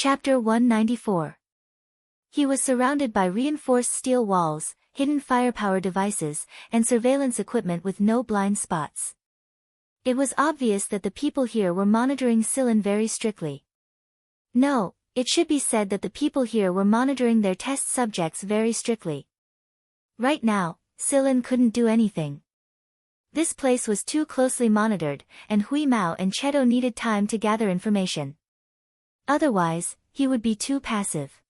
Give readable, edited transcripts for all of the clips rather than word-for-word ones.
Chapter 194. He was surrounded by reinforced steel walls, hidden firepower devices, and surveillance equipment with no blind spots. It was obvious that the people here were monitoring Scylla very strictly. No, it should be said that the people here were monitoring their test subjects very strictly. Right now, Scylla couldn't do anything. This place was too closely monitored, and Hui Mao and Cheto needed time to gather information. Otherwise, he would be too passive.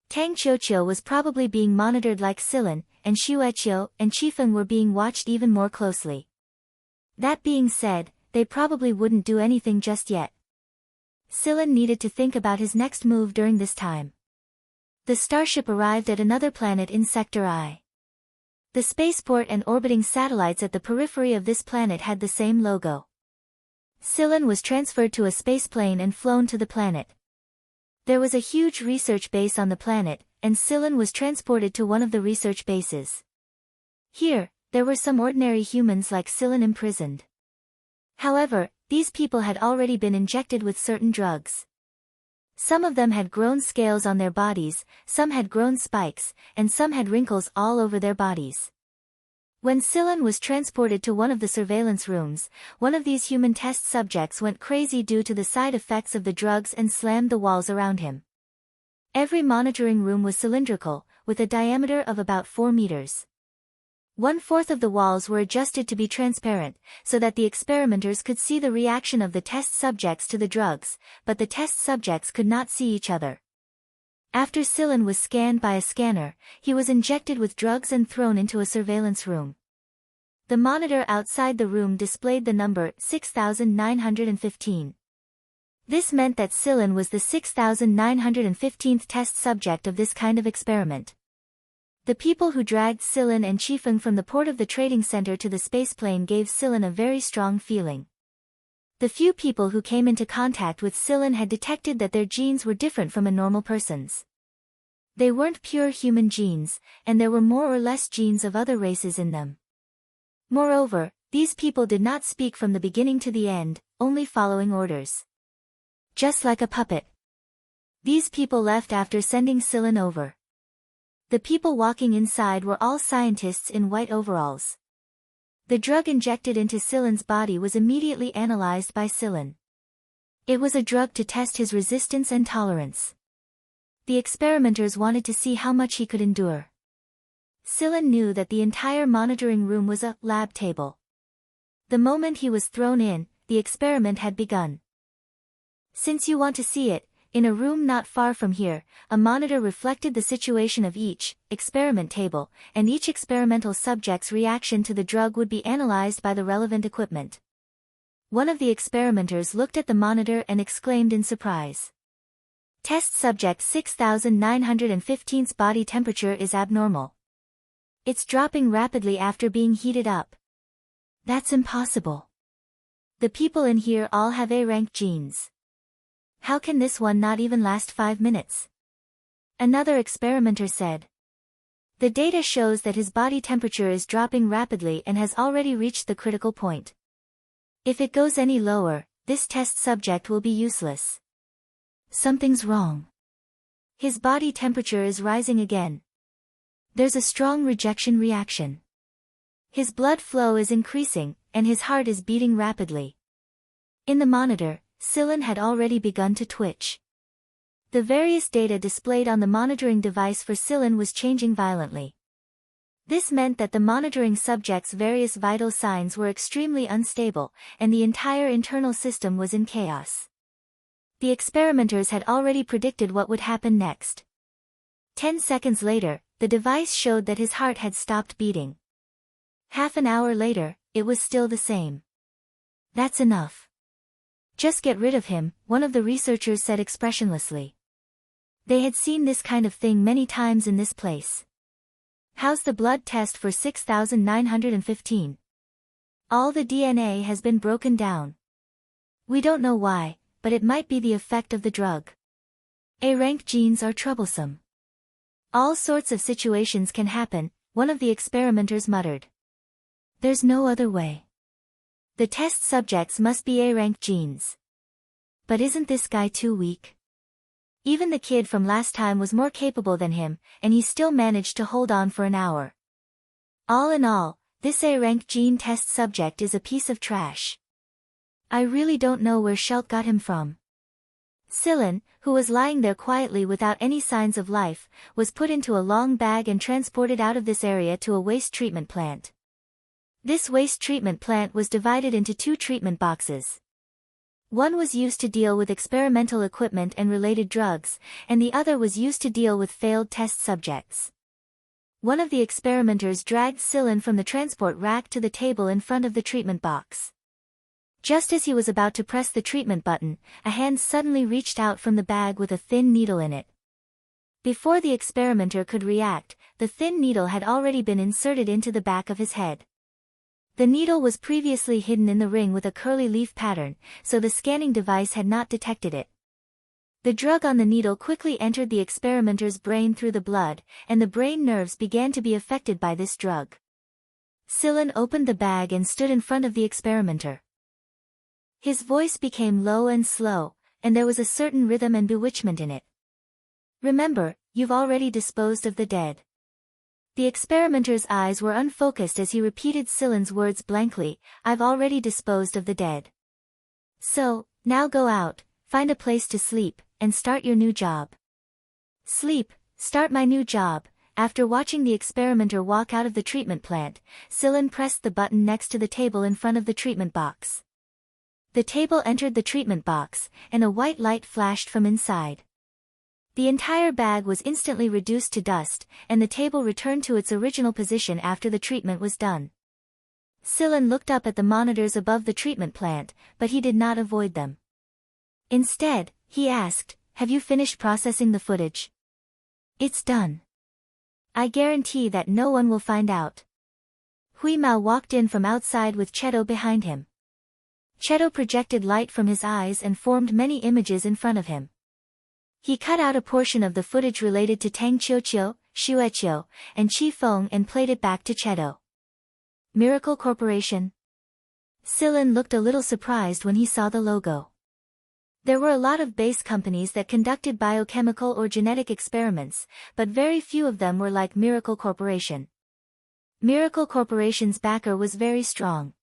Tang Qiuqiu was probably being monitored like Scylla, and Xueqiu and Qifeng were being watched even more closely. That being said, they probably wouldn't do anything just yet. Scylla needed to think about his next move during this time. The starship arrived at another planet in Sector I. The spaceport and orbiting satellites at the periphery of this planet had the same logo. Scylla was transferred to a spaceplane and flown to the planet. There was a huge research base on the planet, and Scylla was transported to one of the research bases. Here, there were some ordinary humans like Scylla imprisoned. However, these people had already been injected with certain drugs. Some of them had grown scales on their bodies, some had grown spikes, and some had wrinkles all over their bodies. When Scylla was transported to one of the surveillance rooms, one of these human test subjects went crazy due to the side effects of the drugs and slammed the walls around him. Every monitoring room was cylindrical, with a diameter of about 4 meters. 1/4 of the walls were adjusted to be transparent, so that the experimenters could see the reaction of the test subjects to the drugs, but the test subjects could not see each other. After Scylla was scanned by a scanner, he was injected with drugs and thrown into a surveillance room. The monitor outside the room displayed the number 6915. This meant that Scylla was the 6915th test subject of this kind of experiment. The people who dragged Scylla and Qifeng from the port of the trading center to the spaceplane gave Scylla a very strong feeling. The few people who came into contact with Scylla had detected that their genes were different from a normal person's. They weren't pure human genes, and there were more or less genes of other races in them. Moreover, these people did not speak from the beginning to the end, only following orders. Just like a puppet. These people left after sending Scylla over. The people walking inside were all scientists in white overalls. The drug injected into Scylla's body was immediately analyzed by Scylla. It was a drug to test his resistance and tolerance. The experimenters wanted to see how much he could endure. Scylla knew that the entire monitoring room was a lab table. The moment he was thrown in, the experiment had begun. Since you want to see it, in a room not far from here, a monitor reflected the situation of each experiment table, and each experimental subject's reaction to the drug would be analyzed by the relevant equipment. One of the experimenters looked at the monitor and exclaimed in surprise. Test subject 6915's body temperature is abnormal. It's dropping rapidly after being heated up. That's impossible. The people in here all have A-rank genes. How can this one not even last 5 minutes? Another experimenter said. The data shows that his body temperature is dropping rapidly and has already reached the critical point. If it goes any lower, this test subject will be useless. Something's wrong. His body temperature is rising again. There's a strong rejection reaction. His blood flow is increasing, and his heart is beating rapidly. In the monitor, Scylla had already begun to twitch. The various data displayed on the monitoring device for Scylla was changing violently. This meant that the monitoring subject's various vital signs were extremely unstable, and the entire internal system was in chaos. The experimenters had already predicted what would happen next. 10 seconds later, the device showed that his heart had stopped beating. Half an hour later, it was still the same. That's enough. Just get rid of him, one of the researchers said expressionlessly. They had seen this kind of thing many times in this place. How's the blood test for 6915? All the DNA has been broken down. We don't know why, but it might be the effect of the drug. A-rank genes are troublesome. All sorts of situations can happen, one of the experimenters muttered. There's no other way. The test subjects must be A-rank genes. But isn't this guy too weak? Even the kid from last time was more capable than him, and he still managed to hold on for an hour. All in all, this A-rank gene test subject is a piece of trash. I really don't know where Shelt got him from. Silen, who was lying there quietly without any signs of life, was put into a long bag and transported out of this area to a waste treatment plant. This waste treatment plant was divided into 2 treatment boxes. One was used to deal with experimental equipment and related drugs, and the other was used to deal with failed test subjects. One of the experimenters dragged Silen from the transport rack to the table in front of the treatment box. Just as he was about to press the treatment button, a hand suddenly reached out from the bag with a thin needle in it. Before the experimenter could react, the thin needle had already been inserted into the back of his head. The needle was previously hidden in the ring with a curly leaf pattern, so the scanning device had not detected it. The drug on the needle quickly entered the experimenter's brain through the blood, and the brain nerves began to be affected by this drug. Silen opened the bag and stood in front of the experimenter. His voice became low and slow, and there was a certain rhythm and bewitchment in it. Remember, you've already disposed of the dead. The experimenter's eyes were unfocused as he repeated Silen's words blankly, I've already disposed of the dead. So, now go out, find a place to sleep, and start your new job. Sleep, start my new job. After watching the experimenter walk out of the treatment plant, Silen pressed the button next to the table in front of the treatment box. The table entered the treatment box, and a white light flashed from inside. The entire bag was instantly reduced to dust, and the table returned to its original position after the treatment was done. Silen looked up at the monitors above the treatment plant, but he did not avoid them. Instead, he asked, have you finished processing the footage? It's done. I guarantee that no one will find out. Hui Mao walked in from outside with Cheto behind him. Cheto projected light from his eyes and formed many images in front of him. He cut out a portion of the footage related to Tang Qiuqiu, Xueqiu, and Qi Feng and played it back to Cheto. Miracle Corporation? Silen looked a little surprised when he saw the logo. There were a lot of base companies that conducted biochemical or genetic experiments, but very few of them were like Miracle Corporation. Miracle Corporation's backer was very strong.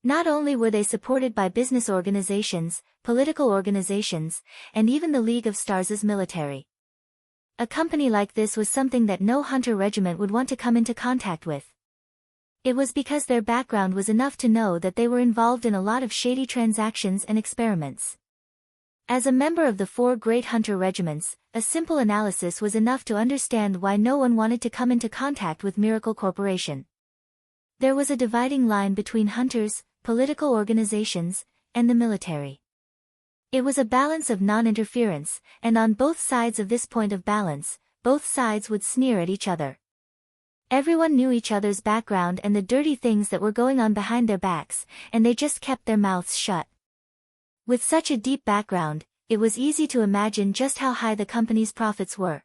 Not only were they supported by business organizations, political organizations, and even the League of Stars' military. A company like this was something that no hunter regiment would want to come into contact with. It was because their background was enough to know that they were involved in a lot of shady transactions and experiments. As a member of the 4 great hunter regiments, a simple analysis was enough to understand why no one wanted to come into contact with Miracle Corporation. There was a dividing line between hunters, political organizations, and the military. It was a balance of non-interference, and on both sides of this point of balance, both sides would sneer at each other. Everyone knew each other's background and the dirty things that were going on behind their backs, and they just kept their mouths shut. With such a deep background, it was easy to imagine just how high the company's profits were.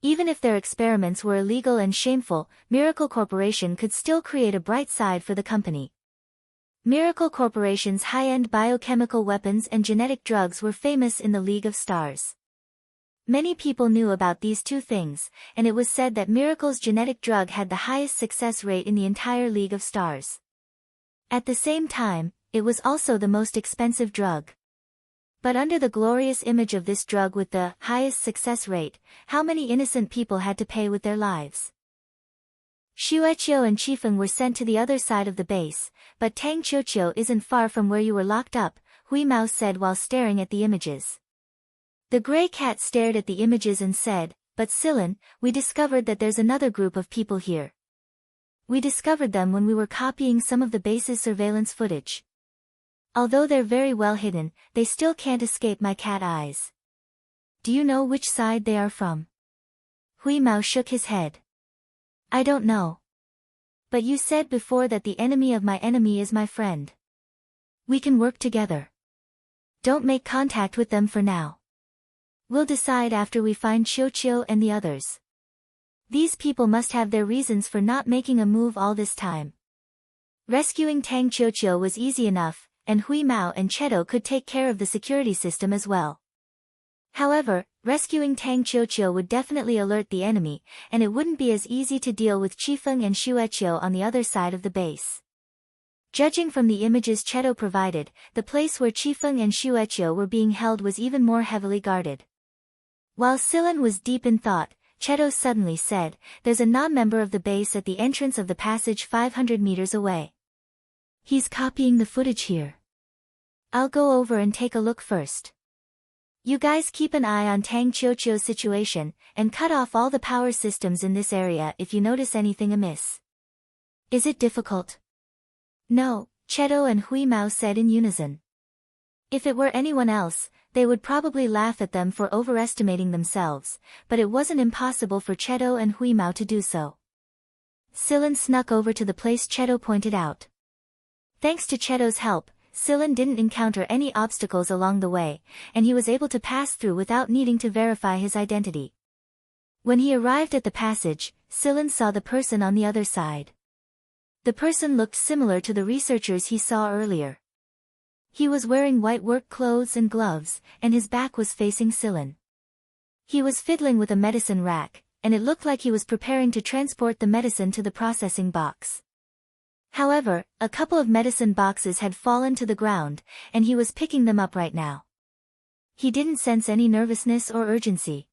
Even if their experiments were illegal and shameful, Miracle Corporation could still create a bright side for the company. Miracle Corporation's high-end biochemical weapons and genetic drugs were famous in the League of Stars. Many people knew about these 2 things, and it was said that Miracle's genetic drug had the highest success rate in the entire League of Stars. At the same time, it was also the most expensive drug. But under the glorious image of this drug with the highest success rate, how many innocent people had to pay with their lives? Xueqiu and Qifeng were sent to the other side of the base, but Tang Qiuqiu isn't far from where you were locked up, Hui Mao said while staring at the images. The gray cat stared at the images and said, but Silen, we discovered that there's another group of people here. We discovered them when we were copying some of the base's surveillance footage. Although they're very well hidden, they still can't escape my cat eyes. Do you know which side they are from? Hui Mao shook his head. I don't know. But you said before that the enemy of my enemy is my friend. We can work together. Don't make contact with them for now. We'll decide after we find Qiuqiu and the others. These people must have their reasons for not making a move all this time. Rescuing Tang Qiuqiu was easy enough, and Hui Mao and Cheto could take care of the security system as well. However, rescuing Tang Qiuqiu would definitely alert the enemy, and it wouldn't be as easy to deal with Qifeng and Xueqiu on the other side of the base. Judging from the images Cheto provided, the place where Qifeng and Xueqiu were being held was even more heavily guarded. While Silen was deep in thought, Cheto suddenly said, "There's a non-member of the base at the entrance of the passage 500 meters away. He's copying the footage here. I'll go over and take a look first. You guys keep an eye on Tang Qiuqiu's situation, and cut off all the power systems in this area if you notice anything amiss." "Is it difficult?" "No," Cheto and Hui Mao said in unison. If it were anyone else, they would probably laugh at them for overestimating themselves, but it wasn't impossible for Cheto and Hui Mao to do so. Silen snuck over to the place Cheto pointed out. Thanks to Cheto's help, Silen didn't encounter any obstacles along the way, and he was able to pass through without needing to verify his identity. When he arrived at the passage, Silen saw the person on the other side. The person looked similar to the researchers he saw earlier. He was wearing white work clothes and gloves, and his back was facing Silen. He was fiddling with a medicine rack, and it looked like he was preparing to transport the medicine to the processing box. However, a couple of medicine boxes had fallen to the ground, and he was picking them up right now. He didn't sense any nervousness or urgency.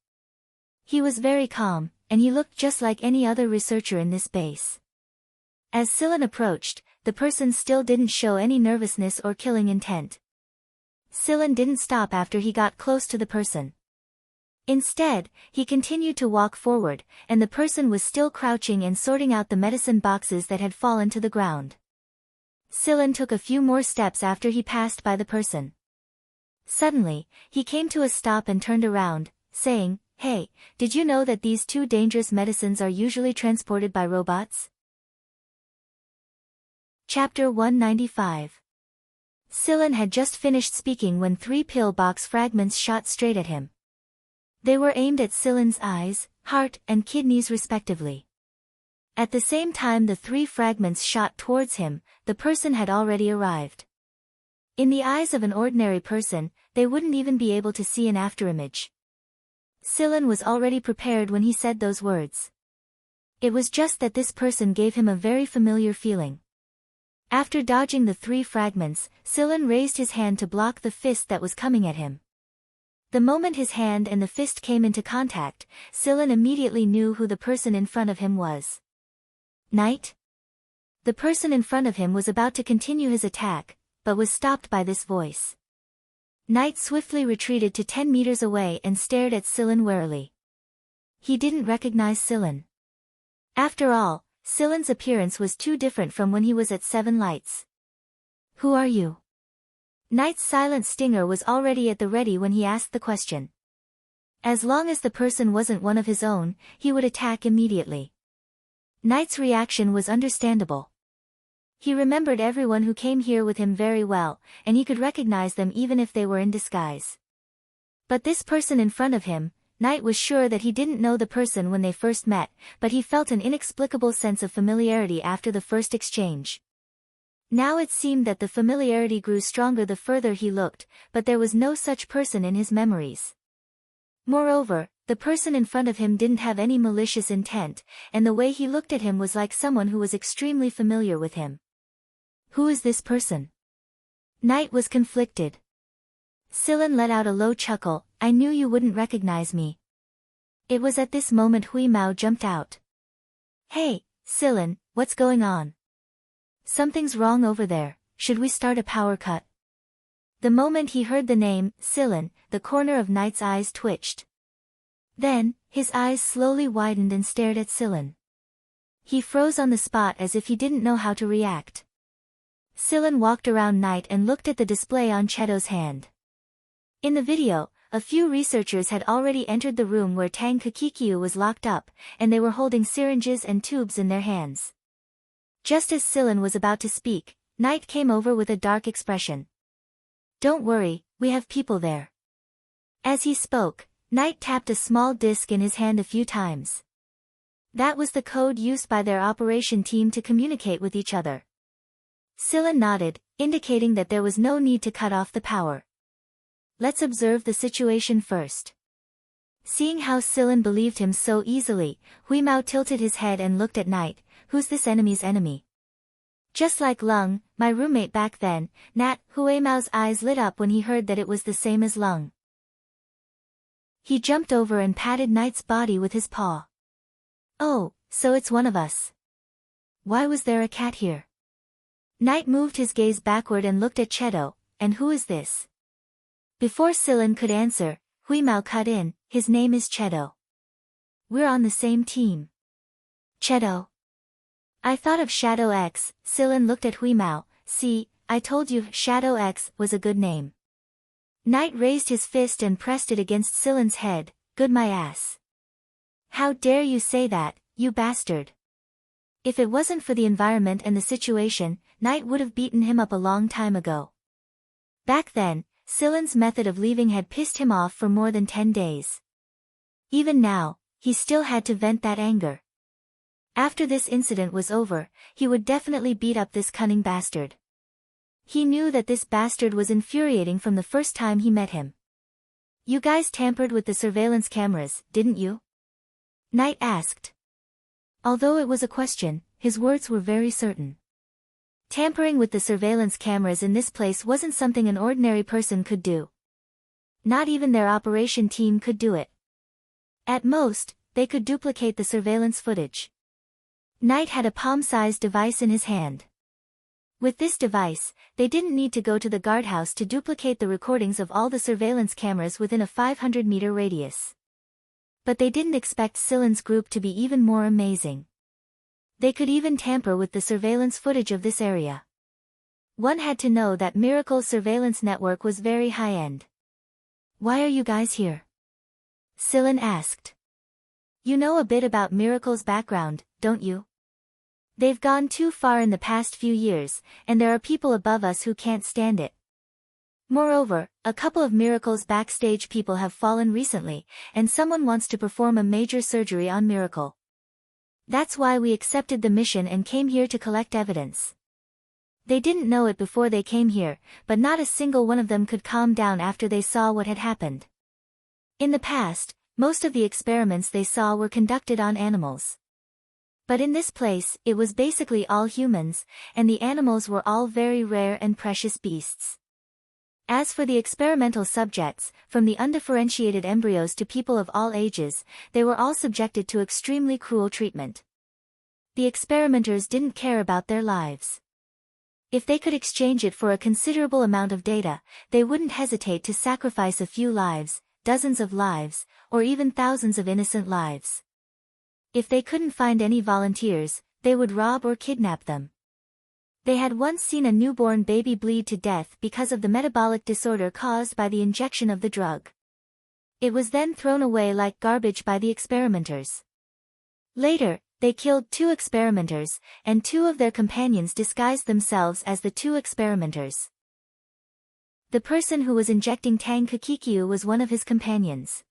He was very calm, and he looked just like any other researcher in this base. As Silen approached, the person still didn't show any nervousness or killing intent. Silen didn't stop after he got close to the person. Instead, he continued to walk forward, and the person was still crouching and sorting out the medicine boxes that had fallen to the ground. Silen took a few more steps after he passed by the person. Suddenly, he came to a stop and turned around, saying, "Hey, did you know that these two dangerous medicines are usually transported by robots?" Chapter 195. Silen had just finished speaking when 3 pillbox fragments shot straight at him. They were aimed at Silen's eyes, heart, and kidneys respectively. At the same time the 3 fragments shot towards him, the person had already arrived. In the eyes of an ordinary person, they wouldn't even be able to see an afterimage. Silen was already prepared when he said those words. It was just that this person gave him a very familiar feeling. After dodging the 3 fragments, Silen raised his hand to block the fist that was coming at him. The moment his hand and the fist came into contact, Silen immediately knew who the person in front of him was. Knight? The person in front of him was about to continue his attack, but was stopped by this voice. Knight swiftly retreated to 10 meters away and stared at Silen warily. He didn't recognize Silen. After all, Silen's appearance was too different from when he was at Seven Lights. "Who are you?" Knight's silent stinger was already at the ready when he asked the question. As long as the person wasn't one of his own, he would attack immediately. Knight's reaction was understandable. He remembered everyone who came here with him very well, and he could recognize them even if they were in disguise. But this person in front of him, Knight was sure that he didn't know the person when they first met, but he felt an inexplicable sense of familiarity after the first exchange. Now it seemed that the familiarity grew stronger the further he looked, but there was no such person in his memories. Moreover, the person in front of him didn't have any malicious intent, and the way he looked at him was like someone who was extremely familiar with him. Who is this person? Knight was conflicted. Silen let out a low chuckle. "I knew you wouldn't recognize me." It was at this moment Hui Mao jumped out. "Hey, Silen, what's going on? Something's wrong over there, should we start a power cut?" The moment he heard the name, Silen, the corner of Knight's eyes twitched. Then, his eyes slowly widened and stared at Silen. He froze on the spot as if he didn't know how to react. Silen walked around Knight and looked at the display on Cheto's hand. In the video, a few researchers had already entered the room where Tang Qiuqiu was locked up, and they were holding syringes and tubes in their hands. Just as Silen was about to speak, Knight came over with a dark expression. "Don't worry, we have people there." As he spoke, Knight tapped a small disc in his hand a few times. That was the code used by their operation team to communicate with each other. Silen nodded, indicating that there was no need to cut off the power. let's observe the situation first. Seeing how Sillin believed him so easily, Huimao tilted his head and looked at Knight. Who's this enemy's enemy? Just like Lung, my roommate back then, Nat. Huimao's eyes lit up when he heard that it was the same as Lung. He jumped over and patted Knight's body with his paw. Oh, so it's one of us. Why was there a cat here? Knight moved his gaze backward and looked at Cheto. And who is this? Before Sillin could answer, Huimao cut in. His name is Cheto. We're on the same team. Cheto. I thought of Shadow X. Sillin looked at Huimao. See, I told you Shadow X was a good name. Knight raised his fist and pressed it against Sillin's head. Good my ass. How dare you say that, you bastard. If it wasn't for the environment and the situation, Knight would have beaten him up a long time ago. Back then, Sillin's method of leaving had pissed him off for more than 10 days. Even now, he still had to vent that anger. After this incident was over, he would definitely beat up this cunning bastard. He knew that this bastard was infuriating from the first time he met him. You guys tampered with the surveillance cameras, didn't you? Knight asked. Although it was a question, his words were very certain. Tampering with the surveillance cameras in this place wasn't something an ordinary person could do. Not even their operation team could do it. At most, they could duplicate the surveillance footage. Knight had a palm-sized device in his hand. With this device, they didn't need to go to the guardhouse to duplicate the recordings of all the surveillance cameras within a 500-meter radius. But they didn't expect Sillin's group to be even more amazing. They could even tamper with the surveillance footage of this area. One had to know that Miracle's surveillance network was very high-end. Why are you guys here? Sillin asked. You know a bit about Miracle's background, don't you? They've gone too far in the past few years, and there are people above us who can't stand it. Moreover, a couple of Miracle's backstage people have fallen recently, and someone wants to perform a major surgery on Miracle. That's why we accepted the mission and came here to collect evidence. They didn't know it before they came here, but not a single one of them could calm down after they saw what had happened. In the past, most of the experiments they saw were conducted on animals. But in this place, it was basically all humans, and the animals were all very rare and precious beasts. As for the experimental subjects, from the undifferentiated embryos to people of all ages, they were all subjected to extremely cruel treatment. The experimenters didn't care about their lives. If they could exchange it for a considerable amount of data, they wouldn't hesitate to sacrifice a few lives, dozens of lives, or even thousands of innocent lives. If they couldn't find any volunteers, they would rob or kidnap them. They had once seen a newborn baby bleed to death because of the metabolic disorder caused by the injection of the drug. It was then thrown away like garbage by the experimenters. Later, they killed 2 experimenters, and 2 of their companions disguised themselves as the 2 experimenters. The person who was injecting Tang Kakikyu was one of his companions.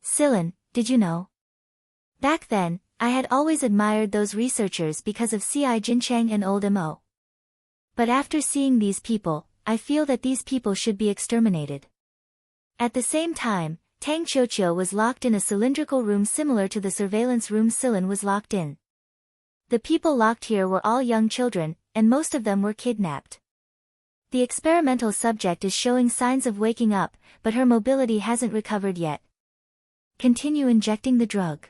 Sillin, did you know? Back then, I had always admired those researchers because of C.I. Jinchang and Old Mo. But after seeing these people, I feel that these people should be exterminated. At the same time, Tang Chocho was locked in a cylindrical room similar to the surveillance room Sillin was locked in. The people locked here were all young children, and most of them were kidnapped. The experimental subject is showing signs of waking up, but her mobility hasn't recovered yet. Continue injecting the drug.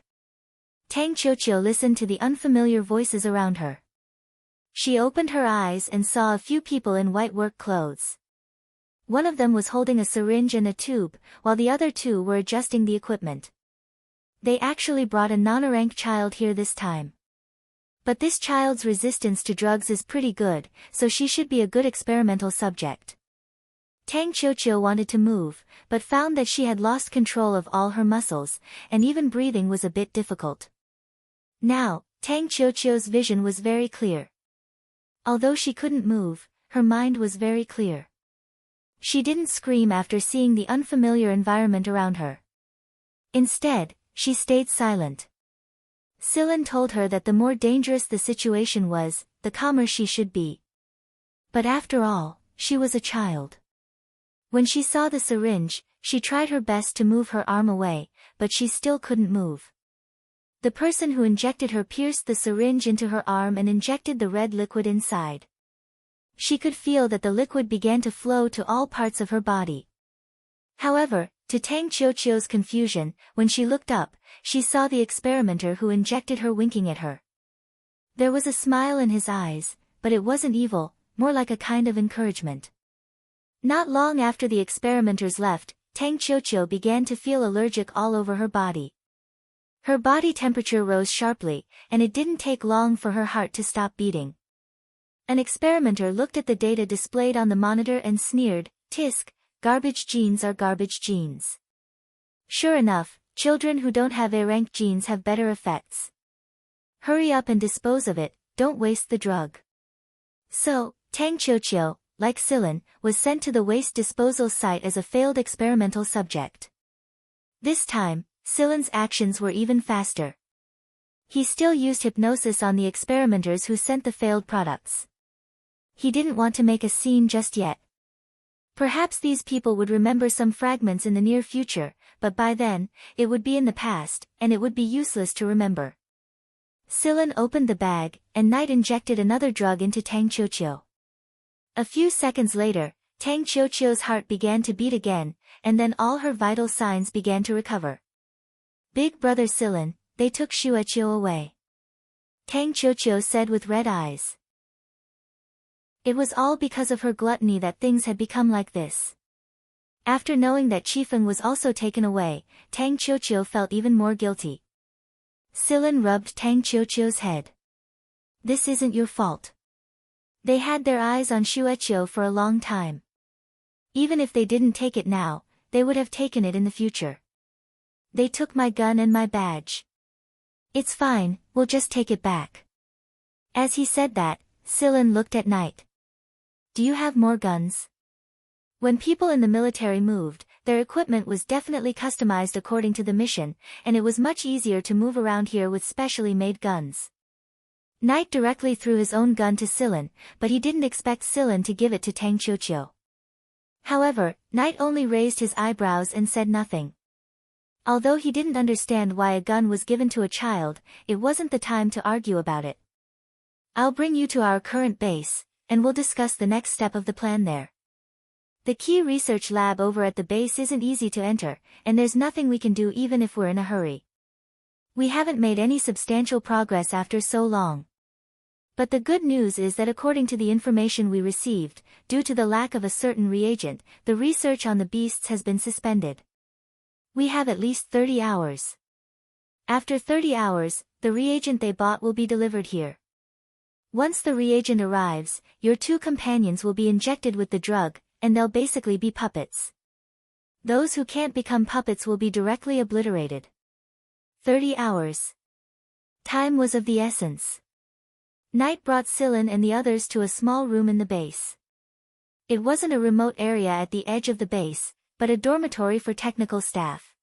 Tang Chocho listened to the unfamiliar voices around her. She opened her eyes and saw a few people in white work clothes. One of them was holding a syringe and a tube, while the other 2 were adjusting the equipment. They actually brought a non-rank child here this time. But this child's resistance to drugs is pretty good, so she should be a good experimental subject. Tang Chocho wanted to move, but found that she had lost control of all her muscles, and even breathing was a bit difficult. Now, Tang Chocho's vision was very clear. Although she couldn't move, her mind was very clear. She didn't scream after seeing the unfamiliar environment around her. Instead, she stayed silent. Sillin told her that the more dangerous the situation was, the calmer she should be. But after all, she was a child. When she saw the syringe, she tried her best to move her arm away, but she still couldn't move. The person who injected her pierced the syringe into her arm and injected the red liquid inside. She could feel that the liquid began to flow to all parts of her body. However, to Tang Qiuqiu's confusion, when she looked up, she saw the experimenter who injected her winking at her. There was a smile in his eyes, but it wasn't evil, more like a kind of encouragement. Not long after the experimenters left, Tang Qiuqiu began to feel allergic all over her body. Her body temperature rose sharply, and it didn't take long for her heart to stop beating. An experimenter looked at the data displayed on the monitor and sneered, "Tisk, garbage genes are garbage genes." Sure enough, children who don't have A-rank genes have better effects. Hurry up and dispose of it, don't waste the drug. So, Tang Qiuqiu, like Silin, was sent to the waste disposal site as a failed experimental subject. This time, Silin's actions were even faster. He still used hypnosis on the experimenters who sent the failed products. He didn't want to make a scene just yet. Perhaps these people would remember some fragments in the near future, but by then, it would be in the past, and it would be useless to remember. Silin opened the bag, and Knight injected another drug into Tang Qiuqiu. A few seconds later, Tang Qiuqiu's heart began to beat again, and then all her vital signs began to recover. "Big brother Silin, they took Xueqiu away," Tang Qiuqiu said with red eyes. It was all because of her gluttony that things had become like this. After knowing that Qifeng was also taken away, Tang Qiuqiu felt even more guilty. Silin rubbed Tang Qiuqiu's head. "This isn't your fault. They had their eyes on Xueqiu for a long time. Even if they didn't take it now, they would have taken it in the future. They took my gun and my badge. It's fine, we'll just take it back." As he said that, Silin looked at Knight. "Do you have more guns?" When people in the military moved, their equipment was definitely customized according to the mission, and it was much easier to move around here with specially made guns. Knight directly threw his own gun to Silin, but he didn't expect Silin to give it to Tang Qiuqiu. However, Knight only raised his eyebrows and said nothing. Although he didn't understand why a gun was given to a child, it wasn't the time to argue about it. "I'll bring you to our current base, and we'll discuss the next step of the plan there. The key research lab over at the base isn't easy to enter, and there's nothing we can do even if we're in a hurry. We haven't made any substantial progress after so long. But the good news is that according to the information we received, due to the lack of a certain reagent, the research on the beasts has been suspended. We have at least 30 hours. After 30 hours, the reagent they bought will be delivered here. Once the reagent arrives, your two companions will be injected with the drug, and they'll basically be puppets. Those who can't become puppets will be directly obliterated. 30 hours. Time was of the essence. Knight brought Silin and the others to a small room in the base. It wasn't a remote area at the edge of the base, but a dormitory for technical staff.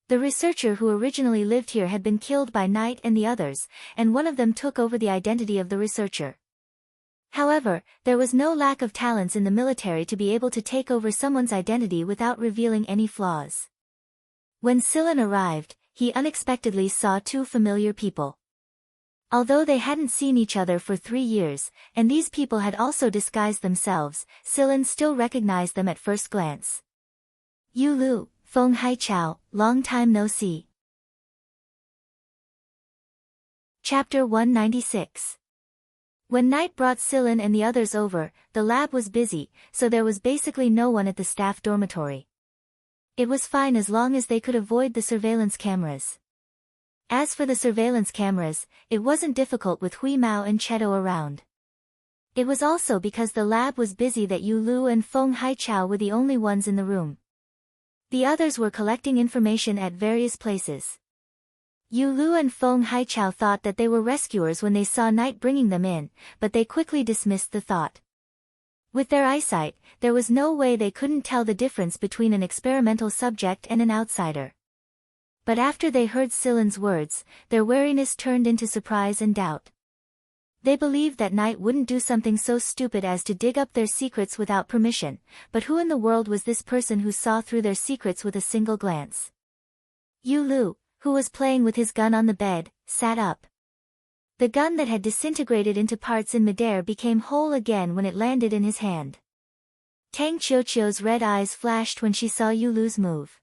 The researcher who originally lived here had been killed by Knight and the others, and one of them took over the identity of the researcher. However, there was no lack of talents in the military to be able to take over someone's identity without revealing any flaws. When Silin arrived, he unexpectedly saw two familiar people. Although they hadn't seen each other for 3 years, and these people had also disguised themselves, Silin still recognized them at first glance. Yu Lu, Feng Haichao, long time no see. Chapter 196. When Knight brought Silin and the others over, the lab was busy, so there was basically no one at the staff dormitory. It was fine as long as they could avoid the surveillance cameras. As for the surveillance cameras, it wasn't difficult with Hui Mao and Cheto around. It was also because the lab was busy that Yu Lu and Feng Haichao were the only ones in the room. The others were collecting information at various places. Yu Lu and Feng Haichao thought that they were rescuers when they saw Knight bringing them in, but they quickly dismissed the thought. With their eyesight, there was no way they couldn't tell the difference between an experimental subject and an outsider. But after they heard Silin's words, their wariness turned into surprise and doubt. They believed that Knight wouldn't do something so stupid as to dig up their secrets without permission, but who in the world was this person who saw through their secrets with a single glance? Yu Lu, who was playing with his gun on the bed, sat up. The gun that had disintegrated into parts in midair became whole again when it landed in his hand. Tang Qiuqiu's red eyes flashed when she saw Yu Lu's move.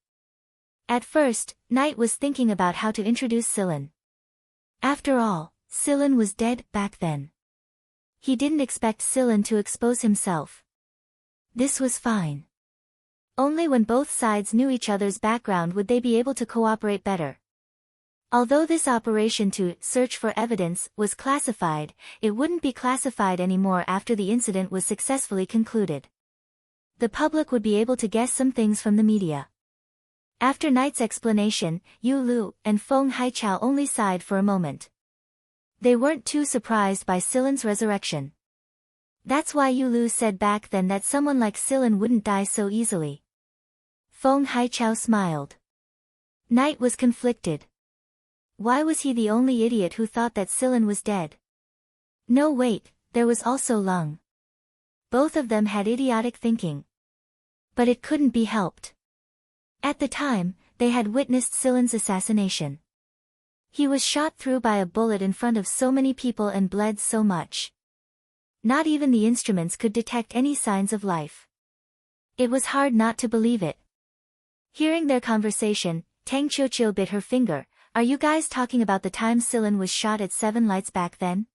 At first, Knight was thinking about how to introduce Sillin. After all, Sillin was dead back then. He didn't expect Sillin to expose himself. This was fine. Only when both sides knew each other's background would they be able to cooperate better. Although this operation to search for evidence was classified, it wouldn't be classified anymore after the incident was successfully concluded. The public would be able to guess some things from the media. After Knight's explanation, Yu Lu and Feng Haichao only sighed for a moment. They weren't too surprised by Sillin's resurrection. That's why Yu Lu said back then that someone like Sillin wouldn't die so easily. Feng Haichao smiled. Knight was conflicted. Why was he the only idiot who thought that Sillin was dead? No wait, there was also Lung. Both of them had idiotic thinking. But it couldn't be helped. At the time, they had witnessed Sillin's assassination. He was shot through by a bullet in front of so many people and bled so much. Not even the instruments could detect any signs of life. It was hard not to believe it. Hearing their conversation, Tang Qiuqiu bit her finger. Are you guys talking about the time Sillin was shot at 7 Lights back then?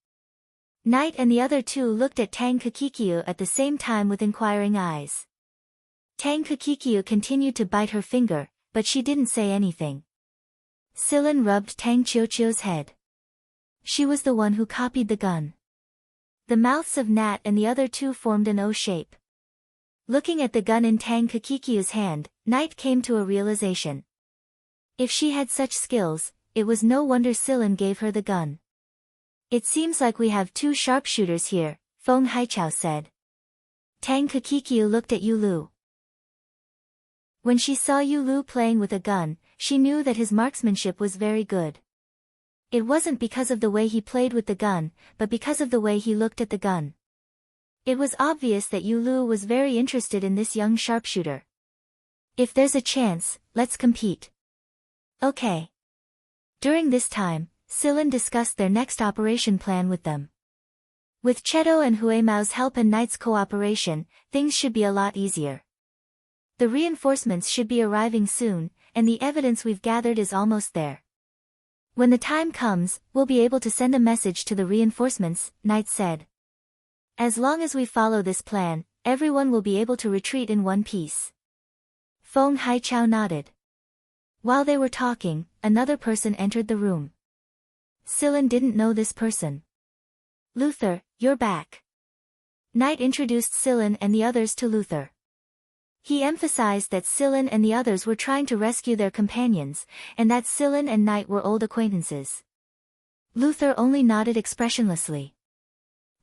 Knight and the other two looked at Tang Qiuqiu at the same time with inquiring eyes. Tang Qiuqiu continued to bite her finger, but she didn't say anything. Sillin rubbed Tang Qiuqiu's head. She was the one who copied the gun. The mouths of Nat and the other two formed an O shape. Looking at the gun in Tang Qiuqiu's hand, Knight came to a realization. If she had such skills, it was no wonder Sillin gave her the gun. It seems like we have 2 sharpshooters here, Feng Haichao said. Tang Qiuqiu looked at Yu Lu. When she saw Yu Lu playing with a gun, she knew that his marksmanship was very good. It wasn't because of the way he played with the gun, but because of the way he looked at the gun. It was obvious that Yu Lu was very interested in this young sharpshooter. If there's a chance, let's compete. Okay. During this time, Sillin discussed their next operation plan with them. With Cheto and Huemao's help and Knight's cooperation, things should be a lot easier. The reinforcements should be arriving soon, and the evidence we've gathered is almost there. When the time comes, we'll be able to send a message to the reinforcements, Knight said. As long as we follow this plan, everyone will be able to retreat in one piece. Feng Haichao nodded. While they were talking, another person entered the room. Sillin didn't know this person. Luther, you're back. Knight introduced Sillin and the others to Luther. He emphasized that Sillin and the others were trying to rescue their companions, and that Sillin and Knight were old acquaintances. Luther only nodded expressionlessly.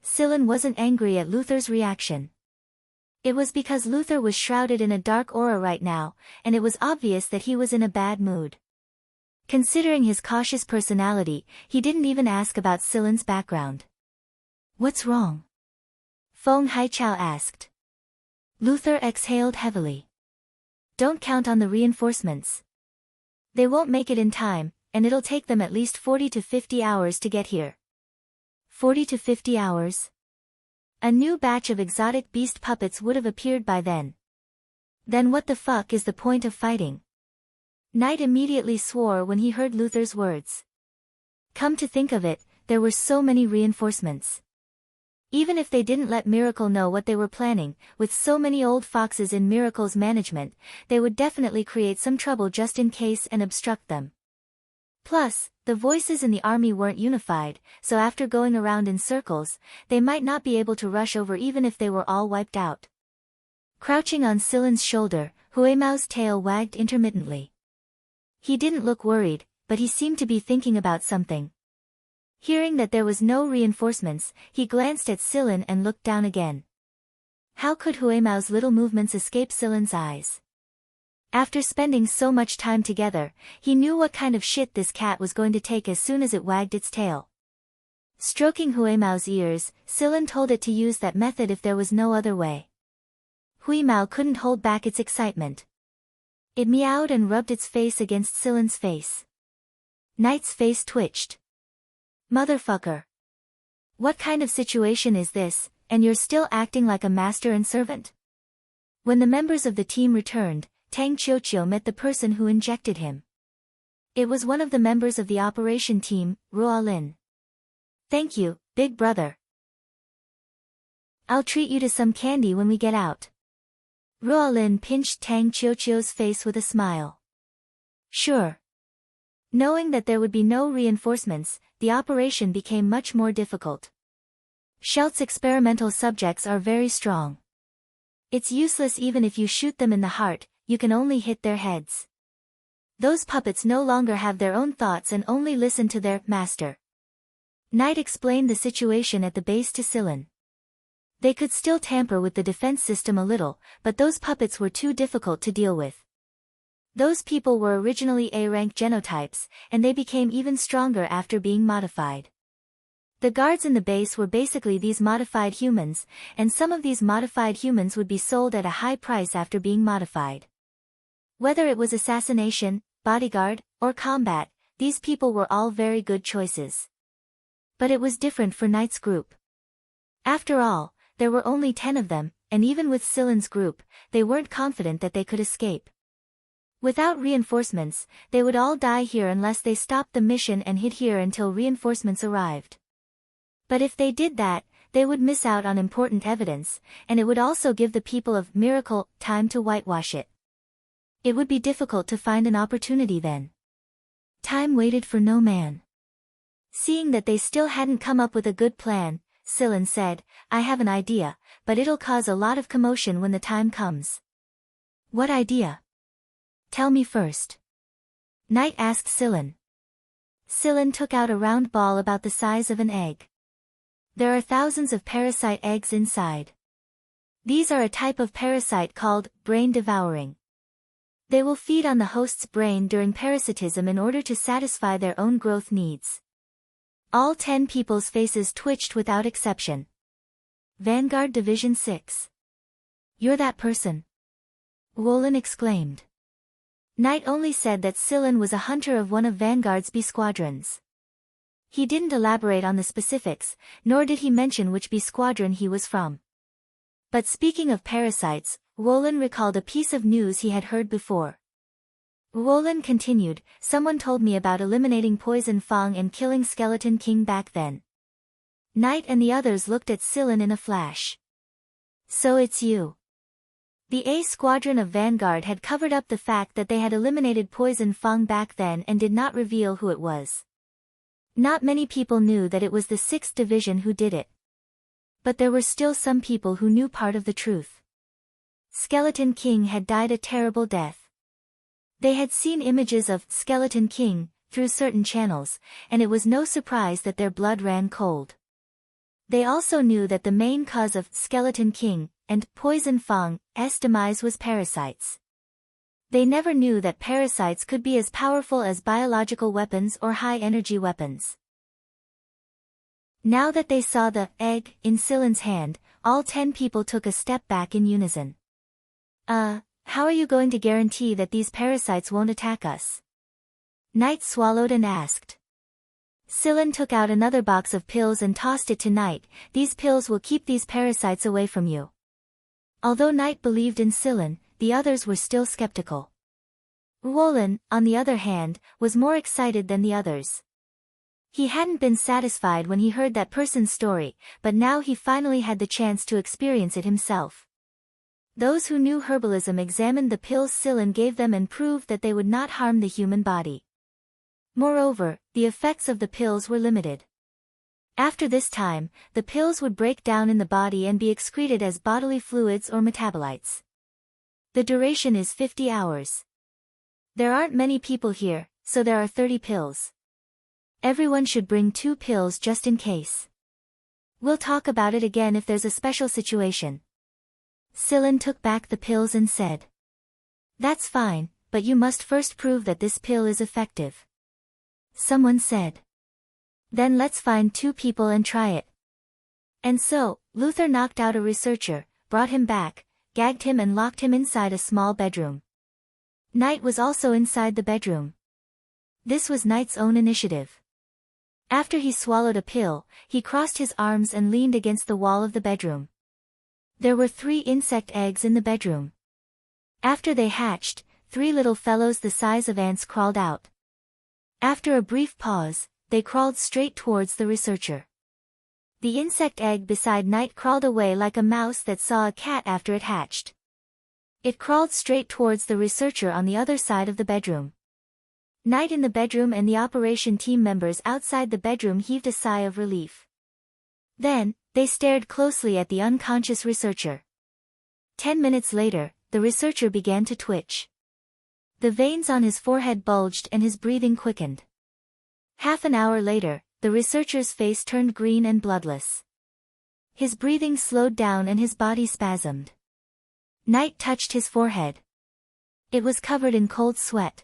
Sillin wasn't angry at Luther's reaction. It was because Luther was shrouded in a dark aura right now, and it was obvious that he was in a bad mood. Considering his cautious personality, he didn't even ask about Sillin's background. What's wrong? Feng Haichao asked. Luther exhaled heavily. Don't count on the reinforcements. They won't make it in time, and it'll take them at least 40 to 50 hours to get here. 40 to 50 hours? A new batch of exotic beast puppets would have appeared by then. Then what the fuck is the point of fighting? Knight immediately swore when he heard Luther's words. Come to think of it, there were so many reinforcements. Even if they didn't let Miracle know what they were planning, with so many old foxes in Miracle's management, they would definitely create some trouble just in case and obstruct them. Plus, the voices in the army weren't unified, so after going around in circles, they might not be able to rush over even if they were all wiped out. Crouching on Sillin's shoulder, Huemao's tail wagged intermittently. He didn't look worried, but he seemed to be thinking about something. Hearing that there was no reinforcements, he glanced at Sillin and looked down again. How could Huemao's little movements escape Sillin's eyes? After spending so much time together, he knew what kind of shit this cat was going to take as soon as it wagged its tail. Stroking Huimao's ears, Silen told it to use that method if there was no other way. Huimao couldn't hold back its excitement. It meowed and rubbed its face against Silen's face. Knight's face twitched. Motherfucker. What kind of situation is this, and you're still acting like a master and servant? When the members of the team returned, Tang Qiuqiu met the person who injected him. It was one of the members of the operation team, Ruolin. Thank you, big brother. I'll treat you to some candy when we get out. Ruolin pinched Tang Qiuqiu's face with a smile. Sure. Knowing that there would be no reinforcements, the operation became much more difficult. Shout's experimental subjects are very strong. It's useless even if you shoot them in the heart, you can only hit their heads. Those puppets no longer have their own thoughts and only listen to their master. Knight explained the situation at the base to Silen. They could still tamper with the defense system a little, but those puppets were too difficult to deal with. Those people were originally A-rank genotypes, and they became even stronger after being modified. The guards in the base were basically these modified humans, and some of these modified humans would be sold at a high price after being modified. Whether it was assassination, bodyguard, or combat, these people were all very good choices. But it was different for Knight's group. After all, there were only 10 of them, and even with Silen's group, they weren't confident that they could escape. Without reinforcements, they would all die here unless they stopped the mission and hid here until reinforcements arrived. But if they did that, they would miss out on important evidence, and it would also give the people of Miracle time to whitewash it. It would be difficult to find an opportunity then. Time waited for no man. Seeing that they still hadn't come up with a good plan, Silen said, I have an idea, but it'll cause a lot of commotion when the time comes. What idea? Tell me first. Knight asked Silen. Silen took out a round ball about the size of an egg. There are thousands of parasite eggs inside. These are a type of parasite called brain devouring. They will feed on the host's brain during parasitism in order to satisfy their own growth needs. All 10 people's faces twitched without exception. Vanguard Division 6. You're that person? Wolin exclaimed. Knight only said that Silen was a hunter of one of Vanguard's B squadrons. He didn't elaborate on the specifics, nor did he mention which B squadron he was from. But speaking of parasites, Wolin recalled a piece of news he had heard before. Wolin continued, someone told me about eliminating Poison Fang and killing Skeleton King back then. Knight and the others looked at Silen in a flash. So it's you. The A Squadron of Vanguard had covered up the fact that they had eliminated Poison Fang back then and did not reveal who it was. Not many people knew that it was the 6th Division who did it. But there were still some people who knew part of the truth. Skeleton King had died a terrible death. They had seen images of Skeleton King through certain channels, and it was no surprise that their blood ran cold. They also knew that the main cause of Skeleton King and Poison Fang's demise was parasites. They never knew that parasites could be as powerful as biological weapons or high-energy weapons. Now that they saw the egg in Silen's hand, all 10 people took a step back in unison. How are you going to guarantee that these parasites won't attack us? Knight swallowed and asked. Silen took out another box of pills and tossed it to Knight. These pills will keep these parasites away from you. Although Knight believed in Silen, the others were still skeptical. Wolin, on the other hand, was more excited than the others. He hadn't been satisfied when he heard that person's story, but now he finally had the chance to experience it himself. Those who knew herbalism examined the pills Silen gave them and proved that they would not harm the human body. Moreover, the effects of the pills were limited. After this time, the pills would break down in the body and be excreted as bodily fluids or metabolites. The duration is 50 hours. There aren't many people here, so there are 30 pills. Everyone should bring 2 pills just in case. We'll talk about it again if there's a special situation. Silen took back the pills and said. That's fine, but you must first prove that this pill is effective. Someone said. Then let's find 2 people and try it. And so, Luther knocked out a researcher, brought him back, gagged him and locked him inside a small bedroom. Knight was also inside the bedroom. This was Knight's own initiative. After he swallowed a pill, he crossed his arms and leaned against the wall of the bedroom. There were 3 insect eggs in the bedroom. After they hatched, 3 little fellows the size of ants crawled out. After a brief pause, they crawled straight towards the researcher. The insect egg beside Knight crawled away like a mouse that saw a cat after it hatched. It crawled straight towards the researcher on the other side of the bedroom. Knight in the bedroom and the operation team members outside the bedroom heaved a sigh of relief. Then, they stared closely at the unconscious researcher. 10 minutes later, the researcher began to twitch. The veins on his forehead bulged and his breathing quickened. Half an hour later, the researcher's face turned green and bloodless. His breathing slowed down and his body spasmed. Knight touched his forehead. It was covered in cold sweat.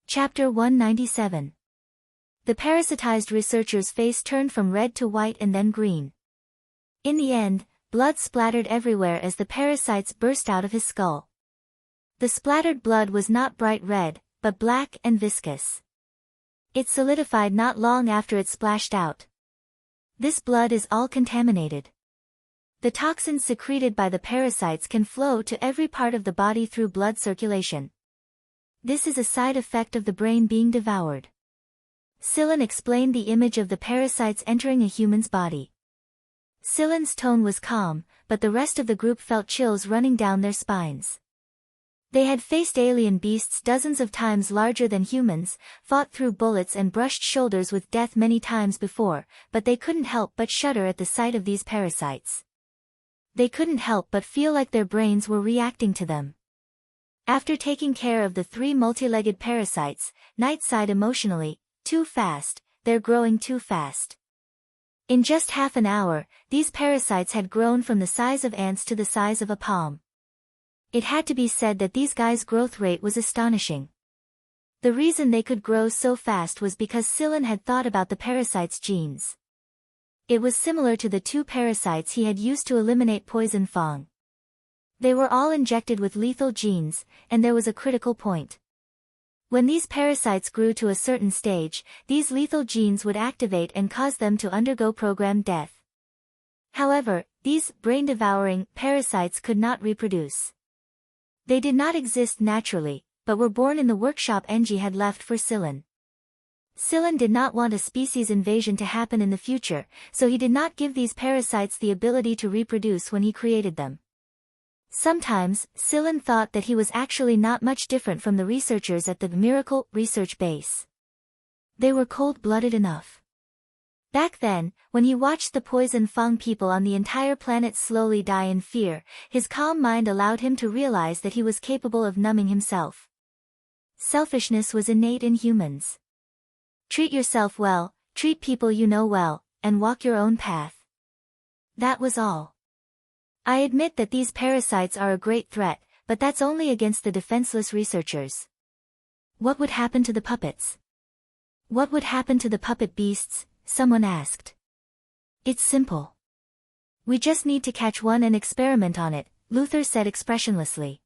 Chapter 197. The parasitized researcher's face turned from red to white and then green. In the end, blood splattered everywhere as the parasites burst out of his skull. The splattered blood was not bright red, but black and viscous. It solidified not long after it splashed out. This blood is all contaminated. The toxins secreted by the parasites can flow to every part of the body through blood circulation. This is a side effect of the brain being devoured. Sillin explained the image of the parasites entering a human's body. Sillin's tone was calm, but the rest of the group felt chills running down their spines. They had faced alien beasts dozens of times larger than humans, fought through bullets and brushed shoulders with death many times before, but they couldn't help but shudder at the sight of these parasites. They couldn't help but feel like their brains were reacting to them. After taking care of the 3 multi-legged parasites, Knight sighed emotionally, "Too fast, they're growing too fast." In just half an hour, these parasites had grown from the size of ants to the size of a palm. It had to be said that these guys' growth rate was astonishing. The reason they could grow so fast was because Sillin had thought about the parasites' genes. It was similar to the 2 parasites he had used to eliminate poison fang. They were all injected with lethal genes, and there was a critical point. When these parasites grew to a certain stage, these lethal genes would activate and cause them to undergo programmed death. However, these brain-devouring parasites could not reproduce. They did not exist naturally, but were born in the workshop Engie had left for Sillin. Sillin did not want a species invasion to happen in the future, so he did not give these parasites the ability to reproduce when he created them. Sometimes, Sillin thought that he was actually not much different from the researchers at the Miracle Research Base. They were cold-blooded enough. Back then, when he watched the poison fang people on the entire planet slowly die in fear, his calm mind allowed him to realize that he was capable of numbing himself. Selfishness was innate in humans. Treat yourself well, treat people you know well, and walk your own path. That was all. I admit that these parasites are a great threat, but that's only against the defenseless researchers. What would happen to the puppets? What would happen to the puppet beasts? Someone asked. It's simple. We just need to catch one and experiment on it, Luther said expressionlessly.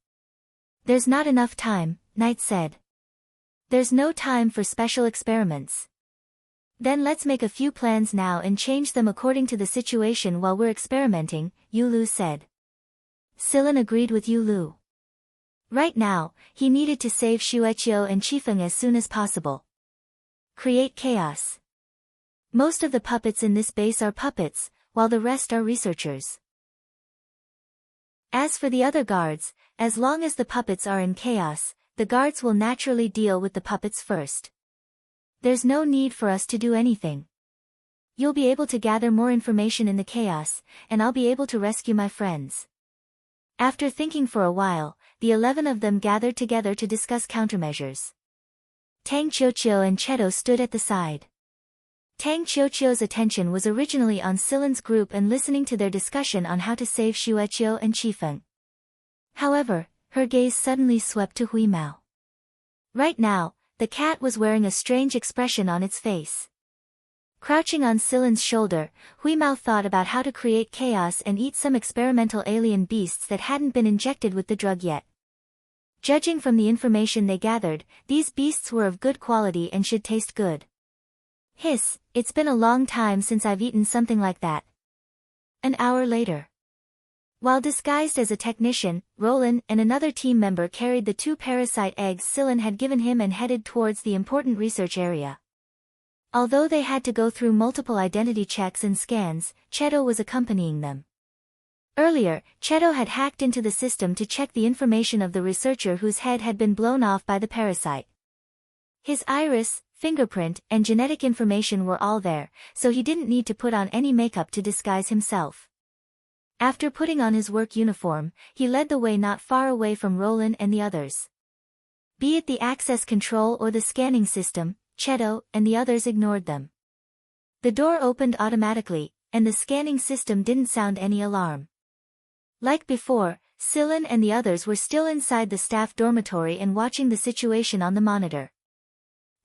There's not enough time, Knight said. There's no time for special experiments. Then let's make a few plans now and change them according to the situation while we're experimenting, Yulu said. Sillin agreed with Yulu. Right now, he needed to save Shueqiu and Qifeng as soon as possible. Create chaos. Most of the puppets in this base are puppets, while the rest are researchers. As for the other guards, as long as the puppets are in chaos, the guards will naturally deal with the puppets first. There's no need for us to do anything. You'll be able to gather more information in the chaos, and I'll be able to rescue my friends. After thinking for a while, the 11 of them gathered together to discuss countermeasures. Tang Qiuqiu and Cheto stood at the side. Tang Qiuqiu's attention was originally on Sillin's group and listening to their discussion on how to save Shueqiu and Qifeng. However, her gaze suddenly swept to Huimao. Right now, the cat was wearing a strange expression on its face. Crouching on Silen's shoulder, Huimao thought about how to create chaos and eat some experimental alien beasts that hadn't been injected with the drug yet. Judging from the information they gathered, these beasts were of good quality and should taste good. Hiss, it's been a long time since I've eaten something like that. An hour later. While disguised as a technician, Roland and another team member carried the 2 parasite eggs Silen had given him and headed towards the important research area. Although they had to go through multiple identity checks and scans, Cheto was accompanying them. Earlier, Cheto had hacked into the system to check the information of the researcher whose head had been blown off by the parasite. His iris, fingerprint, and genetic information were all there, so he didn't need to put on any makeup to disguise himself. After putting on his work uniform, he led the way not far away from Roland and the others. Be it the access control or the scanning system, Cheto and the others ignored them. The door opened automatically, and the scanning system didn't sound any alarm. Like before, Silen and the others were still inside the staff dormitory and watching the situation on the monitor.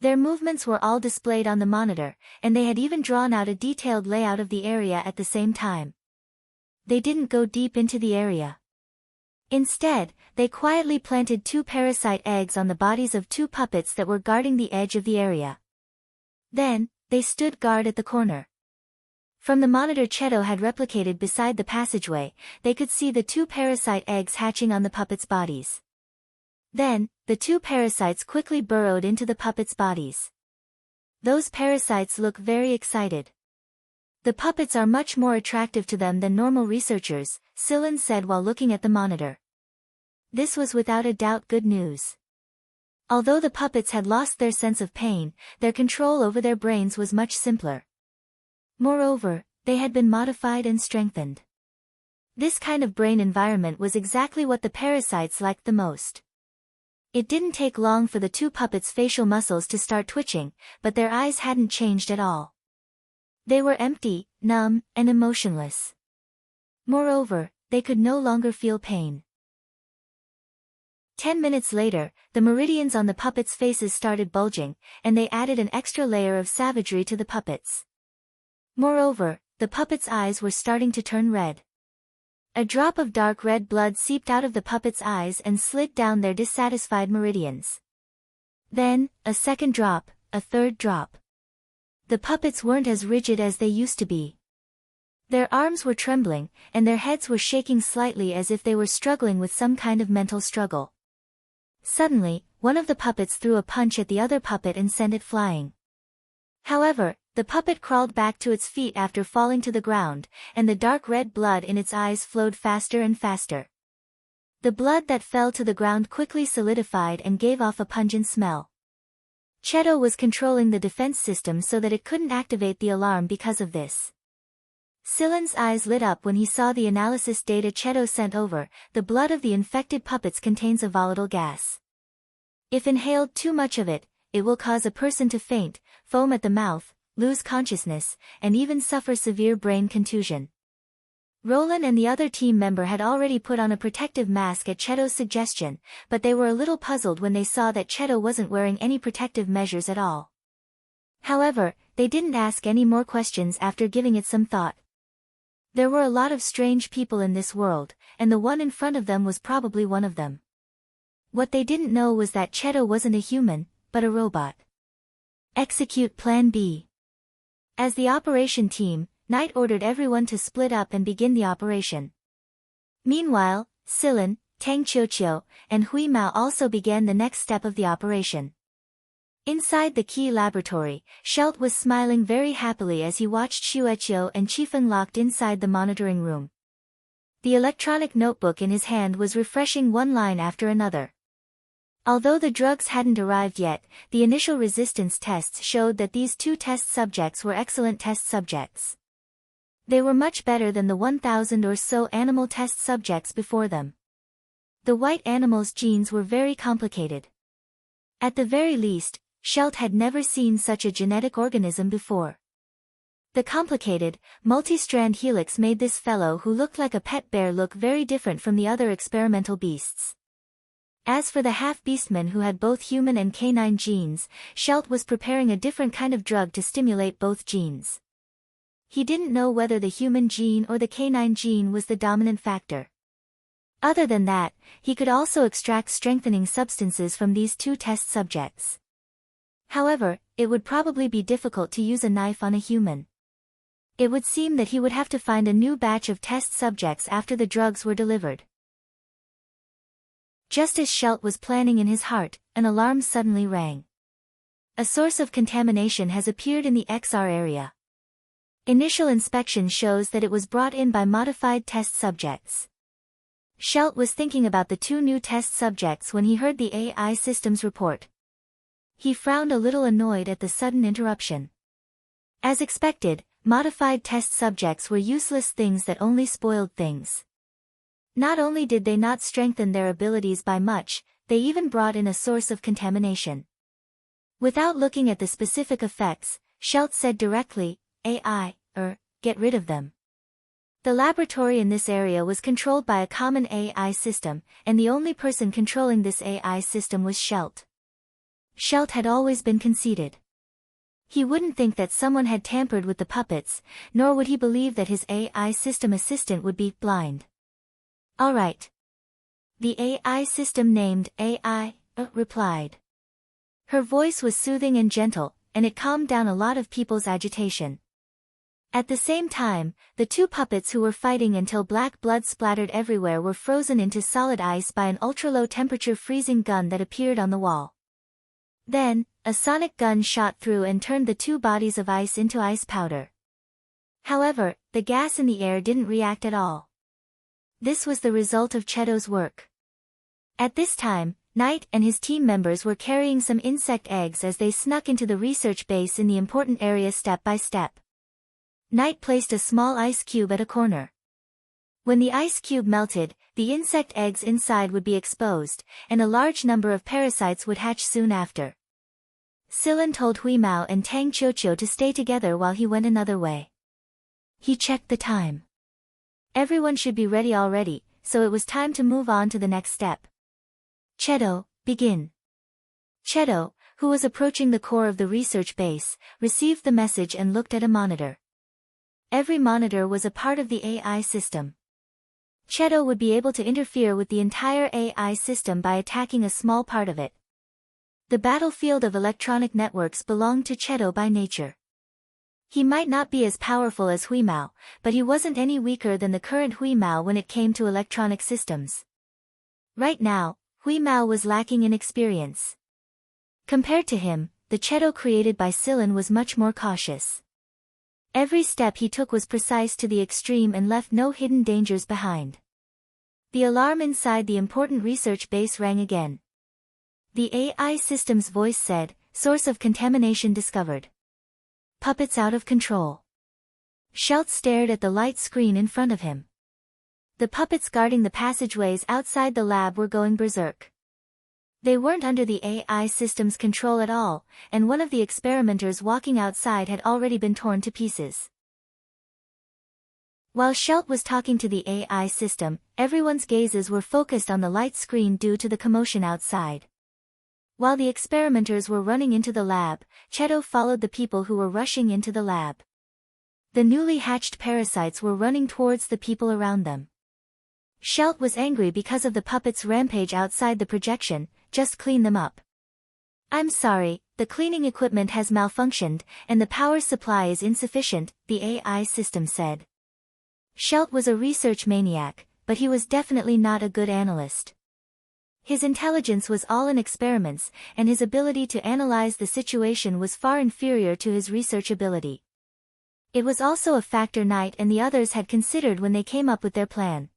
Their movements were all displayed on the monitor, and they had even drawn out a detailed layout of the area at the same time. They didn't go deep into the area. Instead, they quietly planted 2 parasite eggs on the bodies of 2 puppets that were guarding the edge of the area. Then, they stood guard at the corner. From the monitor Cheto had replicated beside the passageway, they could see the 2 parasite eggs hatching on the puppets' bodies. Then, the 2 parasites quickly burrowed into the puppets' bodies. Those parasites look very excited. The puppets are much more attractive to them than normal researchers, Silen said while looking at the monitor. This was without a doubt good news. Although the puppets had lost their sense of pain, their control over their brains was much simpler. Moreover, they had been modified and strengthened. This kind of brain environment was exactly what the parasites liked the most. It didn't take long for the 2 puppets' facial muscles to start twitching, but their eyes hadn't changed at all. They were empty, numb, and emotionless. Moreover, they could no longer feel pain. 10 minutes later, the meridians on the puppets' faces started bulging, and they added an extra layer of savagery to the puppets. Moreover, the puppets' eyes were starting to turn red. A drop of dark red blood seeped out of the puppets' eyes and slid down their dissatisfied meridians. Then, a second drop, a third drop. The puppets weren't as rigid as they used to be. Their arms were trembling, and their heads were shaking slightly as if they were struggling with some kind of mental struggle. Suddenly, one of the puppets threw a punch at the other puppet and sent it flying. However, the puppet crawled back to its feet after falling to the ground, and the dark red blood in its eyes flowed faster and faster. The blood that fell to the ground quickly solidified and gave off a pungent smell. Cheto was controlling the defense system so that it couldn't activate the alarm because of this. Silen's eyes lit up when he saw the analysis data Cheto sent over. The blood of the infected puppets contains a volatile gas. If inhaled too much of it, it will cause a person to faint, foam at the mouth, lose consciousness, and even suffer severe brain contusion. Roland and the other team member had already put on a protective mask at Cheto's suggestion, but they were a little puzzled when they saw that Cheto wasn't wearing any protective measures at all. However, they didn't ask any more questions after giving it some thought. There were a lot of strange people in this world, and the one in front of them was probably one of them. What they didn't know was that Cheto wasn't a human, but a robot. Execute Plan B. As the operation team, Knight ordered everyone to split up and begin the operation. Meanwhile, Silen, Tang Qiuqiu, and Hui Mao also began the next step of the operation. Inside the key laboratory, Shelt was smiling very happily as he watched Shueqiu and Qifeng locked inside the monitoring room. The electronic notebook in his hand was refreshing one line after another. Although the drugs hadn't arrived yet, the initial resistance tests showed that these 2 test subjects were excellent test subjects. They were much better than the 1,000 or so animal test subjects before them. The white animals' genes were very complicated. At the very least, Shelt had never seen such a genetic organism before. The complicated, multi-strand helix made this fellow who looked like a pet bear look very different from the other experimental beasts. As for the half-beastman who had both human and canine genes, Shelt was preparing a different kind of drug to stimulate both genes. He didn't know whether the human gene or the canine gene was the dominant factor. Other than that, he could also extract strengthening substances from these two test subjects. However, it would probably be difficult to use a knife on a human. It would seem that he would have to find a new batch of test subjects after the drugs were delivered. Just as Shelt was planning in his heart, an alarm suddenly rang. A source of contamination has appeared in the XR area. Initial inspection shows that it was brought in by modified test subjects. Shelt was thinking about the two new test subjects when he heard the AI system's report. He frowned a little annoyed at the sudden interruption. As expected, modified test subjects were useless things that only spoiled things. Not only did they not strengthen their abilities by much, they even brought in a source of contamination. Without looking at the specific effects, Shelt said directly, AI, get rid of them. The laboratory in this area was controlled by a common AI system, and the only person controlling this AI system was Shelt. Shelt had always been conceited. He wouldn't think that someone had tampered with the puppets, nor would he believe that his AI system assistant would be blind. All right. The AI system named AI, replied. Her voice was soothing and gentle, and it calmed down a lot of people's agitation. At the same time, the two puppets who were fighting until black blood splattered everywhere were frozen into solid ice by an ultra-low temperature freezing gun that appeared on the wall. Then, a sonic gun shot through and turned the two bodies of ice into ice powder. However, the gas in the air didn't react at all. This was the result of Cheto's work. At this time, Knight and his team members were carrying some insect eggs as they snuck into the research base in the important area step by step. Knight placed a small ice cube at a corner. When the ice cube melted, the insect eggs inside would be exposed, and a large number of parasites would hatch soon after. Sillin told Huimao and Tang Qiuqiu to stay together while he went another way. He checked the time. Everyone should be ready already, so it was time to move on to the next step. Cheto, begin. Cheto, who was approaching the core of the research base, received the message and looked at a monitor. Every monitor was a part of the AI system. Cheto would be able to interfere with the entire AI system by attacking a small part of it. The battlefield of electronic networks belonged to Cheto by nature. He might not be as powerful as Huimao, but he wasn't any weaker than the current Huimao when it came to electronic systems. Right now, Huimao was lacking in experience. Compared to him, the Cheto created by Sillin was much more cautious. Every step he took was precise to the extreme and left no hidden dangers behind. The alarm inside the important research base rang again. The AI system's voice said, "Source of contamination discovered. Puppets out of control." Shelt stared at the light screen in front of him. The puppets guarding the passageways outside the lab were going berserk. They weren't under the AI system's control at all, and one of the experimenters walking outside had already been torn to pieces. While Shelt was talking to the AI system, everyone's gazes were focused on the light screen due to the commotion outside. While the experimenters were running into the lab, Cheto followed the people who were rushing into the lab. The newly hatched parasites were running towards the people around them. Shelt was angry because of the puppets' rampage outside the projection. "Just clean them up." "I'm sorry, the cleaning equipment has malfunctioned, and the power supply is insufficient," the AI system said. Shelt was a research maniac, but he was definitely not a good analyst. His intelligence was all in experiments, and his ability to analyze the situation was far inferior to his research ability. It was also a factor Knight and the others had considered when they came up with their plan.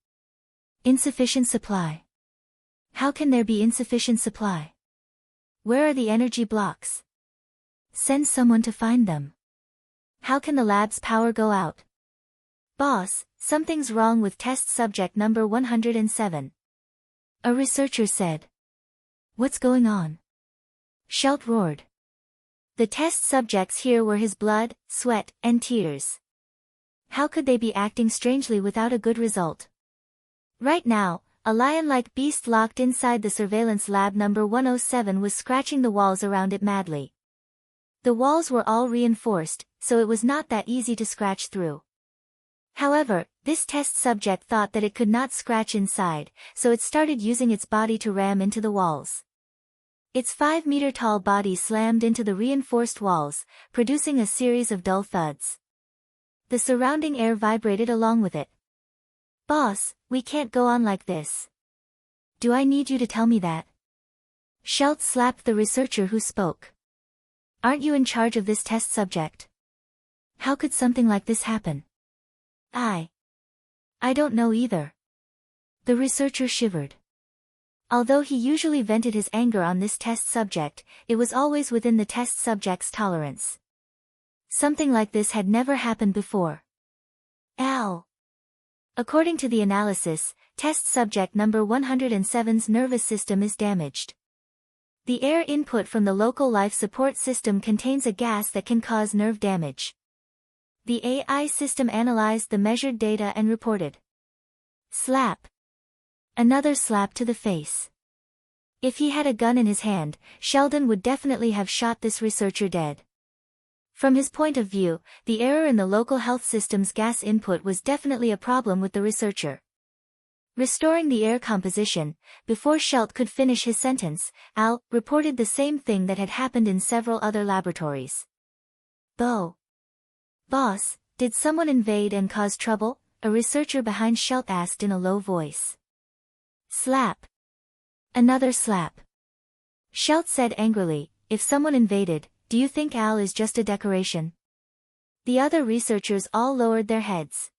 Insufficient supply. How can there be insufficient supply? Where are the energy blocks? Send someone to find them. How can the lab's power go out? Boss, something's wrong with test subject number 107. A researcher said. What's going on? Shelt roared. The test subjects here were his blood, sweat, and tears. How could they be acting strangely without a good result? Right now, a lion-like beast locked inside the surveillance lab number 107 was scratching the walls around it madly. The walls were all reinforced, so it was not that easy to scratch through. However, this test subject thought that it could not scratch inside, so it started using its body to ram into the walls. Its 5-meter-tall body slammed into the reinforced walls, producing a series of dull thuds. The surrounding air vibrated along with it. "Boss, we can't go on like this. Do I need you to tell me that?" Schelt slapped the researcher who spoke. "Aren't you in charge of this test subject? How could something like this happen?" I don't know either." The researcher shivered. Although he usually vented his anger on this test subject, it was always within the test subject's tolerance. Something like this had never happened before. Ow! According to the analysis, test subject number 107's nervous system is damaged. The air input from the local life support system contains a gas that can cause nerve damage. The AI system analyzed the measured data and reported. Slap. Another slap to the face. If he had a gun in his hand, Sheldon would definitely have shot this researcher dead. From his point of view, the error in the local health system's gas input was definitely a problem with the researcher. Restoring the air composition, before Schelt could finish his sentence, Al reported the same thing that had happened in several other laboratories. Boss, did someone invade and cause trouble? A researcher behind Schelt asked in a low voice. Slap. Another slap. Schelt said angrily, "If someone invaded, do you think Al is just a decoration?" The other researchers all lowered their heads.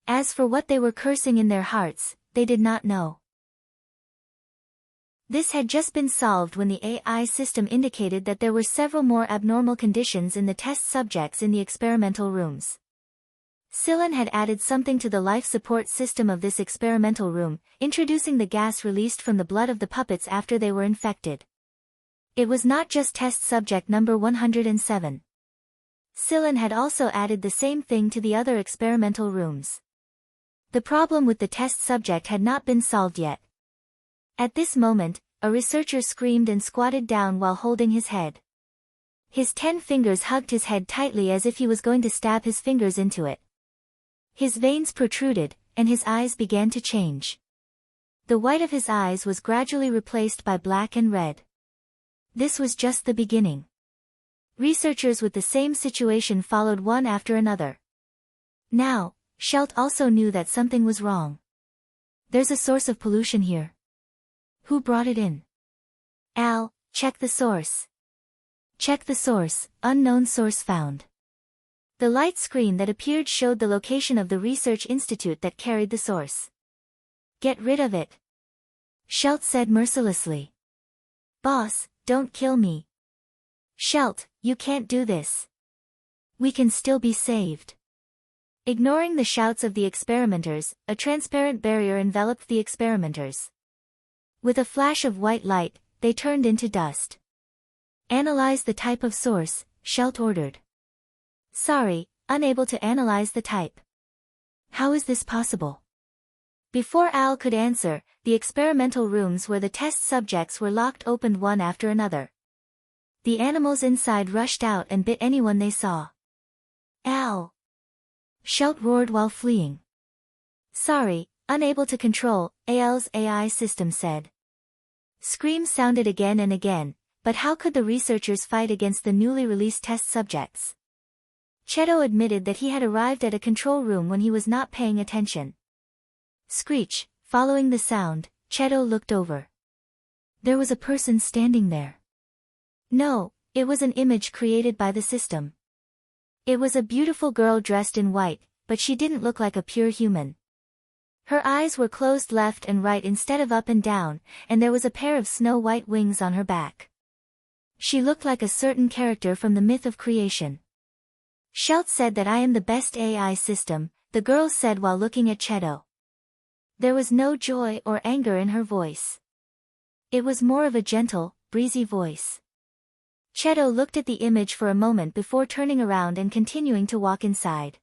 As for what they were cursing in their hearts, they did not know. This had just been solved when the AI system indicated that there were several more abnormal conditions in the test subjects in the experimental rooms. Sillin had added something to the life support system of this experimental room, introducing the gas released from the blood of the puppets after they were infected. It was not just test subject number 107. Sillin had also added the same thing to the other experimental rooms. The problem with the test subject had not been solved yet. At this moment, a researcher screamed and squatted down while holding his head. His 10 fingers hugged his head tightly as if he was going to stab his fingers into it. His veins protruded, and his eyes began to change. The white of his eyes was gradually replaced by black and red. This was just the beginning. Researchers with the same situation followed one after another. Now, Schelt also knew that something was wrong. There's a source of pollution here. Who brought it in? Al, check the source. Check the source, unknown source found. The light screen that appeared showed the location of the research institute that carried the source. Get rid of it. Schelt said mercilessly. Boss, don't kill me. Schelt, you can't do this. We can still be saved. Ignoring the shouts of the experimenters, a transparent barrier enveloped the experimenters. With a flash of white light, they turned into dust. Analyze the type of source, Schelt ordered. Sorry, unable to analyze the type. How is this possible? Before Al could answer, the experimental rooms where the test subjects were locked opened one after another. The animals inside rushed out and bit anyone they saw. Al! Schelt roared while fleeing. Sorry, unable to control, Al's AI system said. Screams sounded again and again, but how could the researchers fight against the newly released test subjects? Cheto admitted that he had arrived at a control room when he was not paying attention. Screech, following the sound, Cheto looked over. There was a person standing there. No, it was an image created by the system. It was a beautiful girl dressed in white, but she didn't look like a pure human. Her eyes were closed left and right instead of up and down, and there was a pair of snow-white wings on her back. She looked like a certain character from the myth of creation. Schelt said that I am the best AI system, the girl said while looking at Cheto. There was no joy or anger in her voice. It was more of a gentle, breezy voice. Cheto looked at the image for a moment before turning around and continuing to walk inside.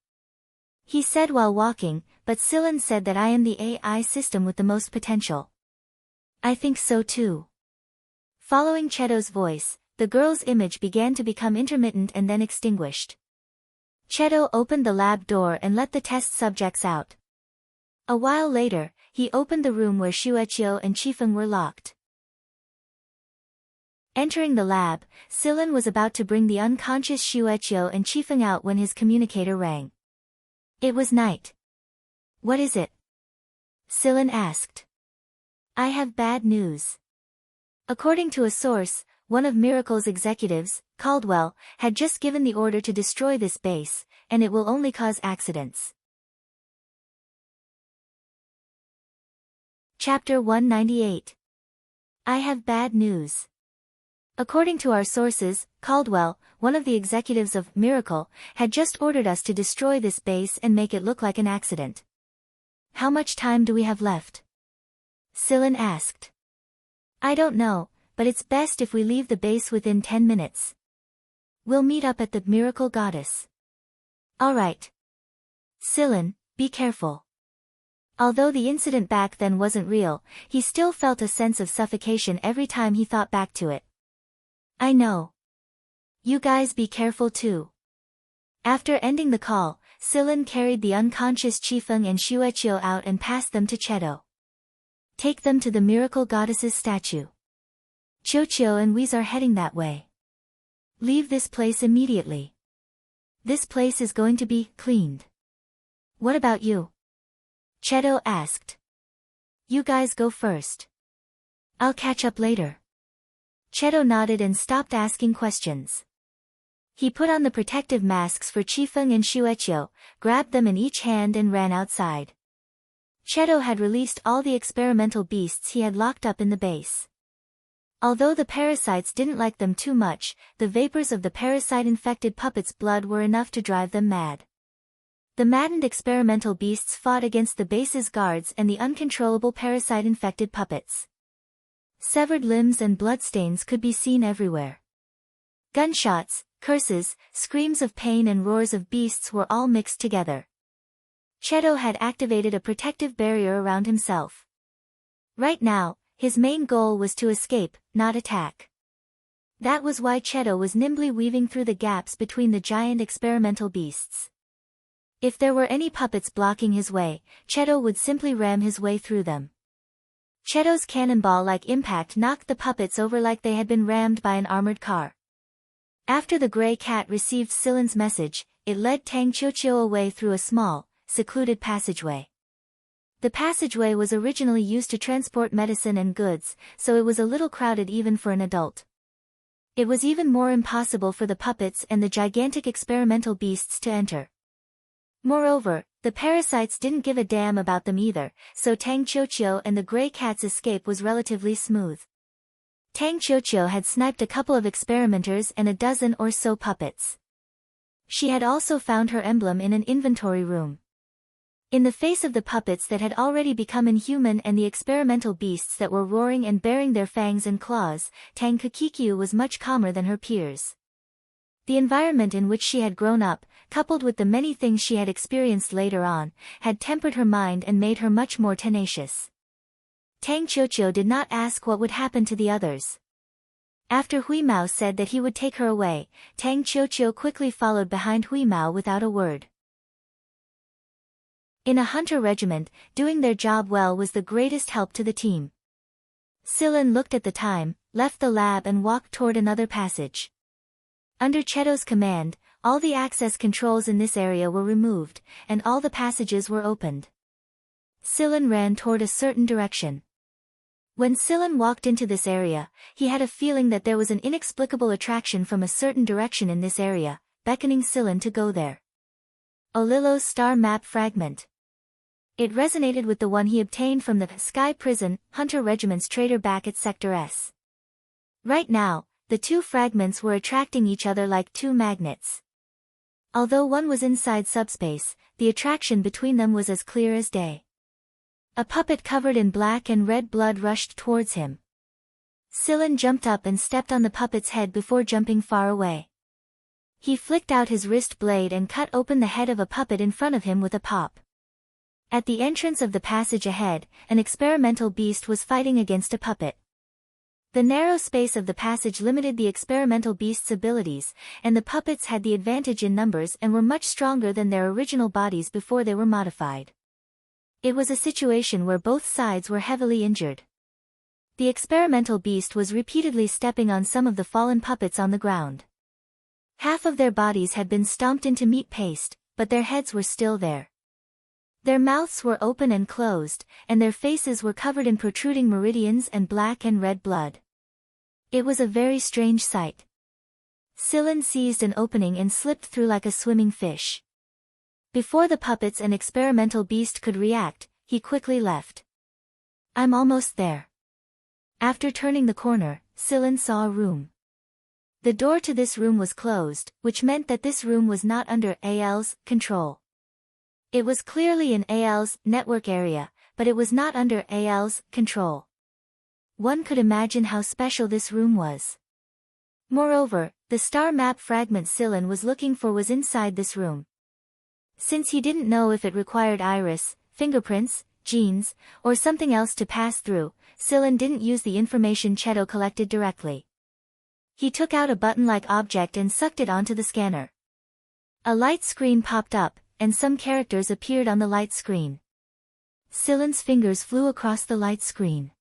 He said while walking, but Silen said that I am the AI system with the most potential. I think so too. Following Cheto's voice, the girl's image began to become intermittent and then extinguished. Cheto opened the lab door and let the test subjects out. A while later, he opened the room where Shueqiu and Qifeng were locked. Entering the lab, Silen was about to bring the unconscious Shueqiu and Qifeng out when his communicator rang. It was night. What is it? Silen asked. I have bad news. According to a source, one of Miracle's executives, Caldwell, had just given the order to destroy this base, and it will only cause accidents. Chapter 198. I have bad news. According to our sources, Caldwell, one of the executives of Miracle, had just ordered us to destroy this base and make it look like an accident. How much time do we have left? Silen asked. I don't know, but it's best if we leave the base within 10 minutes. We'll meet up at the Miracle Goddess. All right. Silen, be careful. Although the incident back then wasn't real, he still felt a sense of suffocation every time he thought back to it. I know. You guys be careful too. After ending the call, Silen carried the unconscious Qifeng and Shueqiu out and passed them to Cheto. Take them to the Miracle Goddess's statue. Qiu and Wei's are heading that way. Leave this place immediately. This place is going to be cleaned. What about you? Cheto asked. You guys go first. I'll catch up later. Cheto nodded and stopped asking questions. He put on the protective masks for Qifeng and Shueqiu, grabbed them in each hand and ran outside. Cheto had released all the experimental beasts he had locked up in the base. Although the parasites didn't like them too much, the vapors of the parasite-infected puppets' blood were enough to drive them mad. The maddened experimental beasts fought against the base's guards and the uncontrollable parasite-infected puppets. Severed limbs and bloodstains could be seen everywhere. Gunshots, curses, screams of pain and roars of beasts were all mixed together. Cheto had activated a protective barrier around himself. Right now, his main goal was to escape, not attack. That was why Cheto was nimbly weaving through the gaps between the giant experimental beasts. If there were any puppets blocking his way, Cheto would simply ram his way through them. Cheto's cannonball-like impact knocked the puppets over like they had been rammed by an armored car. After the gray cat received Silen's message, it led Tang Qiuqiu away through a small, secluded passageway. The passageway was originally used to transport medicine and goods, so it was a little crowded even for an adult. It was even more impossible for the puppets and the gigantic experimental beasts to enter. Moreover, the parasites didn't give a damn about them either, so Tang Qiuqiu and the gray cat's escape was relatively smooth. Tang Qiuqiu had sniped a couple of experimenters and a dozen or so puppets. She had also found her emblem in an inventory room. In the face of the puppets that had already become inhuman and the experimental beasts that were roaring and baring their fangs and claws, Tang Qiuqiu was much calmer than her peers. The environment in which she had grown up, coupled with the many things she had experienced later on, had tempered her mind and made her much more tenacious. Tang Qiuqiu did not ask what would happen to the others. After Huimao said that he would take her away, Tang Qiuqiu quickly followed behind Huimao without a word. In a hunter regiment, doing their job well was the greatest help to the team. Silen looked at the time, left the lab and walked toward another passage. Under Cheto's command, all the access controls in this area were removed, and all the passages were opened. Silen ran toward a certain direction. When Silen walked into this area, he had a feeling that there was an inexplicable attraction from a certain direction in this area, beckoning Silen to go there. Olillo's star map fragment. It resonated with the one he obtained from the Sky Prison Hunter Regiment's trader back at Sector S. Right now, the two fragments were attracting each other like two magnets. Although one was inside subspace, the attraction between them was as clear as day. A puppet covered in black and red blood rushed towards him. Silen jumped up and stepped on the puppet's head before jumping far away. He flicked out his wrist blade and cut open the head of a puppet in front of him with a pop. At the entrance of the passage ahead, an experimental beast was fighting against a puppet. The narrow space of the passage limited the experimental beast's abilities, and the puppets had the advantage in numbers and were much stronger than their original bodies before they were modified. It was a situation where both sides were heavily injured. The experimental beast was repeatedly stepping on some of the fallen puppets on the ground. Half of their bodies had been stomped into meat paste, but their heads were still there. Their mouths were open and closed, and their faces were covered in protruding meridians and black and red blood. It was a very strange sight. Scylla seized an opening and slipped through like a swimming fish. Before the puppets and experimental beast could react, he quickly left. "I'm almost there." After turning the corner, Scylla saw a room. The door to this room was closed, which meant that this room was not under AL's control. It was clearly in AL's network area, but it was not under AL's control. One could imagine how special this room was. Moreover, the star map fragment Scylla was looking for was inside this room. Since he didn't know if it required iris, fingerprints, genes, or something else to pass through, Scylla didn't use the information Cheto collected directly. He took out a button-like object and sucked it onto the scanner. A light screen popped up, and some characters appeared on the light screen. Scylla's fingers flew across the light screen.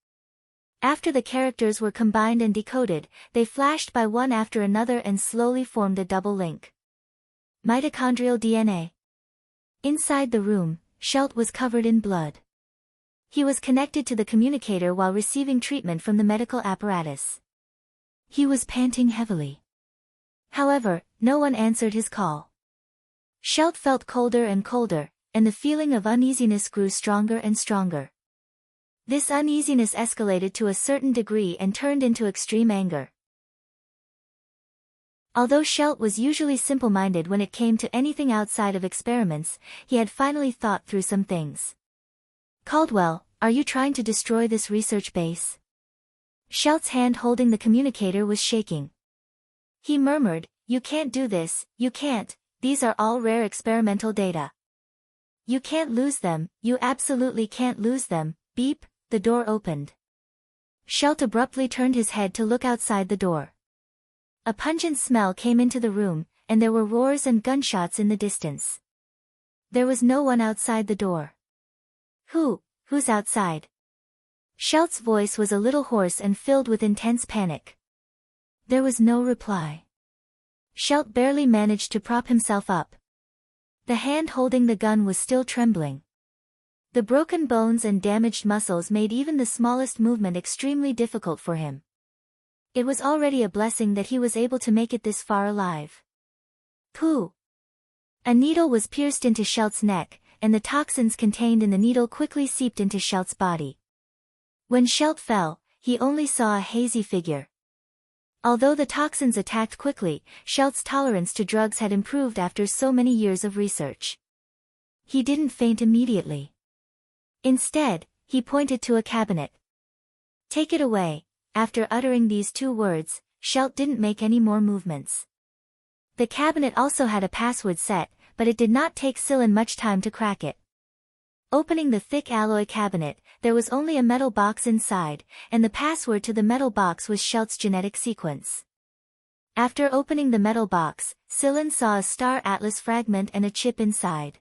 After the characters were combined and decoded, they flashed by one after another and slowly formed a double link. Mitochondrial DNA. Inside the room, Schelt was covered in blood. He was connected to the communicator while receiving treatment from the medical apparatus. He was panting heavily. However, no one answered his call. Schelt felt colder and colder, and the feeling of uneasiness grew stronger and stronger. This uneasiness escalated to a certain degree and turned into extreme anger. Although Schelt was usually simple-minded when it came to anything outside of experiments, he had finally thought through some things. "Caldwell, are you trying to destroy this research base?" Schelt's hand holding the communicator was shaking. He murmured, "You can't do this, you can't. These are all rare experimental data. You can't lose them, you absolutely can't lose them." Beep, the door opened. Schelt abruptly turned his head to look outside the door. A pungent smell came into the room, and there were roars and gunshots in the distance. There was no one outside the door. Who's outside?" Schelt's voice was a little hoarse and filled with intense panic. There was no reply. Schelt barely managed to prop himself up. The hand holding the gun was still trembling. The broken bones and damaged muscles made even the smallest movement extremely difficult for him. It was already a blessing that he was able to make it this far alive. Pooh! A needle was pierced into Schelt's neck, and the toxins contained in the needle quickly seeped into Schelt's body. When Schelt fell, he only saw a hazy figure. Although the toxins attacked quickly, Schelt's tolerance to drugs had improved after so many years of research. He didn't faint immediately. Instead, he pointed to a cabinet. "Take it away." After uttering these two words, Schelt didn't make any more movements. The cabinet also had a password set, but it did not take Scylla much time to crack it. Opening the thick alloy cabinet, there was only a metal box inside, and the password to the metal box was Schelt's genetic sequence. After opening the metal box, Scylla saw a star atlas fragment and a chip inside.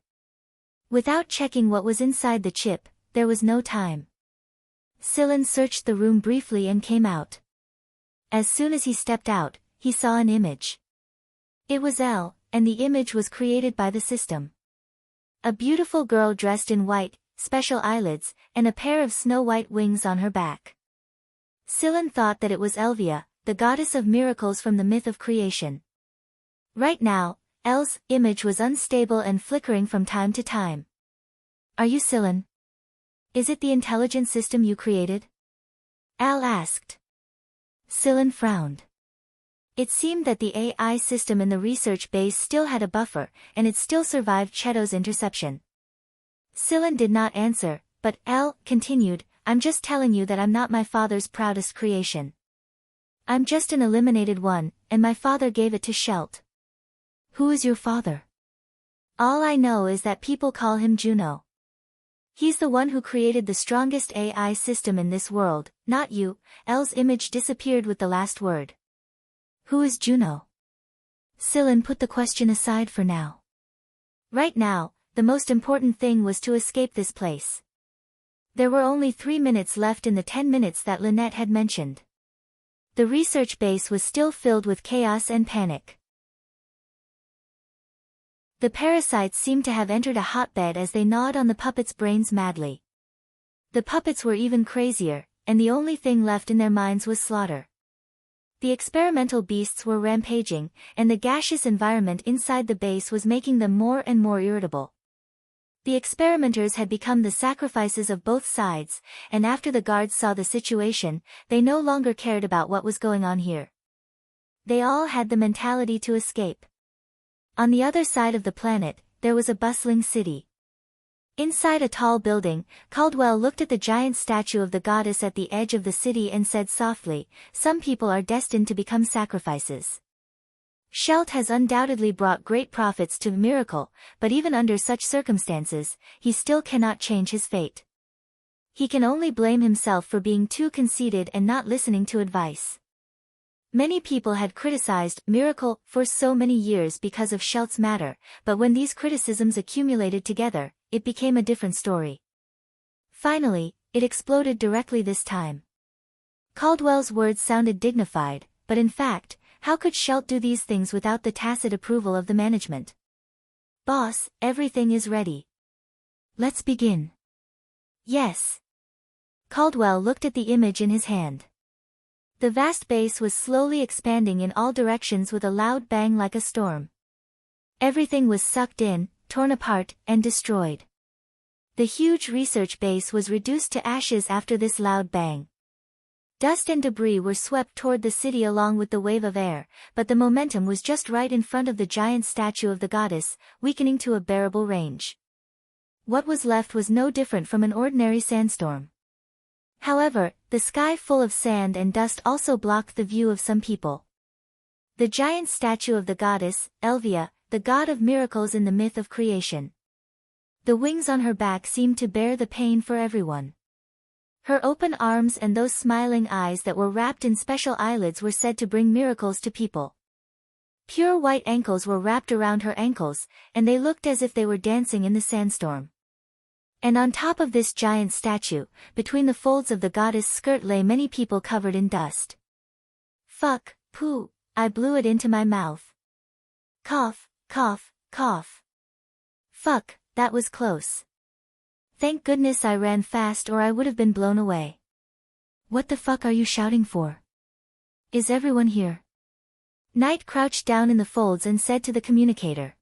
Without checking what was inside the chip, there was no time. Scylla searched the room briefly and came out. As soon as he stepped out, he saw an image. It was Elle, and the image was created by the system. A beautiful girl dressed in white, special eyelids, and a pair of snow-white wings on her back. Scylla thought that it was Elvia, the goddess of miracles from the myth of creation. Right now, Elle's image was unstable and flickering from time to time. "Are you Scylla? Is it the intelligent system you created?" Elle asked. Scylla frowned. It seemed that the AI system in the research base still had a buffer, and it still survived Cheto's interception. Scylla did not answer, but Elle continued, "I'm just telling you that I'm not my father's proudest creation. I'm just an eliminated one, and my father gave it to Schelt." Who is your father? All I know is that people call him Juno. He's the one who created the strongest AI system in this world, not you. Elle's image disappeared with the last word. Who is Juno? Sillin put the question aside for now. Right now, the most important thing was to escape this place. There were only 3 minutes left in the 10 minutes that Lynette had mentioned. The research base was still filled with chaos and panic. The parasites seemed to have entered a hotbed as they gnawed on the puppets' brains madly. The puppets were even crazier, and the only thing left in their minds was slaughter. The experimental beasts were rampaging, and the gaseous environment inside the base was making them more and more irritable. The experimenters had become the sacrifices of both sides, and after the guards saw the situation, they no longer cared about what was going on here. They all had the mentality to escape. On the other side of the planet, there was a bustling city. Inside a tall building, Caldwell looked at the giant statue of the goddess at the edge of the city and said softly, "Some people are destined to become sacrifices." Shelt has undoubtedly brought great profits to Miracle, but even under such circumstances, he still cannot change his fate. He can only blame himself for being too conceited and not listening to advice. Many people had criticized Miracle for so many years because of Shelt's matter, but when these criticisms accumulated together, it became a different story. Finally, it exploded directly this time. Caldwell's words sounded dignified, but in fact, how could Shelt do these things without the tacit approval of the management? "Boss, everything is ready. Let's begin." "Yes." Caldwell looked at the image in his hand. The vast base was slowly expanding in all directions with a loud bang like a storm. Everything was sucked in, torn apart, and destroyed. The huge research base was reduced to ashes after this loud bang. Dust and debris were swept toward the city along with the wave of air, but the momentum was just right in front of the giant statue of the goddess, weakening to a bearable range. What was left was no different from an ordinary sandstorm. However, the sky full of sand and dust also blocked the view of some people. The giant statue of the goddess, Elvia, the god of miracles in the myth of creation. The wings on her back seemed to bear the pain for everyone. Her open arms and those smiling eyes that were wrapped in special eyelids were said to bring miracles to people. Pure white ankles were wrapped around her ankles, and they looked as if they were dancing in the sandstorm. And on top of this giant statue, between the folds of the goddess' skirt lay many people covered in dust. Fuck, poo, I blew it into my mouth. Cough, cough, cough. Fuck, that was close. Thank goodness I ran fast or I would have been blown away. What the fuck are you shouting for? Is everyone here? Knight crouched down in the folds and said to the communicator.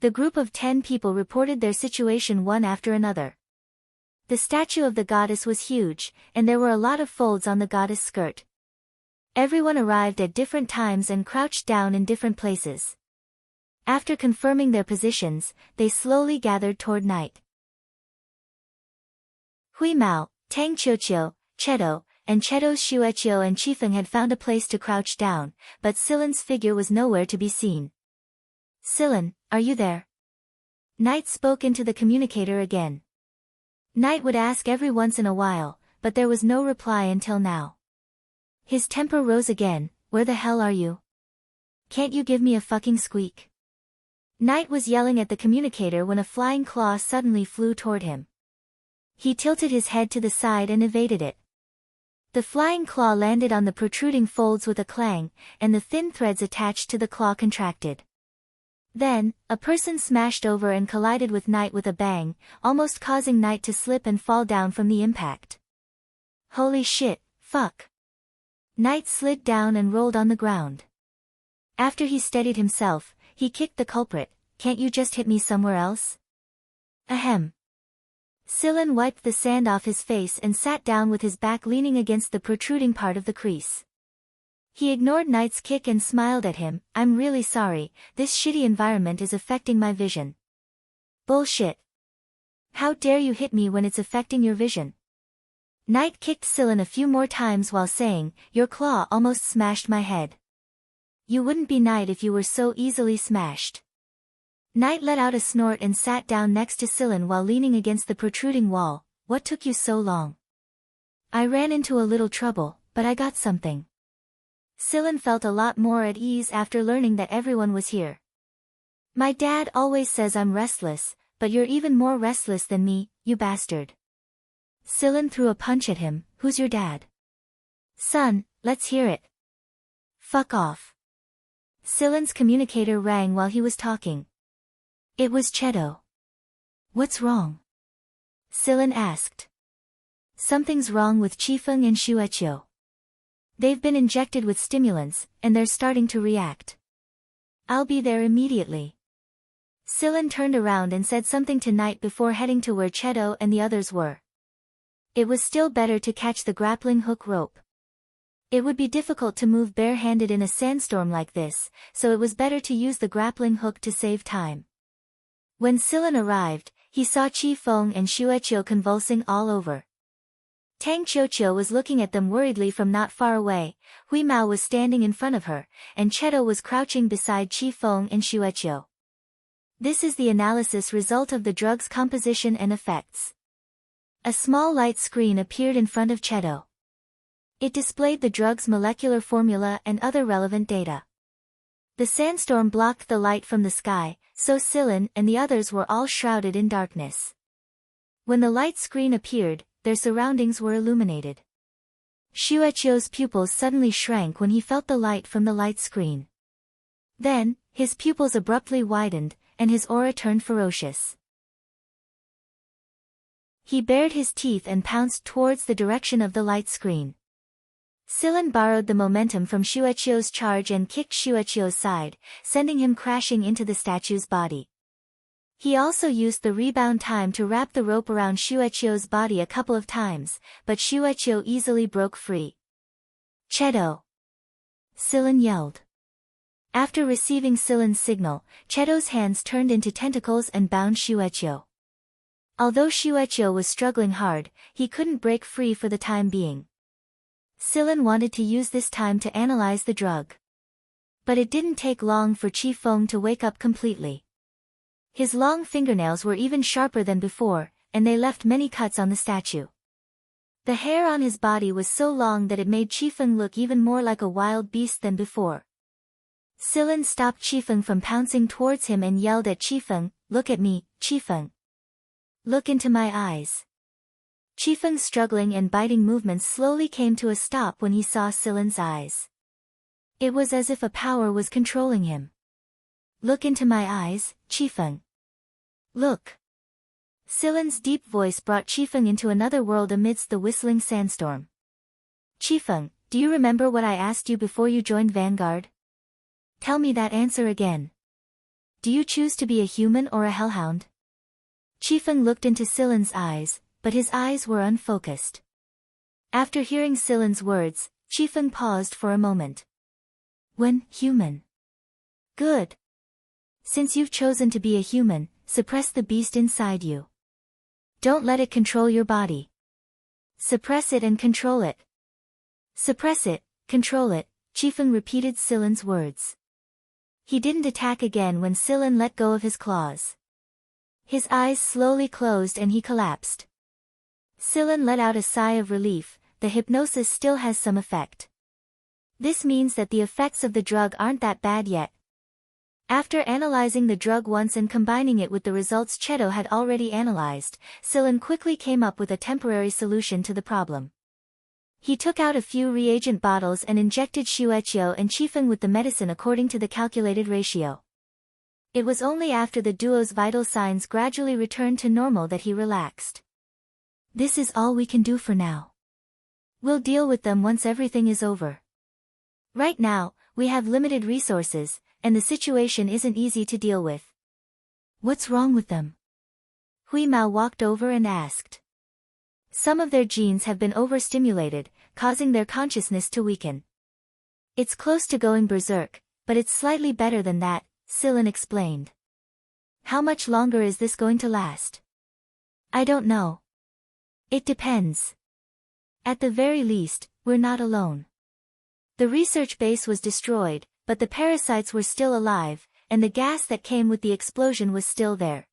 The group of 10 people reported their situation one after another. The statue of the goddess was huge, and there were a lot of folds on the goddess' skirt. Everyone arrived at different times and crouched down in different places. After confirming their positions, they slowly gathered toward Knight. Hui Mao, Tang Qiuqiu, Cheto, and Cheto's Shueqiu and Chifeng had found a place to crouch down, but Silen's figure was nowhere to be seen. Silen, are you there? Knight spoke into the communicator again. Knight would ask every once in a while, but there was no reply until now. His temper rose again. Where the hell are you? Can't you give me a fucking squeak? Knight was yelling at the communicator when a flying claw suddenly flew toward him. He tilted his head to the side and evaded it. The flying claw landed on the protruding folds with a clang, and the thin threads attached to the claw contracted. Then, a person smashed over and collided with Knight with a bang, almost causing Knight to slip and fall down from the impact. Holy shit, fuck. Knight slid down and rolled on the ground. After he steadied himself, he kicked the culprit. Can't you just hit me somewhere else? Ahem. Silen wiped the sand off his face and sat down with his back leaning against the protruding part of the crease. He ignored Knight's kick and smiled at him. I'm really sorry, this shitty environment is affecting my vision. Bullshit. How dare you hit me when it's affecting your vision? Knight kicked Silen a few more times while saying, your claw almost smashed my head. You wouldn't be Knight if you were so easily smashed. Knight let out a snort and sat down next to Sillin while leaning against the protruding wall. What took you so long? I ran into a little trouble, but I got something. Sillin felt a lot more at ease after learning that everyone was here. My dad always says I'm restless, but you're even more restless than me, you bastard. Sillin threw a punch at him. Who's your dad? Son, let's hear it. Fuck off. Sillin's communicator rang while he was talking. It was Chedo. What's wrong? Sillin asked. Something's wrong with Chifeng and Shueqiu. They've been injected with stimulants, and they're starting to react. I'll be there immediately. Sillin turned around and said something to Knight before heading to where Chedo and the others were. It was still better to catch the grappling hook rope. It would be difficult to move barehanded in a sandstorm like this, so it was better to use the grappling hook to save time. When Sillin arrived, he saw Chifeng and Shueqiu convulsing all over. Tang Qiuqiu was looking at them worriedly from not far away, Hui Mao was standing in front of her, and Chedo was crouching beside Chifeng and Shueqiu. This is the analysis result of the drug's composition and effects. A small light screen appeared in front of Chedo. It displayed the drug's molecular formula and other relevant data. The sandstorm blocked the light from the sky, so Sillin and the others were all shrouded in darkness. When the light screen appeared, their surroundings were illuminated. Shueqiu's pupils suddenly shrank when he felt the light from the light screen. Then, his pupils abruptly widened, and his aura turned ferocious. He bared his teeth and pounced towards the direction of the light screen. Sillin borrowed the momentum from Shueqiu's charge and kicked Shueqiu's side, sending him crashing into the statue's body. He also used the rebound time to wrap the rope around Shueqiu's body a couple of times, but Shueqiu easily broke free. Chedo! Sillin yelled. After receiving Sillin's signal, Chedo's hands turned into tentacles and bound Shueqiu. Although Shueqiu was struggling hard, he couldn't break free for the time being. Sillin wanted to use this time to analyze the drug. But it didn't take long for Chifeng to wake up completely. His long fingernails were even sharper than before, and they left many cuts on the statue. The hair on his body was so long that it made Chifeng look even more like a wild beast than before. Sillin stopped Chifeng from pouncing towards him and yelled at Chifeng, "Look at me, Chifeng. Look into my eyes." Chifeng's struggling and biting movements slowly came to a stop when he saw Sillin's eyes. It was as if a power was controlling him. "Look into my eyes, Chifeng. Look." Sillin's deep voice brought Chifeng into another world amidst the whistling sandstorm. "Chifeng, do you remember what I asked you before you joined Vanguard? Tell me that answer again. Do you choose to be a human or a hellhound?" Chifeng looked into Sillin's eyes, but his eyes were unfocused. After hearing Sillin's words, Chifeng paused for a moment. "When human. Good. Since you've chosen to be a human, suppress the beast inside you. Don't let it control your body. Suppress it and control it. Suppress it, control it," Chifeng repeated Sillin's words. He didn't attack again when Sillin let go of his claws. His eyes slowly closed and he collapsed. Sillin let out a sigh of relief. The hypnosis still has some effect. This means that the effects of the drug aren't that bad yet. After analyzing the drug once and combining it with the results Chedo had already analyzed, Sillin quickly came up with a temporary solution to the problem. He took out a few reagent bottles and injected Shueqiu and Chifeng with the medicine according to the calculated ratio. It was only after the duo's vital signs gradually returned to normal that he relaxed. "This is all we can do for now. We'll deal with them once everything is over. Right now, we have limited resources, and the situation isn't easy to deal with." "What's wrong with them?" Hui Mao walked over and asked. "Some of their genes have been overstimulated, causing their consciousness to weaken. It's close to going berserk, but it's slightly better than that," Sillin explained. "How much longer is this going to last?" "I don't know. It depends. At the very least, we're not alone." The research base was destroyed, but the parasites were still alive, and the gas that came with the explosion was still there.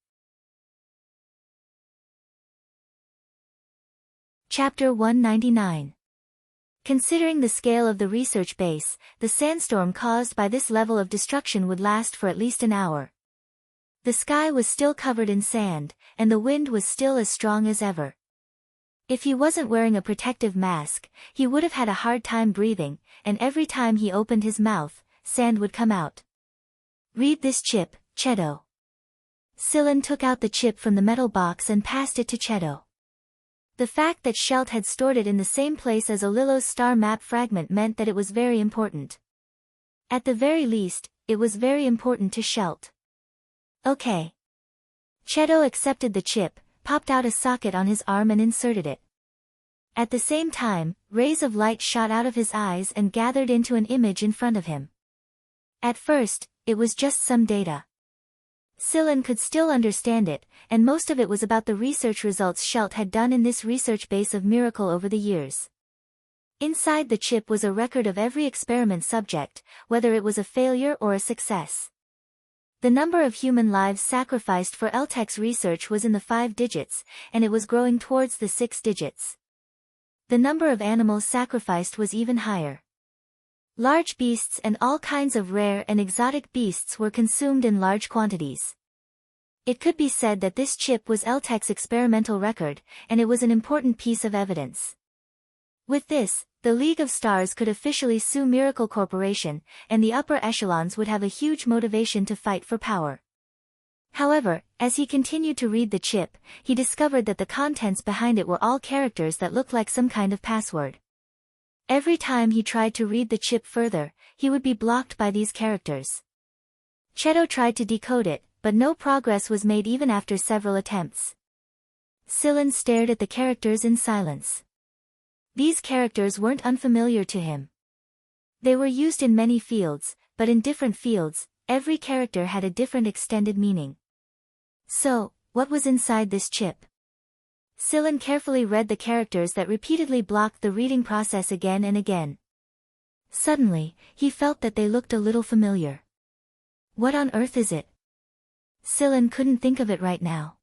Chapter 199. Considering the scale of the research base, the sandstorm caused by this level of destruction would last for at least an hour. The sky was still covered in sand, and the wind was still as strong as ever. If he wasn't wearing a protective mask, he would have had a hard time breathing, and every time he opened his mouth, sand would come out. "Read this chip, Cheto." Scylla took out the chip from the metal box and passed it to Cheto. The fact that Shelt had stored it in the same place as Olilo's star map fragment meant that it was very important. At the very least, it was very important to Shelt. Okay. Cheto accepted the chip, popped out a socket on his arm and inserted it. At the same time, rays of light shot out of his eyes and gathered into an image in front of him. At first, it was just some data. Scylla could still understand it, and most of it was about the research results Shelt had done in this research base of Miracle over the years. Inside the chip was a record of every experiment subject, whether it was a failure or a success. The number of human lives sacrificed for Eltech's research was in the 5 digits, and it was growing towards the 6 digits. The number of animals sacrificed was even higher. Large beasts and all kinds of rare and exotic beasts were consumed in large quantities. It could be said that this chip was Eltech's experimental record, and it was an important piece of evidence. With this, the League of Stars could officially sue Miracle Corporation, and the upper echelons would have a huge motivation to fight for power. However, as he continued to read the chip, he discovered that the contents behind it were all characters that looked like some kind of password. Every time he tried to read the chip further, he would be blocked by these characters. Cheto tried to decode it, but no progress was made even after several attempts. Scylla stared at the characters in silence. These characters weren't unfamiliar to him. They were used in many fields, but in different fields, every character had a different extended meaning. So, what was inside this chip? Scylla carefully read the characters that repeatedly blocked the reading process again and again. Suddenly, he felt that they looked a little familiar. What on earth is it? Scylla couldn't think of it right now.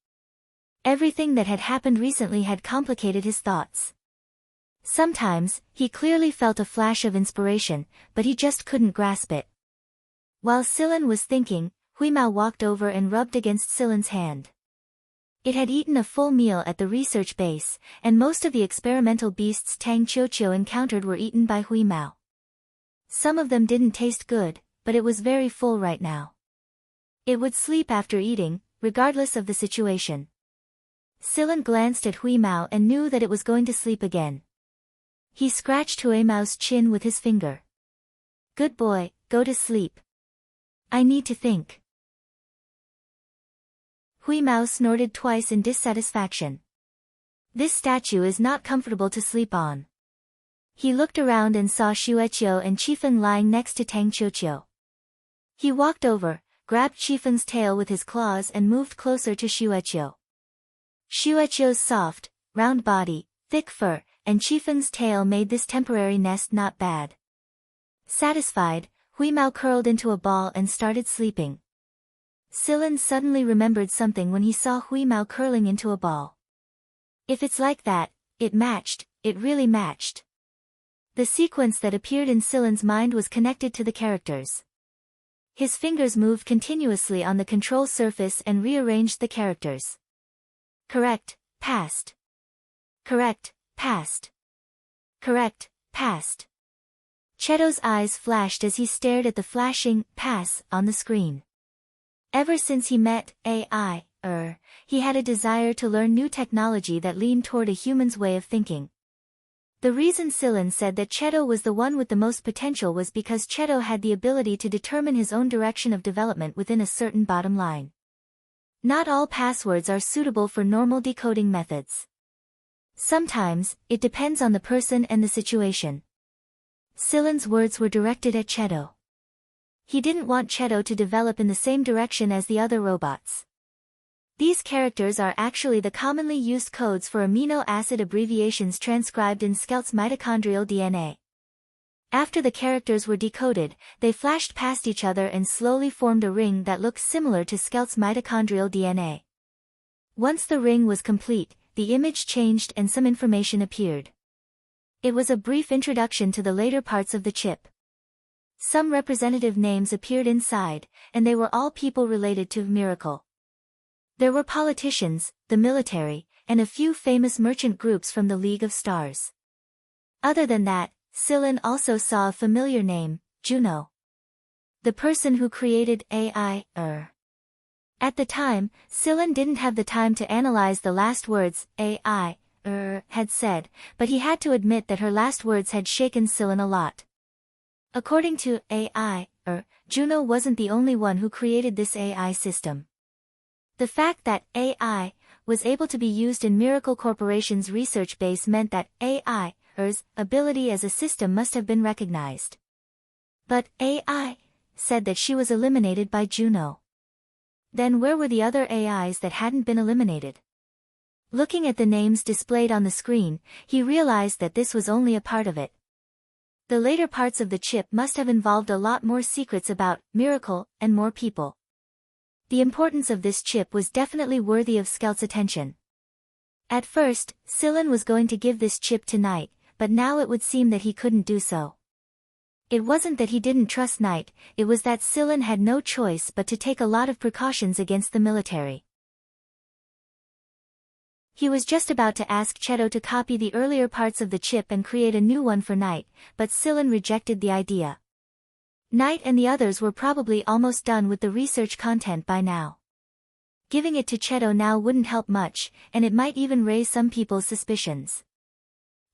Everything that had happened recently had complicated his thoughts. Sometimes, he clearly felt a flash of inspiration, but he just couldn't grasp it. While Scylla was thinking, Huimao walked over and rubbed against Scylla's hand. It had eaten a full meal at the research base, and most of the experimental beasts Tang Qiuqiu encountered were eaten by Huimao. Some of them didn't taste good, but it was very full right now. It would sleep after eating, regardless of the situation. Scylla glanced at Huimao and knew that it was going to sleep again. He scratched Huimao's chin with his finger. "Good boy, go to sleep. I need to think." Huimao snorted twice in dissatisfaction. "This statue is not comfortable to sleep on." He looked around and saw Xueqiu and Qifeng lying next to Tang Qiuqiu. He walked over, grabbed Qifeng's tail with his claws and moved closer to Xueqiu. Xueqiu's soft, round body, thick fur, and Qifeng's tail made this temporary nest not bad. Satisfied, Huimao curled into a ball and started sleeping. Scylla suddenly remembered something when he saw Huimao curling into a ball. If it's like that, it matched, it really matched. The sequence that appeared in Scylla's mind was connected to the characters. His fingers moved continuously on the control surface and rearranged the characters. Correct, passed. Correct, passed. Correct, passed. Cheto's eyes flashed as he stared at the flashing pass on the screen. Ever since he met AI, he had a desire to learn new technology that leaned toward a human's way of thinking. The reason Scylla said that Cheto was the one with the most potential was because Cheto had the ability to determine his own direction of development within a certain bottom line. Not all passwords are suitable for normal decoding methods. Sometimes, it depends on the person and the situation. Scylla's words were directed at Cheto. He didn't want Cheto to develop in the same direction as the other robots. These characters are actually the commonly used codes for amino acid abbreviations transcribed in Skelt's mitochondrial DNA. After the characters were decoded, they flashed past each other and slowly formed a ring that looked similar to Skelt's mitochondrial DNA. Once the ring was complete, the image changed and some information appeared. It was a brief introduction to the later parts of the chip. Some representative names appeared inside, and they were all people related to Miracle. There were politicians, the military, and a few famous merchant groups from the League of Stars. Other than that, Sillin also saw a familiar name, Juno. The person who created AI, At the time, Sillin didn't have the time to analyze the last words AI, had said, but he had to admit that her last words had shaken Sillin a lot. According to AI, Juno wasn't the only one who created this AI system. The fact that AI was able to be used in Miracle Corporation's research base meant that AI's ability as a system must have been recognized. But AI said that she was eliminated by Juno. Then where were the other AIs that hadn't been eliminated? Looking at the names displayed on the screen, he realized that this was only a part of it. The later parts of the chip must have involved a lot more secrets about Miracle and more people. The importance of this chip was definitely worthy of Skelt's attention. At first, Sillin was going to give this chip to Knight, but now it would seem that he couldn't do so. It wasn't that he didn't trust Knight, it was that Sillin had no choice but to take a lot of precautions against the military. He was just about to ask Cheto to copy the earlier parts of the chip and create a new one for Knight, but Sillin rejected the idea. Knight and the others were probably almost done with the research content by now. Giving it to Cheto now wouldn't help much, and it might even raise some people's suspicions.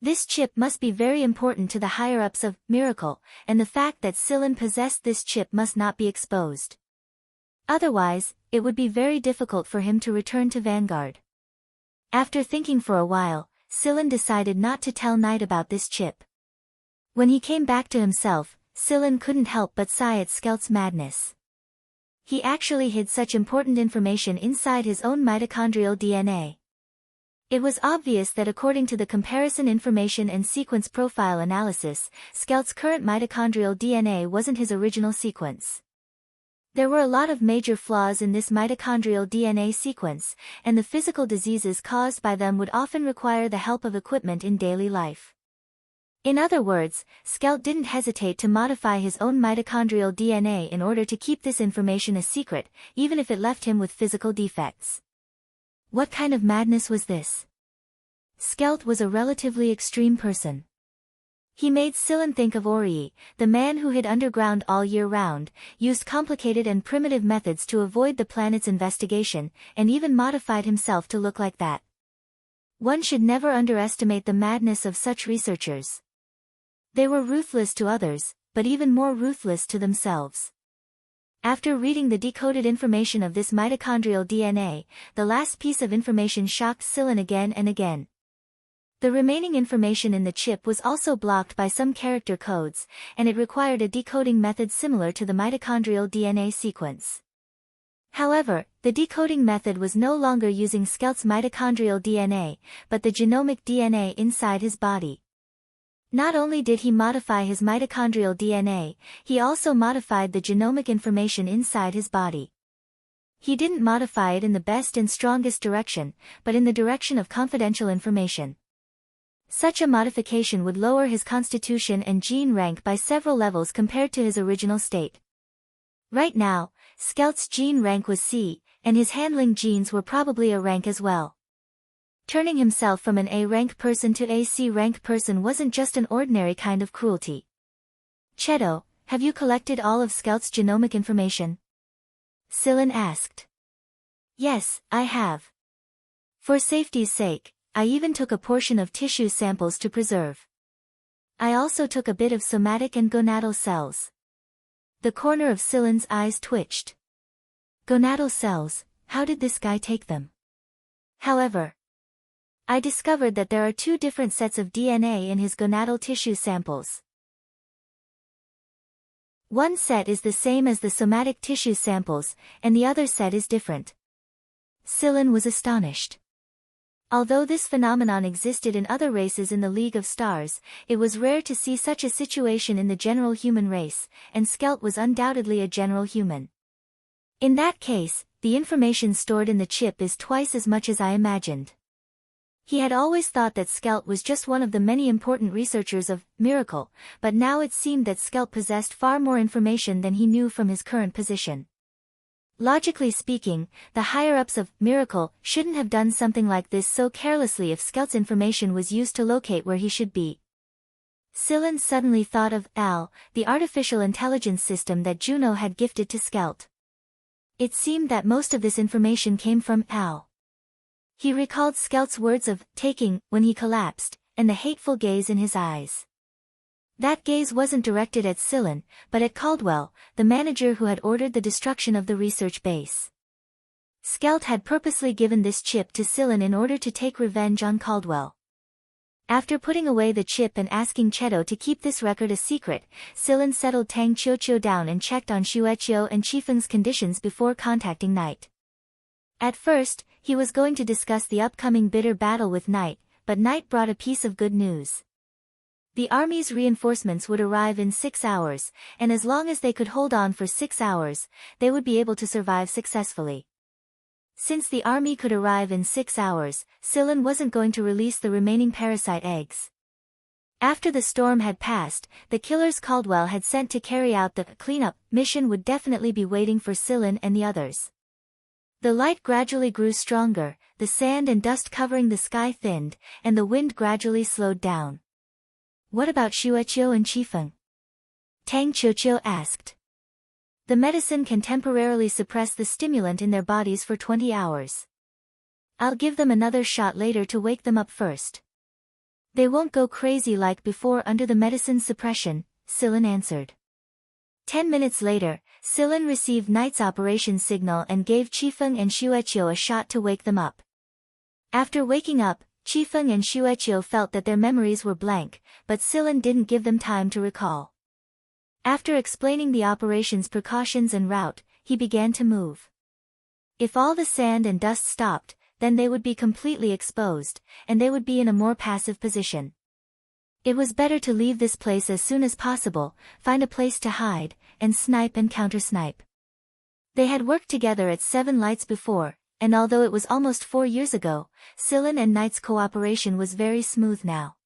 This chip must be very important to the higher-ups of Miracle, and the fact that Sillin possessed this chip must not be exposed. Otherwise, it would be very difficult for him to return to Vanguard. After thinking for a while, Sillin decided not to tell Knight about this chip. When he came back to himself, Sillin couldn't help but sigh at Skelt's madness. He actually hid such important information inside his own mitochondrial DNA. It was obvious that according to the comparison information and sequence profile analysis, Skelt's current mitochondrial DNA wasn't his original sequence. There were a lot of major flaws in this mitochondrial DNA sequence, and the physical diseases caused by them would often require the help of equipment in daily life. In other words, Skelt didn't hesitate to modify his own mitochondrial DNA in order to keep this information a secret, even if it left him with physical defects. What kind of madness was this? Skelt was a relatively extreme person. He made Sillin think of Ori, the man who hid underground all year round, used complicated and primitive methods to avoid the planet's investigation, and even modified himself to look like that. One should never underestimate the madness of such researchers. They were ruthless to others, but even more ruthless to themselves. After reading the decoded information of this mitochondrial DNA, the last piece of information shocked Sillin again and again. The remaining information in the chip was also blocked by some character codes, and it required a decoding method similar to the mitochondrial DNA sequence. However, the decoding method was no longer using Skelt's mitochondrial DNA, but the genomic DNA inside his body. Not only did he modify his mitochondrial DNA, he also modified the genomic information inside his body. He didn't modify it in the best and strongest direction, but in the direction of confidential information. Such a modification would lower his constitution and gene rank by several levels compared to his original state. Right now, Skelt's gene rank was C, and his handling genes were probably a rank as well. Turning himself from an A-rank person to a C-rank person wasn't just an ordinary kind of cruelty. Cheto, have you collected all of Skelt's genomic information? Sillin asked. Yes, I have. For safety's sake, I even took a portion of tissue samples to preserve. I also took a bit of somatic and gonadal cells. The corner of Sillin's eyes twitched. Gonadal cells, how did this guy take them? However, I discovered that there are two different sets of DNA in his gonadal tissue samples. One set is the same as the somatic tissue samples, and the other set is different. Sillin was astonished. Although this phenomenon existed in other races in the League of Stars, it was rare to see such a situation in the general human race, and Skelt was undoubtedly a general human. In that case, the information stored in the chip is twice as much as I imagined. He had always thought that Skelt was just one of the many important researchers of Miracle, but now it seemed that Skelt possessed far more information than he knew from his current position. Logically speaking, the higher-ups of Miracle shouldn't have done something like this so carelessly if Skelt's information was used to locate where he should be. Scylla suddenly thought of Al, the artificial intelligence system that Juno had gifted to Skelt. It seemed that most of this information came from Al. He recalled Skelt's words of taking when he collapsed, and the hateful gaze in his eyes. That gaze wasn't directed at Scylla, but at Caldwell, the manager who had ordered the destruction of the research base. Skelt had purposely given this chip to Scylla in order to take revenge on Caldwell. After putting away the chip and asking Cheto to keep this record a secret, Scylla settled Tang Qiuqiu down and checked on Xueqiu and Qifeng's conditions before contacting Knight. At first, he was going to discuss the upcoming bitter battle with Knight, but Knight brought a piece of good news. The army's reinforcements would arrive in 6 hours, and as long as they could hold on for 6 hours, they would be able to survive successfully. Since the army could arrive in 6 hours, Scylla wasn't going to release the remaining parasite eggs. After the storm had passed, the killers Caldwell had sent to carry out the cleanup mission would definitely be waiting for Scylla and the others. The light gradually grew stronger, the sand and dust covering the sky thinned, and the wind gradually slowed down. What about Xueqiu and Qifeng? Tang Qiuqiu asked. The medicine can temporarily suppress the stimulant in their bodies for 20 hours. I'll give them another shot later to wake them up first. They won't go crazy like before under the medicine's suppression, Scylla answered. 10 minutes later, Scylla received Knight's operation signal and gave Qifeng and Xueqiu a shot to wake them up. After waking up, Qifeng and Xueqiu felt that their memories were blank, but Scylla didn't give them time to recall. After explaining the operation's precautions and route, he began to move. If all the sand and dust stopped, then they would be completely exposed, and they would be in a more passive position. It was better to leave this place as soon as possible, find a place to hide, and snipe and counter-snipe. They had worked together at Seven Lights before, and although it was almost 4 years ago, Scylla and Knight's cooperation was very smooth now.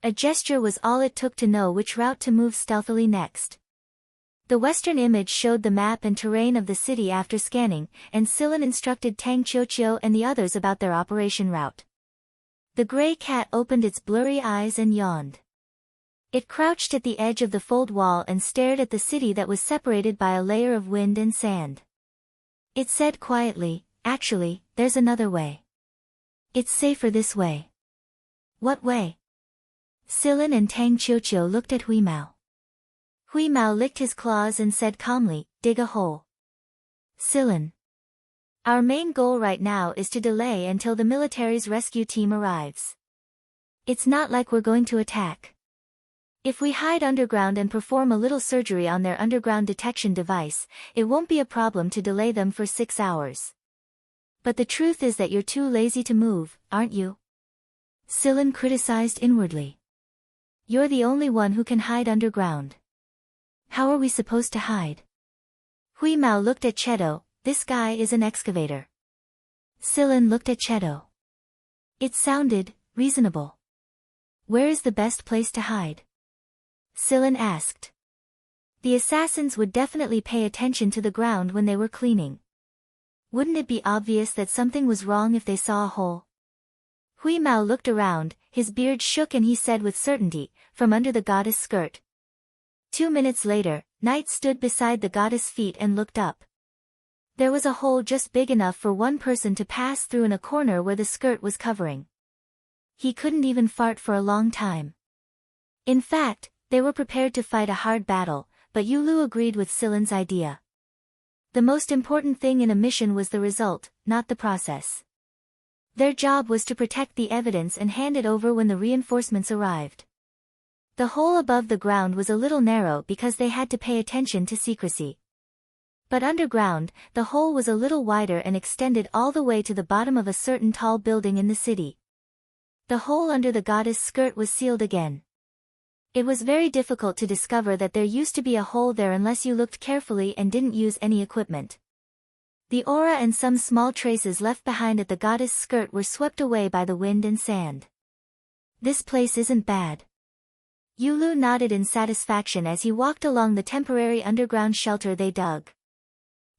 A gesture was all it took to know which route to move stealthily next. The western image showed the map and terrain of the city after scanning, and Scylla instructed Tang Qiuqiu and the others about their operation route. The gray cat opened its blurry eyes and yawned. It crouched at the edge of the fold wall and stared at the city that was separated by a layer of wind and sand. It said quietly, "Actually, there's another way. It's safer this way." "What way?" Scylla and Tang Qiuqiu looked at Huimao. Huimao licked his claws and said calmly, "Dig a hole." Scylla. "Our main goal right now is to delay until the military's rescue team arrives. It's not like we're going to attack. If we hide underground and perform a little surgery on their underground detection device, it won't be a problem to delay them for 6 hours. But the truth is that you're too lazy to move, aren't you?" Scylla criticized inwardly. "You're the only one who can hide underground. How are we supposed to hide?" Huimao looked at Cheto. "This guy is an excavator." Scylla looked at Cheto. It sounded reasonable. "Where is the best place to hide?" Scylla asked. "The assassins would definitely pay attention to the ground when they were cleaning. Wouldn't it be obvious that something was wrong if they saw a hole?" Huimao looked around, his beard shook and he said with certainty, "From under the goddess' skirt." 2 minutes later, Knight stood beside the goddess' feet and looked up. There was a hole just big enough for one person to pass through in a corner where the skirt was covering. He couldn't even fart for a long time. In fact, they were prepared to fight a hard battle, but Yulu agreed with Scylla's idea. The most important thing in a mission was the result, not the process. Their job was to protect the evidence and hand it over when the reinforcements arrived. The hole above the ground was a little narrow because they had to pay attention to secrecy. But underground, the hole was a little wider and extended all the way to the bottom of a certain tall building in the city. The hole under the goddess' skirt was sealed again. It was very difficult to discover that there used to be a hole there unless you looked carefully and didn't use any equipment. The aura and some small traces left behind at the goddess' skirt were swept away by the wind and sand. This place isn't bad. Yulu nodded in satisfaction as he walked along the temporary underground shelter they dug.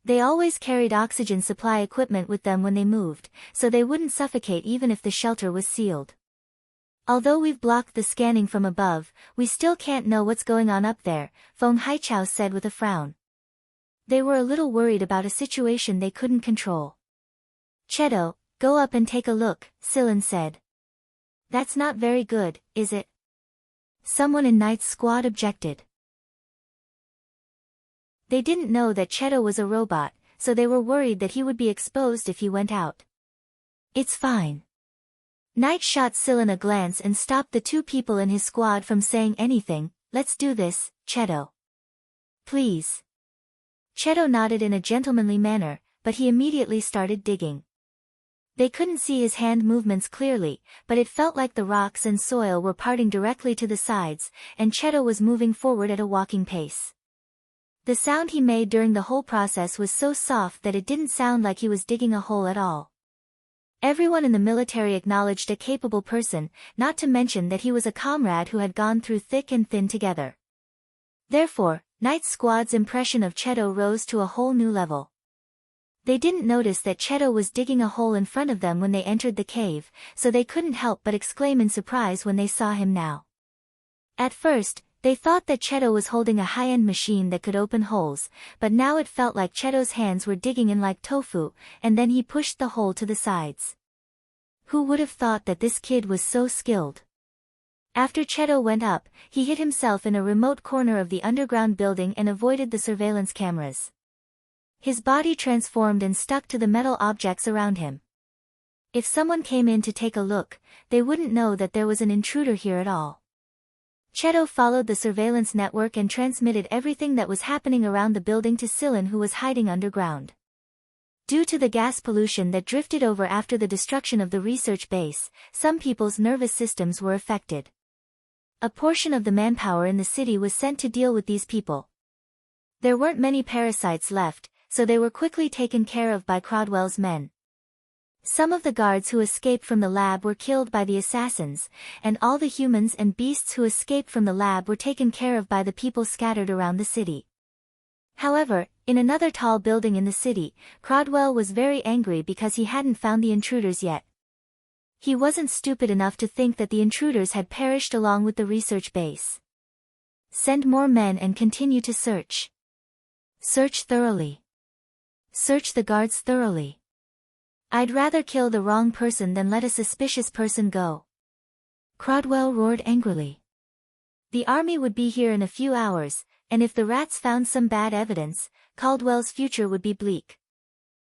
They always carried oxygen supply equipment with them when they moved, so they wouldn't suffocate even if the shelter was sealed. Although we've blocked the scanning from above, we still can't know what's going on up there, Feng Haichao said with a frown. They were a little worried about a situation they couldn't control. Cheto, go up and take a look, Silan said. That's not very good, is it? Someone in Knight's squad objected. They didn't know that Cheto was a robot, so they were worried that he would be exposed if he went out. It's fine. Knight shot Silan a glance and stopped the two people in his squad from saying anything. Let's do this, Cheto. Please. Cheto nodded in a gentlemanly manner, but he immediately started digging. They couldn't see his hand movements clearly, but it felt like the rocks and soil were parting directly to the sides, and Cheto was moving forward at a walking pace. The sound he made during the whole process was so soft that it didn't sound like he was digging a hole at all. Everyone in the military acknowledged a capable person, not to mention that he was a comrade who had gone through thick and thin together. Therefore, Knight's squad's impression of Cheto rose to a whole new level. They didn't notice that Cheto was digging a hole in front of them when they entered the cave, so they couldn't help but exclaim in surprise when they saw him now. At first, they thought that Cheto was holding a high-end machine that could open holes, but now it felt like Cheto's hands were digging in like tofu, and then he pushed the hole to the sides. Who would have thought that this kid was so skilled? After Cheto went up, he hid himself in a remote corner of the underground building and avoided the surveillance cameras. His body transformed and stuck to the metal objects around him. If someone came in to take a look, they wouldn't know that there was an intruder here at all. Cheto followed the surveillance network and transmitted everything that was happening around the building to Silan, who was hiding underground. Due to the gas pollution that drifted over after the destruction of the research base, some people's nervous systems were affected. A portion of the manpower in the city was sent to deal with these people. There weren't many parasites left, so they were quickly taken care of by Crodwell's men. Some of the guards who escaped from the lab were killed by the assassins, and all the humans and beasts who escaped from the lab were taken care of by the people scattered around the city. However, in another tall building in the city, Crodwell was very angry because he hadn't found the intruders yet. He wasn't stupid enough to think that the intruders had perished along with the research base. Send more men and continue to search. Search thoroughly. Search the guards thoroughly. I'd rather kill the wrong person than let a suspicious person go. Crodwell roared angrily. The army would be here in a few hours, and if the rats found some bad evidence, Caldwell's future would be bleak.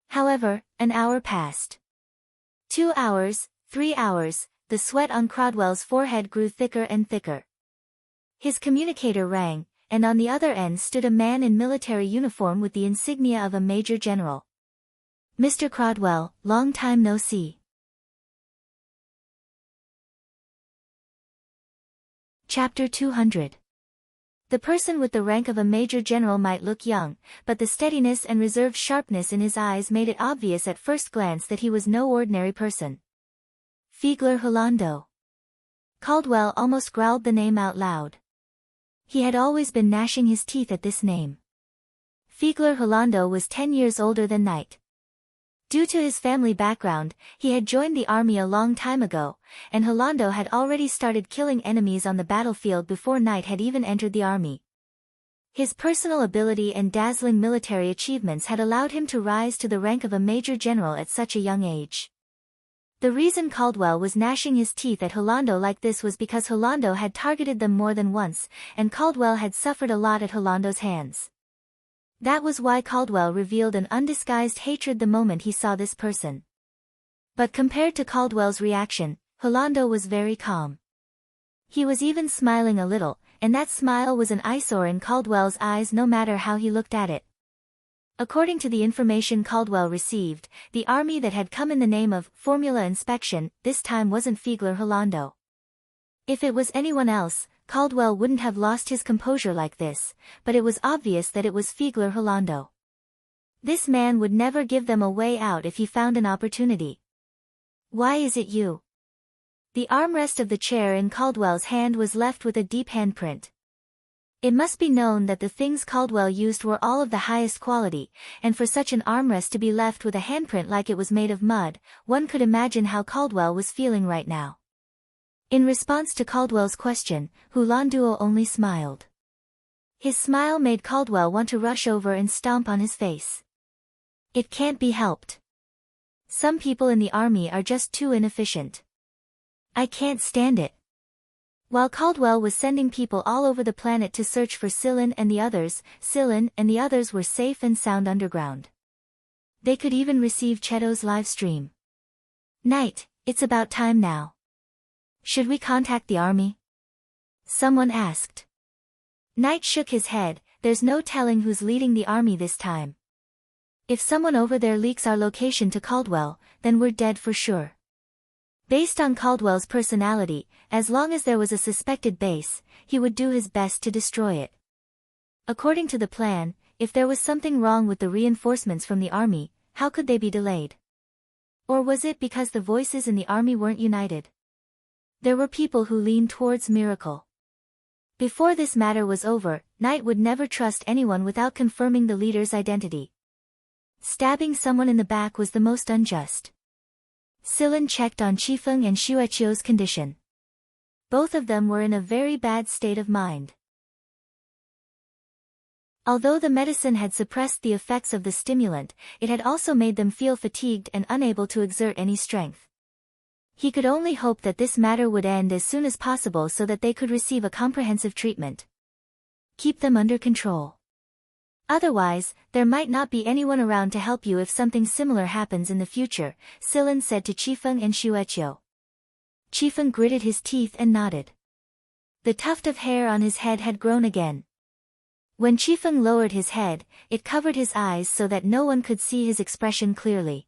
However, an hour passed. 2 hours, 3 hours, the sweat on Crodwell's forehead grew thicker and thicker. His communicator rang, and on the other end stood a man in military uniform with the insignia of a major general. Mr. Crodwell, long time no see. Chapter 200. The person with the rank of a major general might look young, but the steadiness and reserved sharpness in his eyes made it obvious at first glance that he was no ordinary person. Fiegler Holando. Caldwell almost growled the name out loud. He had always been gnashing his teeth at this name. Fiegler Holando was 10 years older than Knight. Due to his family background, he had joined the army a long time ago, and Holando had already started killing enemies on the battlefield before Knight had even entered the army. His personal ability and dazzling military achievements had allowed him to rise to the rank of a major general at such a young age. The reason Caldwell was gnashing his teeth at Holando like this was because Holando had targeted them more than once, and Caldwell had suffered a lot at Holando's hands. That was why Caldwell revealed an undisguised hatred the moment he saw this person. But compared to Caldwell's reaction, Holando was very calm. He was even smiling a little, and that smile was an eyesore in Caldwell's eyes no matter how he looked at it. According to the information Caldwell received, the army that had come in the name of Formula Inspection this time wasn't Fiegler Rolando. If it was anyone else, Caldwell wouldn't have lost his composure like this, but it was obvious that it was Fiegler Rolando. This man would never give them a way out if he found an opportunity. "Why is it you?" The armrest of the chair in Caldwell's hand was left with a deep handprint. It must be known that the things Caldwell used were all of the highest quality, and for such an armrest to be left with a handprint like it was made of mud, one could imagine how Caldwell was feeling right now. In response to Caldwell's question, Rolando only smiled. His smile made Caldwell want to rush over and stomp on his face. It can't be helped. Some people in the army are just too inefficient. I can't stand it. While Caldwell was sending people all over the planet to search for Cylon and the others were safe and sound underground. They could even receive Cheto's live stream. "Knight, it's about time now. Should we contact the army?" someone asked. Knight shook his head. "There's no telling who's leading the army this time. If someone over there leaks our location to Caldwell, then we're dead for sure." Based on Caldwell's personality, as long as there was a suspected base, he would do his best to destroy it. According to the plan, if there was something wrong with the reinforcements from the army, how could they be delayed? Or was it because the voices in the army weren't united? There were people who leaned towards miracle. Before this matter was over, Knight would never trust anyone without confirming the leader's identity. Stabbing someone in the back was the most unjust. Cylon checked on Chifeng and Shueqiu's condition. Both of them were in a very bad state of mind. Although the medicine had suppressed the effects of the stimulant, it had also made them feel fatigued and unable to exert any strength. He could only hope that this matter would end as soon as possible so that they could receive a comprehensive treatment. Keep them under control. Otherwise, there might not be anyone around to help you if something similar happens in the future, Cylon said to Chifeng and Shueqiu. Chifeng gritted his teeth and nodded. The tuft of hair on his head had grown again. When Chifeng lowered his head, it covered his eyes so that no one could see his expression clearly.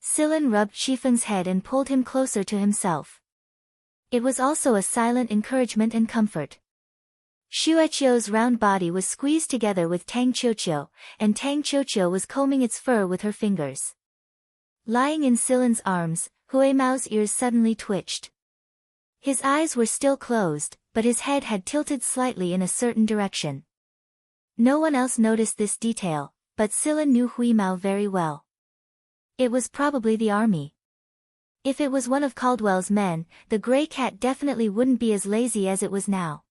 Cylon rubbed Chifeng's head and pulled him closer to himself. It was also a silent encouragement and comfort. Shueqiu's round body was squeezed together with Tang Qiuqiu, and Tang Qiuqiu was combing its fur with her fingers. Lying in Cylon's arms, Huimao's ears suddenly twitched. His eyes were still closed, but his head had tilted slightly in a certain direction. No one else noticed this detail, but Cylon knew Huimao very well. It was probably the army. If it was one of Caldwell's men, the gray cat definitely wouldn't be as lazy as it was now.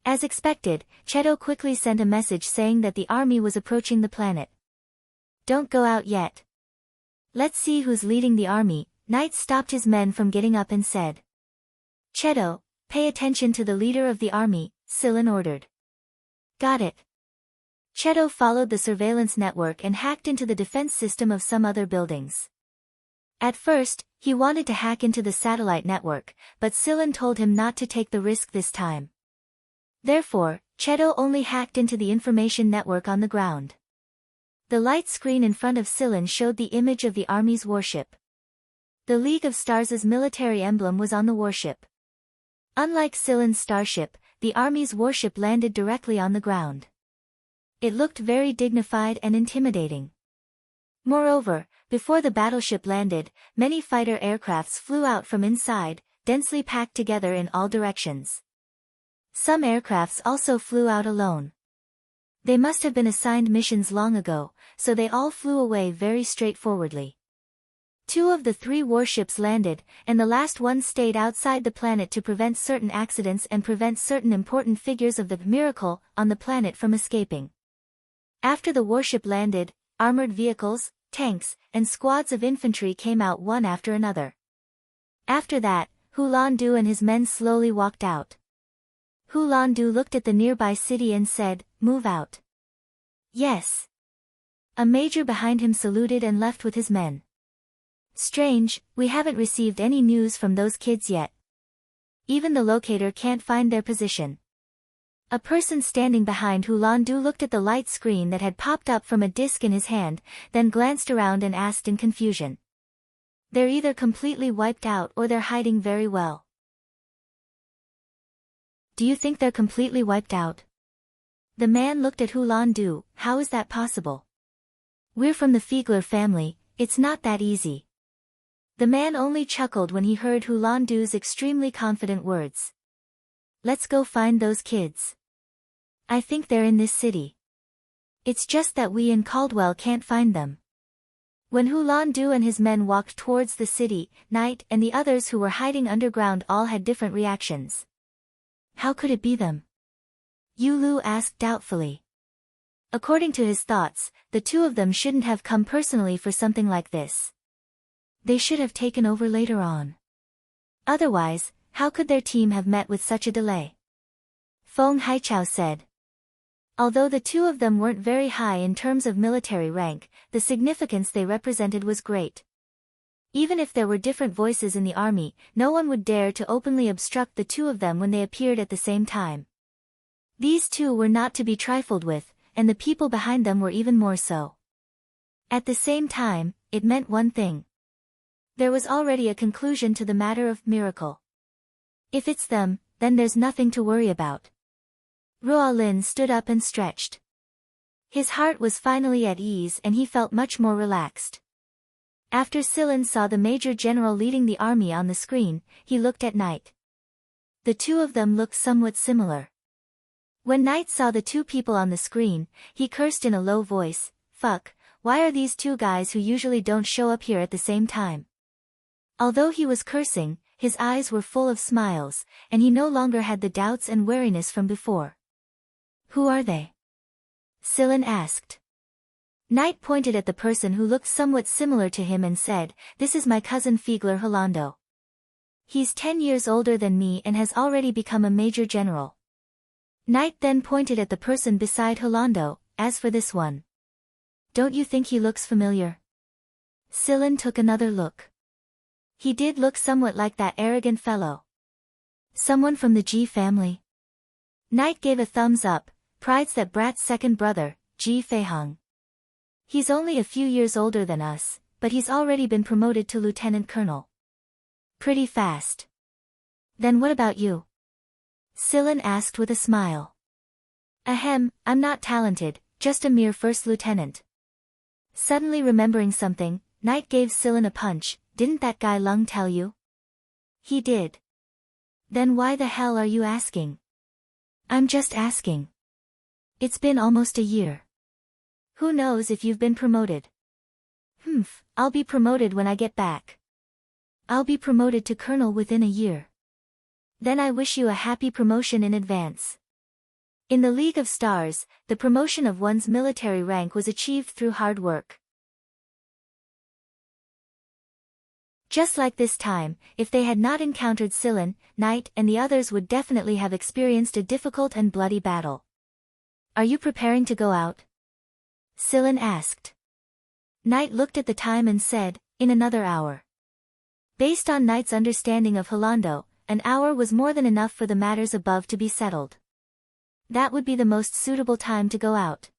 As expected, Cheto quickly sent a message saying that the army was approaching the planet. "Don't go out yet. Let's see who's leading the army." Knight stopped his men from getting up and said. "Cheto, pay attention to the leader of the army," Cylon ordered. "Got it." Cheto followed the surveillance network and hacked into the defense system of some other buildings. At first, he wanted to hack into the satellite network, but Cylon told him not to take the risk this time. Therefore, Cheto only hacked into the information network on the ground. The light screen in front of Cylon showed the image of the army's warship. The League of Stars' military emblem was on the warship. Unlike Cylon's starship, the army's warship landed directly on the ground. It looked very dignified and intimidating. Moreover, before the battleship landed, many fighter aircrafts flew out from inside, densely packed together in all directions. Some aircrafts also flew out alone. They must have been assigned missions long ago, so they all flew away very straightforwardly. 2 of the 3 warships landed, and the last one stayed outside the planet to prevent certain accidents and prevent certain important figures of the miracle on the planet from escaping. After the warship landed, armored vehicles, tanks, and squads of infantry came out one after another. After that, Rolando and his men slowly walked out. Rolando looked at the nearby city and said, "Move out." "Yes." A major behind him saluted and left with his men. "Strange, we haven't received any news from those kids yet. Even the locator can't find their position." A person standing behind Hulandu looked at the light screen that had popped up from a disc in his hand, then glanced around and asked in confusion. They're either completely wiped out or they're hiding very well. Do you think they're completely wiped out? The man looked at Hulandu. How is that possible? We're from the Fiegler family, it's not that easy. The man only chuckled when he heard Hulandu's extremely confident words. Let's go find those kids. I think they're in this city. It's just that we in Caldwell can't find them. When Hulandu and his men walked towards the city, Knight and the others who were hiding underground all had different reactions. How could it be them? Yulu asked doubtfully. According to his thoughts, the two of them shouldn't have come personally for something like this. They should have taken over later on. Otherwise, how could their team have met with such a delay? Feng Haichao said. Although the two of them weren't very high in terms of military rank, the significance they represented was great. Even if there were different voices in the army, no one would dare to openly obstruct the two of them when they appeared at the same time. These two were not to be trifled with, and the people behind them were even more so. At the same time, it meant one thing. There was already a conclusion to the matter of Miracle. If it's them, then there's nothing to worry about. Ruolin stood up and stretched. His heart was finally at ease and he felt much more relaxed. After Silin saw the Major General leading the army on the screen, he looked at Knight. The two of them looked somewhat similar. When Knight saw the two people on the screen, he cursed in a low voice, "Fuck, why are these two guys who usually don't show up here at the same time?" Although he was cursing, his eyes were full of smiles, and he no longer had the doubts and wariness from before. Who are they? Silin asked. Knight pointed at the person who looked somewhat similar to him and said, "This is my cousin Fiegler Holando. He's 10 years older than me and has already become a major general." Knight then pointed at the person beside Holando. "As for this one, don't you think he looks familiar?" Silin took another look. He did look somewhat like that arrogant fellow. Someone from the Ji family? Knight gave a thumbs up. Pride's that brat's second brother, Ji Feihong. He's only a few years older than us, but he's already been promoted to lieutenant colonel. Pretty fast. Then what about you? Silin asked with a smile. Ahem, I'm not talented, just a mere first lieutenant. Suddenly remembering something, Knight gave Silin a punch. Didn't that guy Lung tell you? He did. Then why the hell are you asking? I'm just asking. It's been almost a year. Who knows if you've been promoted? I'll be promoted when I get back. I'll be promoted to colonel within a year. Then I wish you a happy promotion in advance. In the League of Stars, the promotion of one's military rank was achieved through hard work. Just like this time, if they had not encountered Silin, Knight and the others would definitely have experienced a difficult and bloody battle. Are you preparing to go out? Silin asked. Knight looked at the time and said, in another hour. Based on Knight's understanding of Holando, an hour was more than enough for the matters above to be settled. That would be the most suitable time to go out.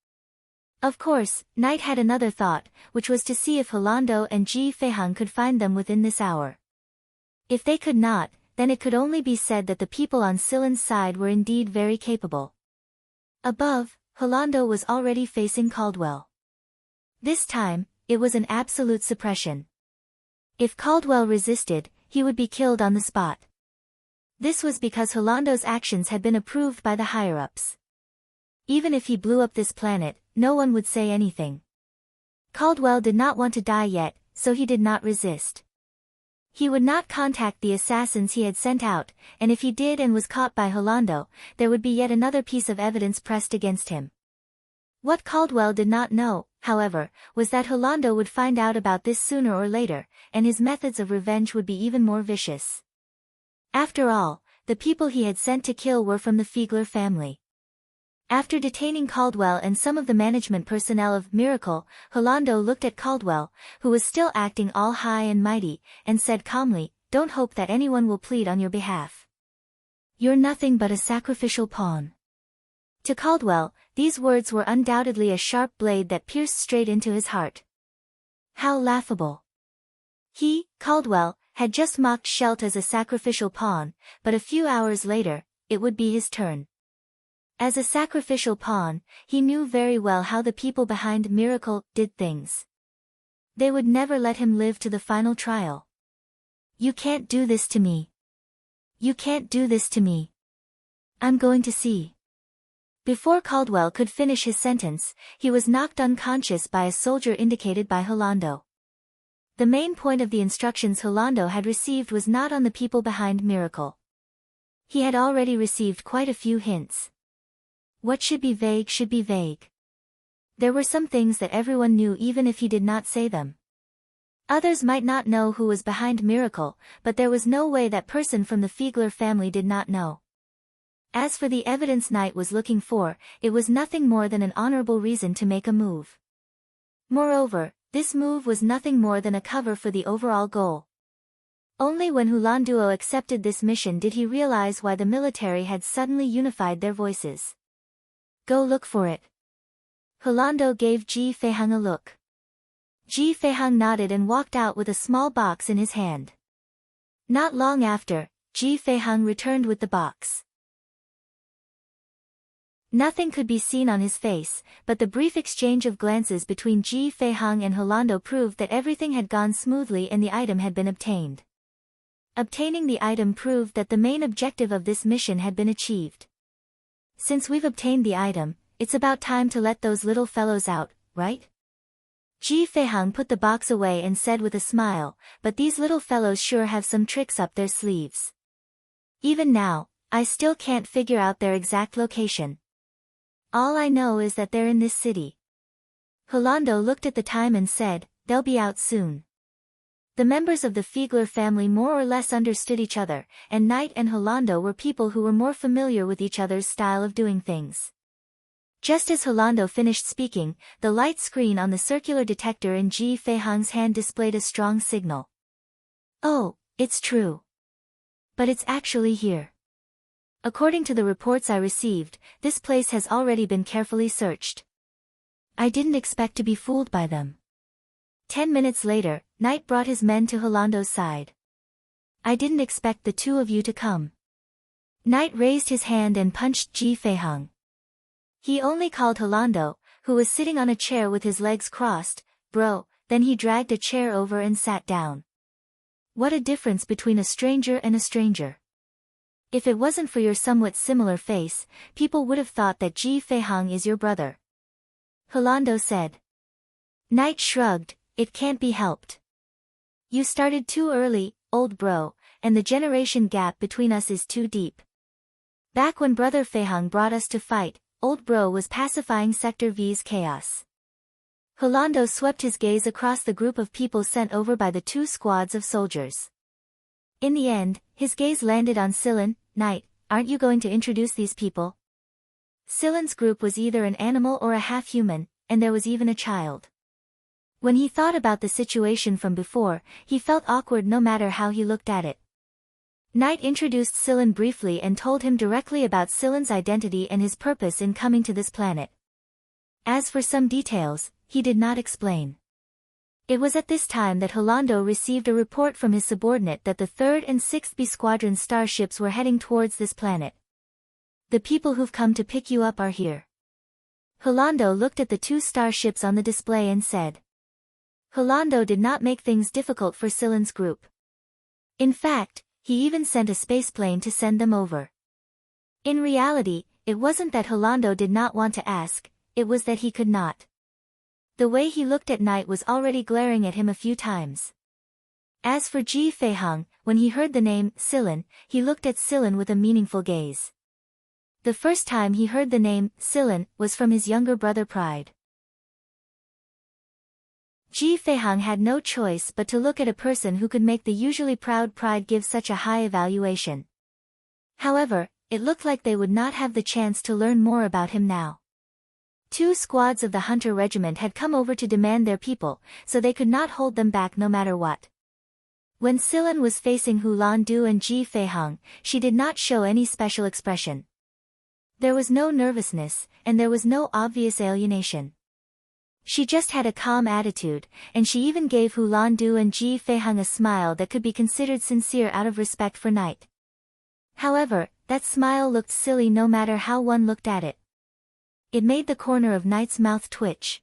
Of course, Knight had another thought, which was to see if Holando and Ji Feihong could find them within this hour. If they could not, then it could only be said that the people on Silin's side were indeed very capable. Above, Holando was already facing Caldwell. This time, it was an absolute suppression. If Caldwell resisted, he would be killed on the spot. This was because Holando's actions had been approved by the higher-ups. Even if he blew up this planet, no one would say anything. Caldwell did not want to die yet, so he did not resist. He would not contact the assassins he had sent out, and if he did and was caught by Holando, there would be yet another piece of evidence pressed against him. What Caldwell did not know, however, was that Holando would find out about this sooner or later, and his methods of revenge would be even more vicious. After all, the people he had sent to kill were from the Fiegler family. After detaining Caldwell and some of the management personnel of Miracle, Holando looked at Caldwell, who was still acting all high and mighty, and said calmly, "Don't hope that anyone will plead on your behalf. You're nothing but a sacrificial pawn. To Caldwell, these words were undoubtedly a sharp blade that pierced straight into his heart. How laughable. He, Caldwell, had just mocked Shelt as a sacrificial pawn, but a few hours later, it would be his turn. As a sacrificial pawn, he knew very well how the people behind Miracle did things. They would never let him live to the final trial. You can't do this to me. You can't do this to me. I'm going to see. Before Caldwell could finish his sentence, he was knocked unconscious by a soldier indicated by Rolando. The main point of the instructions Rolando had received was not on the people behind Miracle. He had already received quite a few hints. What should be vague should be vague. There were some things that everyone knew even if he did not say them. Others might not know who was behind Miracle, but there was no way that person from the Fiegler family did not know. As for the evidence Knight was looking for, it was nothing more than an honorable reason to make a move. Moreover, this move was nothing more than a cover for the overall goal. Only when Hulanduo accepted this mission did he realize why the military had suddenly unified their voices. Go look for it. Hulando gave Ji Feihang a look. Ji Feihang nodded and walked out with a small box in his hand. Not long after, Ji Feihang returned with the box. Nothing could be seen on his face, but the brief exchange of glances between Ji Feihang and Hulando proved that everything had gone smoothly and the item had been obtained. Obtaining the item proved that the main objective of this mission had been achieved. Since we've obtained the item, it's about time to let those little fellows out, right? Ji Feihang put the box away and said with a smile, but these little fellows sure have some tricks up their sleeves. Even now, I still can't figure out their exact location. All I know is that they're in this city. Hulando looked at the time and said, they'll be out soon. The members of the Fiegler family more or less understood each other, and Knight and Hulando were people who were more familiar with each other's style of doing things. Just as Hulando finished speaking, the light screen on the circular detector in Ji Feihang's hand displayed a strong signal. Oh, it's true. But it's actually here. According to the reports I received, this place has already been carefully searched. I didn't expect to be fooled by them. 10 minutes later, Knight brought his men to Hulando's side. I didn't expect the two of you to come. Knight raised his hand and punched Ji Feihang. He only called Hulando, who was sitting on a chair with his legs crossed, bro, then he dragged a chair over and sat down. What a difference between a stranger and a stranger. If it wasn't for your somewhat similar face, people would have thought that Ji Feihang is your brother. Hulando said. Knight shrugged, it can't be helped. You started too early, old bro, and the generation gap between us is too deep. Back when brother Feihang brought us to fight, old bro was pacifying Sector V's chaos. Hulando swept his gaze across the group of people sent over by the two squads of soldiers. In the end, his gaze landed on Silan. Knight, aren't you going to introduce these people? Silan's group was either an animal or a half-human, and there was even a child. When he thought about the situation from before, he felt awkward no matter how he looked at it. Knight introduced Silan briefly and told him directly about Silan's identity and his purpose in coming to this planet. As for some details, he did not explain. It was at this time that Hulando received a report from his subordinate that the 3rd and 6th B Squadron starships were heading towards this planet. The people who've come to pick you up are here. Hulando looked at the two starships on the display and said. Hulando did not make things difficult for Silan's group. In fact, he even sent a spaceplane to send them over. In reality, it wasn't that Hulando did not want to ask, it was that he could not. The way he looked at Knight was already glaring at him a few times. As for Ji Feihang, when he heard the name Silan, he looked at Silan with a meaningful gaze. The first time he heard the name Silan was from his younger brother Pride. Ji Feihang had no choice but to look at a person who could make the usually proud Pride give such a high evaluation. However, it looked like they would not have the chance to learn more about him now. 2 squads of the Hunter Regiment had come over to demand their people, so they could not hold them back no matter what. When Silan was facing Hulandu and Ji Feihang, she did not show any special expression. There was no nervousness, and there was no obvious alienation. She just had a calm attitude, and she even gave Hu Landu and Ji Feihang a smile that could be considered sincere out of respect for Night. However, that smile looked silly no matter how one looked at it. It made the corner of Night's mouth twitch.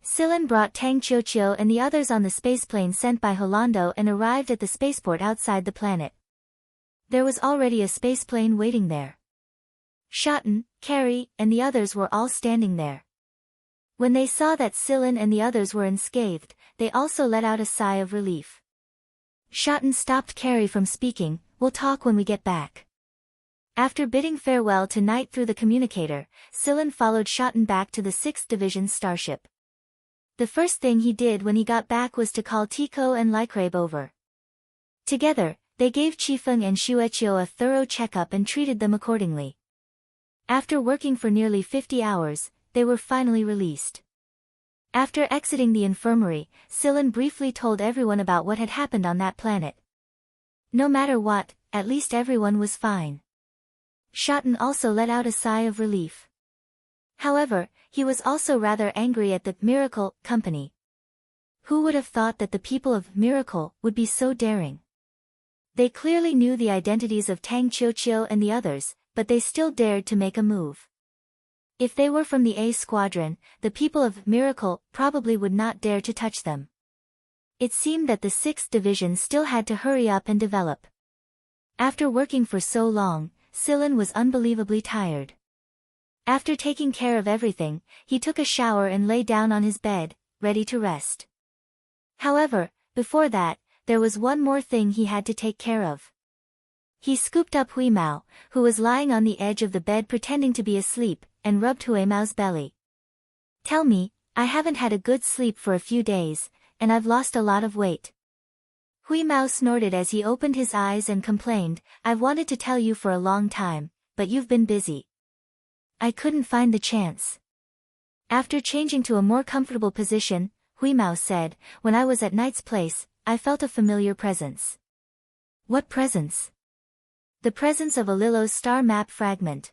Silen brought Tang Qiuqiu and the others on the spaceplane sent by Holando and arrived at the spaceport outside the planet. There was already a spaceplane waiting there. Shotten, Carrie, and the others were all standing there. When they saw that Silen and the others were unscathed, they also let out a sigh of relief. Shotten stopped Carrie from speaking. "We'll talk when we get back." After bidding farewell to Night through the communicator, Silen followed Shotten back to the 6th Division's starship. The first thing he did when he got back was to call Tico and Lycrabe over. Together, they gave Qifeng and Xueqiu a thorough checkup and treated them accordingly. After working for nearly 50 hours, they were finally released. After exiting the infirmary, Silen briefly told everyone about what had happened on that planet. No matter what, at least everyone was fine. Shotten also let out a sigh of relief. However, he was also rather angry at the Miracle Company. Who would have thought that the people of Miracle would be so daring? They clearly knew the identities of Tang Qiuqiu and the others, but they still dared to make a move. If they were from the A Squadron, the people of Miracle probably would not dare to touch them. It seemed that the 6th Division still had to hurry up and develop. After working for so long, Silen was unbelievably tired. After taking care of everything, he took a shower and lay down on his bed, ready to rest. However, before that, there was one more thing he had to take care of. He scooped up Huimao, who was lying on the edge of the bed pretending to be asleep, and rubbed Huimao's belly. "Tell me, I haven't had a good sleep for a few days, and I've lost a lot of weight." Huimao snorted as he opened his eyes and complained, "I've wanted to tell you for a long time, but you've been busy. I couldn't find the chance." After changing to a more comfortable position, Huimao said, "When I was at Night's place, I felt a familiar presence." "What presence?" "The presence of a Lillo's star map fragment.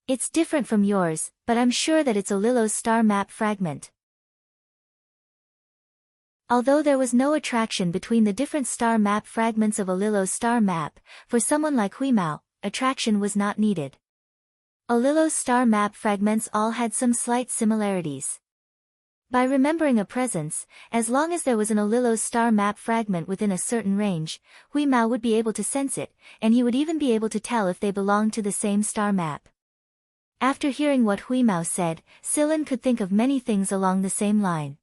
It's different from yours, but I'm sure that it's a Lillo's star map fragment." Although there was no attraction between the different star map fragments of a Lillo's star map, for someone like Huimao, attraction was not needed. A Lillo's star map fragments all had some slight similarities. By remembering a presence, as long as there was an Lillo's star map fragment within a certain range, Huimao would be able to sense it, and he would even be able to tell if they belonged to the same star map. After hearing what Huimao said, Silen could think of many things along the same line.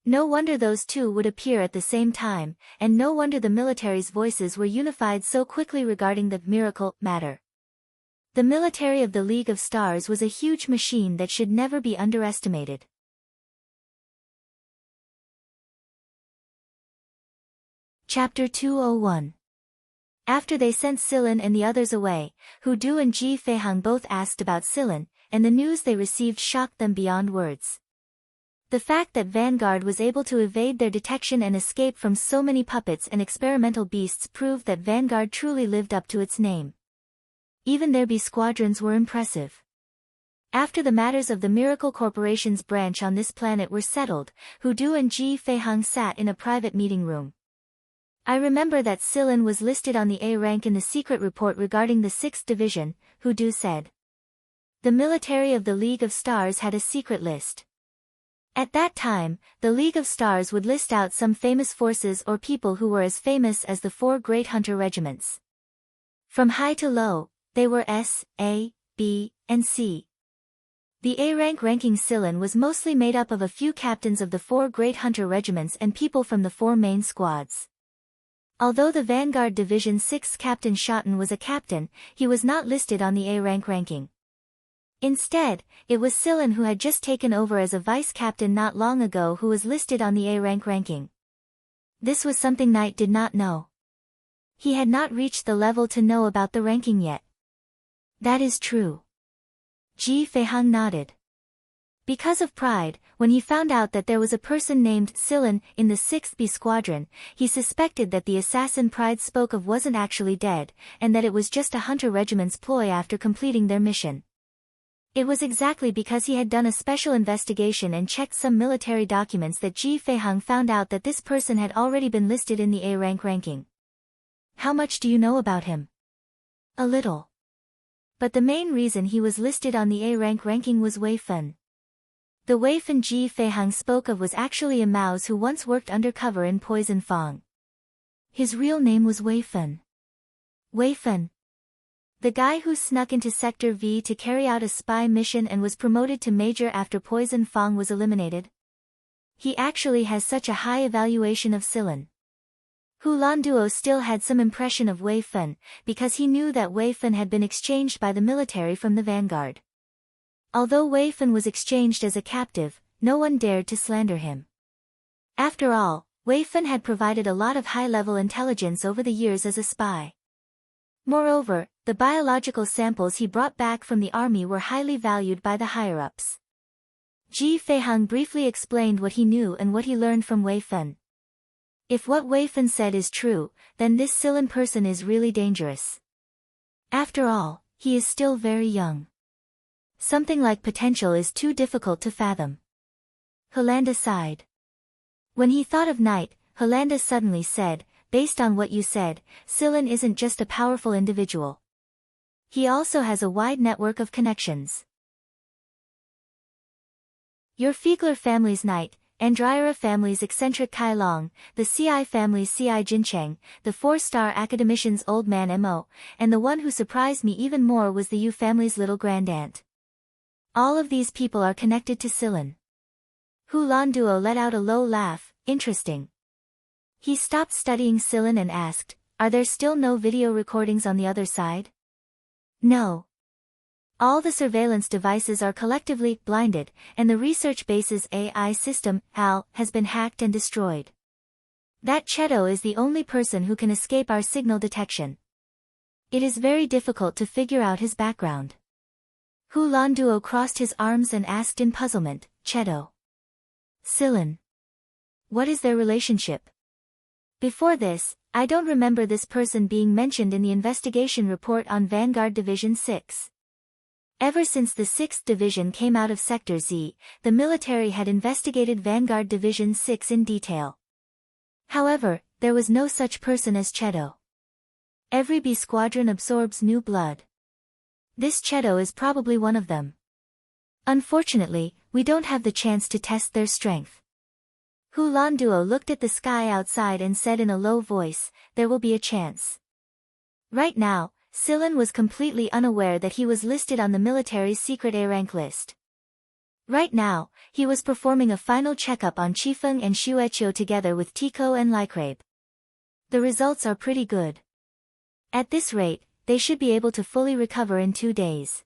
No wonder those two would appear at the same time, and no wonder the military's voices were unified so quickly regarding the miracle matter. The military of the League of Stars was a huge machine that should never be underestimated. Chapter 201. After they sent Silen and the others away, Hu Du and Ji Feihang both asked about Silen, and the news they received shocked them beyond words. The fact that Vanguard was able to evade their detection and escape from so many puppets and experimental beasts proved that Vanguard truly lived up to its name. Even their B squadrons were impressive. After the matters of the Miracle Corporation's branch on this planet were settled, Hu Du and Ji Feihang sat in a private meeting room. "I remember that Silen was listed on the A rank in the secret report regarding the 6th Division," Hu Du said. The military of the League of Stars had a secret list. At that time, the League of Stars would list out some famous forces or people who were as famous as the 4 great hunter regiments. From high to low, they were S, A, B, and C. The A-rank ranking Silen was mostly made up of a few captains of the 4 great hunter regiments and people from the 4 main squads. Although the Vanguard Division 6 Captain Shotten was a captain, he was not listed on the A-rank ranking. Instead, it was Silen who had just taken over as a vice-captain not long ago who was listed on the A-rank ranking. This was something Knight did not know. He had not reached the level to know about the ranking yet. That is true. Ji Feihang nodded. Because of pride, when he found out that there was a person named Silen in the 6th B Squadron, he suspected that the assassin Pride spoke of wasn't actually dead, and that it was just a hunter regiment's ploy after completing their mission. It was exactly because he had done a special investigation and checked some military documents that Ji Feiheng found out that this person had already been listed in the A rank ranking. How much do you know about him? A little. But the main reason he was listed on the A rank ranking was Wei Fen. The Wei Fen Ji Feiheng spoke of was actually a mouse who once worked undercover in Poison Fang. His real name was Wei Fen. Wei Fen. The guy who snuck into Sector V to carry out a spy mission and was promoted to major after Poison Fang was eliminated. He actually has such a high evaluation of Silen. Hu Landuo still had some impression of Wei Fen, because he knew that Wei Fen had been exchanged by the military from the vanguard. Although Wei Fen was exchanged as a captive, no one dared to slander him. After all, Wei Fen had provided a lot of high-level intelligence over the years as a spy. Moreover, the biological samples he brought back from the army were highly valued by the higher-ups. Ji Feiheng briefly explained what he knew and what he learned from Wei Fen. If what Wei Fen said is true, then this Silen person is really dangerous. After all, he is still very young. Something like potential is too difficult to fathom. Holanda sighed. When he thought of night, Holanda suddenly said, based on what you said, Silen isn't just a powerful individual. He also has a wide network of connections. Your Fiegler family's knight, Andriera family's eccentric Kai Long, the CI family's CI Jincheng, the 4-star academician's old man Mo, and the one who surprised me even more was the Yu family's little grandaunt. All of these people are connected to Silen. Hu Landuo let out a low laugh. Interesting. He stopped studying Silen and asked, are there still no video recordings on the other side? No. All the surveillance devices are collectively blinded, and the research base's AI system, HAL, has been hacked and destroyed. That Cheto is the only person who can escape our signal detection. It is very difficult to figure out his background. Hu Landuo crossed his arms and asked in puzzlement, Cheto. Silen. What is their relationship? Before this, I don't remember this person being mentioned in the investigation report on Vanguard Division 6. Ever since the 6th Division came out of Sector Z, the military had investigated Vanguard Division 6 in detail. However, there was no such person as Cheto. Every B squadron absorbs new blood. This Cheto is probably one of them. Unfortunately, we don't have the chance to test their strength. Hu Landuo looked at the sky outside and said in a low voice, there will be a chance. Right now, Silen was completely unaware that he was listed on the military's secret A-rank list. Right now, he was performing a final checkup on Qifeng and Xueqiu together with Tico and Lycrabe. The results are pretty good. At this rate, they should be able to fully recover in 2 days.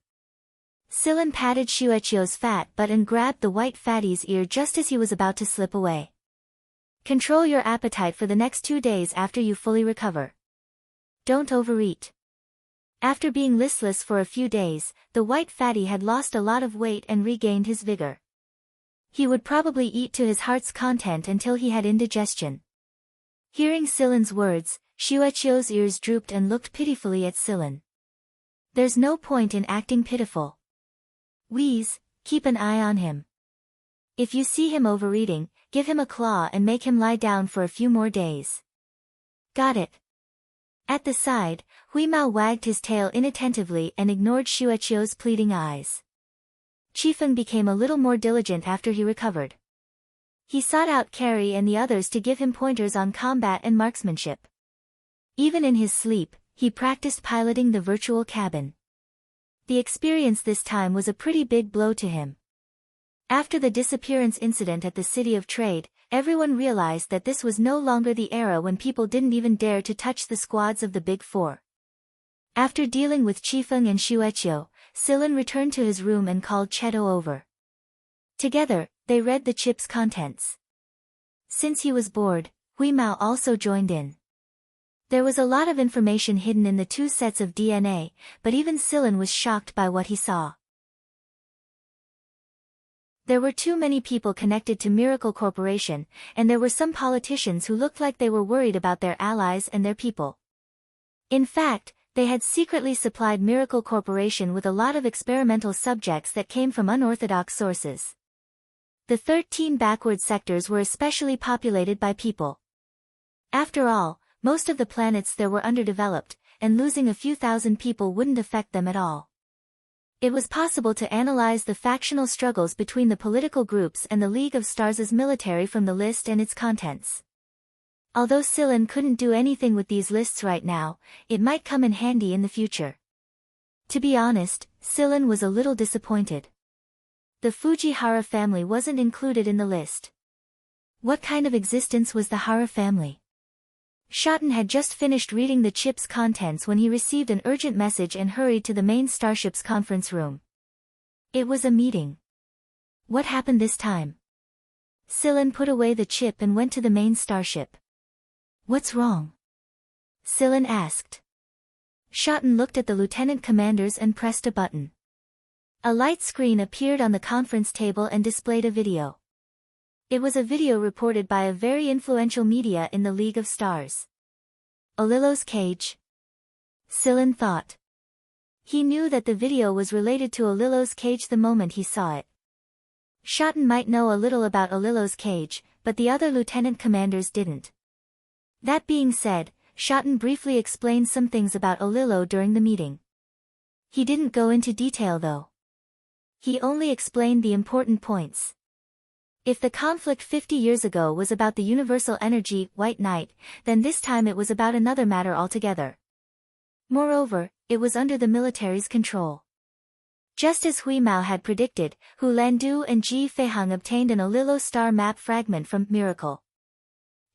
Silen patted Xueqiu's fat butt and grabbed the white fatty's ear just as he was about to slip away. Control your appetite for the next 2 days after you fully recover. Don't overeat. After being listless for a few days, the white fatty had lost a lot of weight and regained his vigor. He would probably eat to his heart's content until he had indigestion. Hearing Silen's words, Xueqiu's ears drooped and looked pitifully at Silen. There's no point in acting pitiful. Wheeze, keep an eye on him. If you see him overeating, give him a claw and make him lie down for a few more days. Got it. At the side, Huimao wagged his tail inattentively and ignored Xueqiu's pleading eyes. Qifeng became a little more diligent after he recovered. He sought out Carrie and the others to give him pointers on combat and marksmanship. Even in his sleep, he practiced piloting the virtual cabin. The experience this time was a pretty big blow to him. After the disappearance incident at the City of Trade, everyone realized that this was no longer the era when people didn't even dare to touch the squads of the Big Four. After dealing with Qifeng and Xueqiu, Silen returned to his room and called Cheto over. Together, they read the chip's contents. Since he was bored, Huimao also joined in. There was a lot of information hidden in the 2 sets of DNA, but even Silen was shocked by what he saw. There were too many people connected to Miracle Corporation, and there were some politicians who looked like they were worried about their allies and their people. In fact, they had secretly supplied Miracle Corporation with a lot of experimental subjects that came from unorthodox sources. The 13 backward sectors were especially populated by people. After all, most of the planets there were underdeveloped, and losing a few thousand people wouldn't affect them at all. It was possible to analyze the factional struggles between the political groups and the League of Stars' military from the list and its contents. Although Sillin couldn't do anything with these lists right now, it might come in handy in the future. To be honest, Sillin was a little disappointed. The Fujihara family wasn't included in the list. What kind of existence was the Hara family? Shoten had just finished reading the chip's contents when he received an urgent message and hurried to the main starship's conference room. It was a meeting. What happened this time? Sillin put away the chip and went to the main starship. What's wrong? Sillin asked. Shoten looked at the lieutenant commanders and pressed a button. A light screen appeared on the conference table and displayed a video. It was a video reported by a very influential media in the League of Stars. Olilo's cage? Sillin thought. He knew that the video was related to Olilo's cage the moment he saw it. Shoten might know a little about Olilo's cage, but the other lieutenant commanders didn't. That being said, Shoten briefly explained some things about Olilo during the meeting. He didn't go into detail though. He only explained the important points. If the conflict 50 years ago was about the universal energy, White Knight, then this time it was about another matter altogether. Moreover, it was under the military's control. Just as Hui Mao had predicted, Hu Landu and Ji Feihang obtained an Olilo star map fragment from Miracle.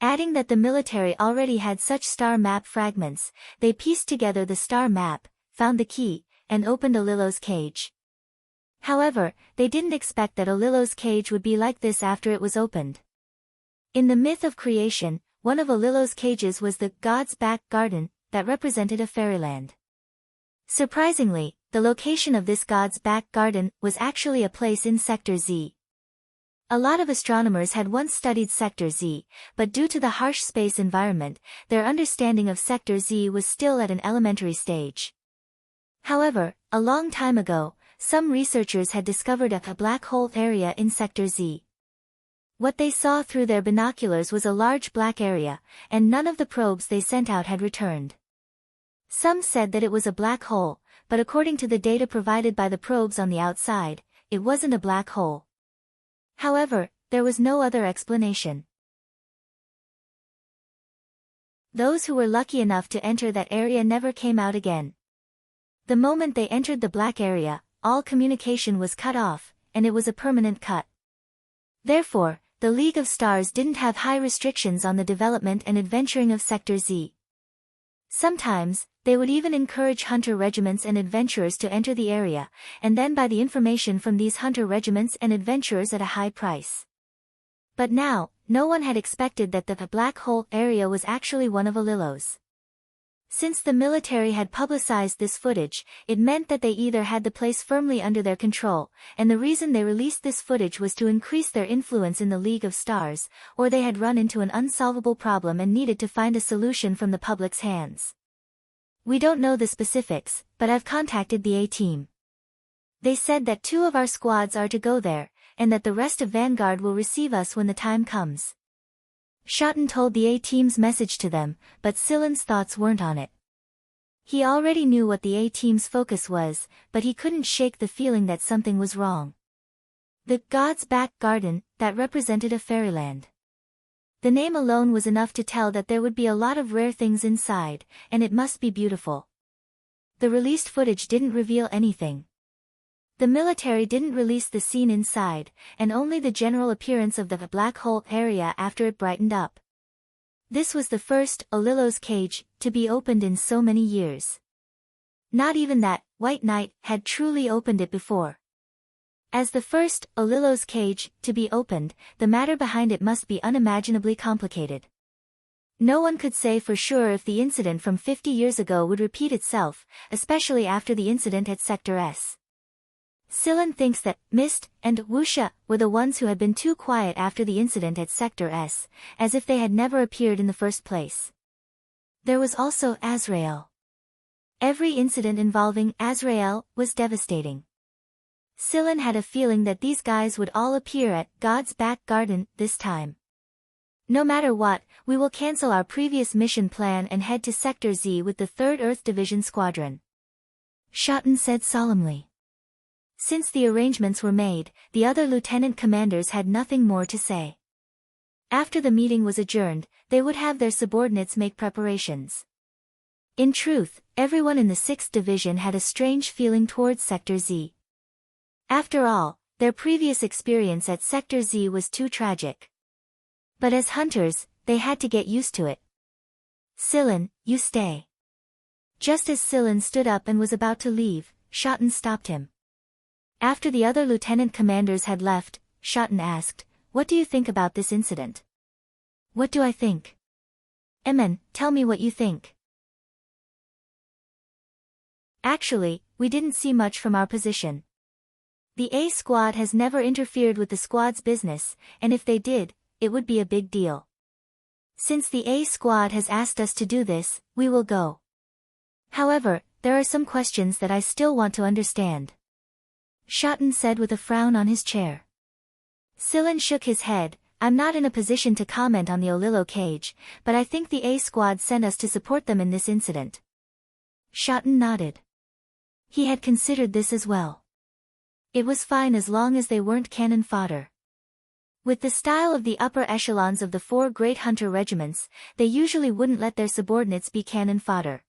Adding that the military already had such star map fragments, they pieced together the star map, found the key, and opened Olilo's cage. However, they didn't expect that Olilo's cage would be like this after it was opened. In the myth of creation, one of Olilo's cages was the God's Back Garden, that represented a fairyland. Surprisingly, the location of this God's Back Garden was actually a place in Sector Z. A lot of astronomers had once studied Sector Z, but due to the harsh space environment, their understanding of Sector Z was still at an elementary stage. However, a long time ago, some researchers had discovered a black hole area in Sector Z. What they saw through their binoculars was a large black area, and none of the probes they sent out had returned. Some said that it was a black hole, but according to the data provided by the probes on the outside, it wasn't a black hole. However, there was no other explanation. Those who were lucky enough to enter that area never came out again. The moment they entered the black area, all communication was cut off, and it was a permanent cut. Therefore, the League of Stars didn't have high restrictions on the development and adventuring of Sector Z. Sometimes, they would even encourage hunter regiments and adventurers to enter the area, and then buy the information from these hunter regiments and adventurers at a high price. But now, no one had expected that the black hole area was actually one of Olilo's. Since the military had publicized this footage, it meant that they either had the place firmly under their control, and the reason they released this footage was to increase their influence in the League of Stars, or they had run into an unsolvable problem and needed to find a solution from the public's hands. We don't know the specifics, but I've contacted the A-team. They said that 2 of our squads are to go there, and that the rest of Vanguard will receive us when the time comes. Shoten told the A-team's message to them, but Sillin's thoughts weren't on it. He already knew what the A-team's focus was, but he couldn't shake the feeling that something was wrong. The God's Back Garden, that represented a fairyland. The name alone was enough to tell that there would be a lot of rare things inside, and it must be beautiful. The released footage didn't reveal anything. The military didn't release the scene inside, and only the general appearance of the black hole area after it brightened up. This was the first Olilo's cage to be opened in so many years. Not even that White Knight had truly opened it before. As the first Olilo's cage to be opened, the matter behind it must be unimaginably complicated. No one could say for sure if the incident from 50 years ago would repeat itself, especially after the incident at Sector S. Silen thinks that Mist and Wuxia were the ones who had been too quiet after the incident at Sector S, as if they had never appeared in the first place. There was also Azrael. Every incident involving Azrael was devastating. Silen had a feeling that these guys would all appear at God's back garden this time. No matter what, we will cancel our previous mission plan and head to Sector Z with the 3rd Earth Division Squadron, Schotten said solemnly. Since the arrangements were made, the other lieutenant commanders had nothing more to say. After the meeting was adjourned, they would have their subordinates make preparations. In truth, everyone in the 6th Division had a strange feeling towards Sector Z. After all, their previous experience at Sector Z was too tragic. But as hunters, they had to get used to it. Silen, you stay. Just as Silen stood up and was about to leave, Schotten stopped him. After the other lieutenant commanders had left, Schotten asked, "What do you think about this incident?" "What do I think?" "Emin, tell me what you think." "Actually, we didn't see much from our position. The A squad has never interfered with the squad's business, and if they did, it would be a big deal. Since the A squad has asked us to do this, we will go. However, there are some questions that I still want to understand," Schotten said with a frown on his chair. Silen shook his head. "I'm not in a position to comment on the Olillo cage, but I think the A squad sent us to support them in this incident." Schotten nodded. He had considered this as well. It was fine as long as they weren't cannon fodder. With the style of the upper echelons of the 4 great hunter regiments, they usually wouldn't let their subordinates be cannon fodder.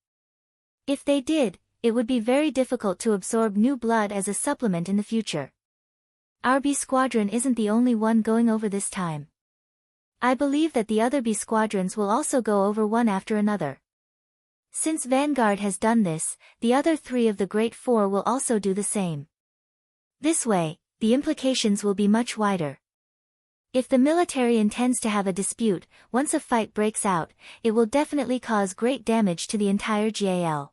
If they did, it would be very difficult to absorb new blood as a supplement in the future. Our B squadron isn't the only one going over this time. I believe that the other B squadrons will also go over one after another. Since Vanguard has done this, the other 3 of the Great 4 will also do the same. This way, the implications will be much wider. If the military intends to have a dispute, once a fight breaks out, it will definitely cause great damage to the entire GAL.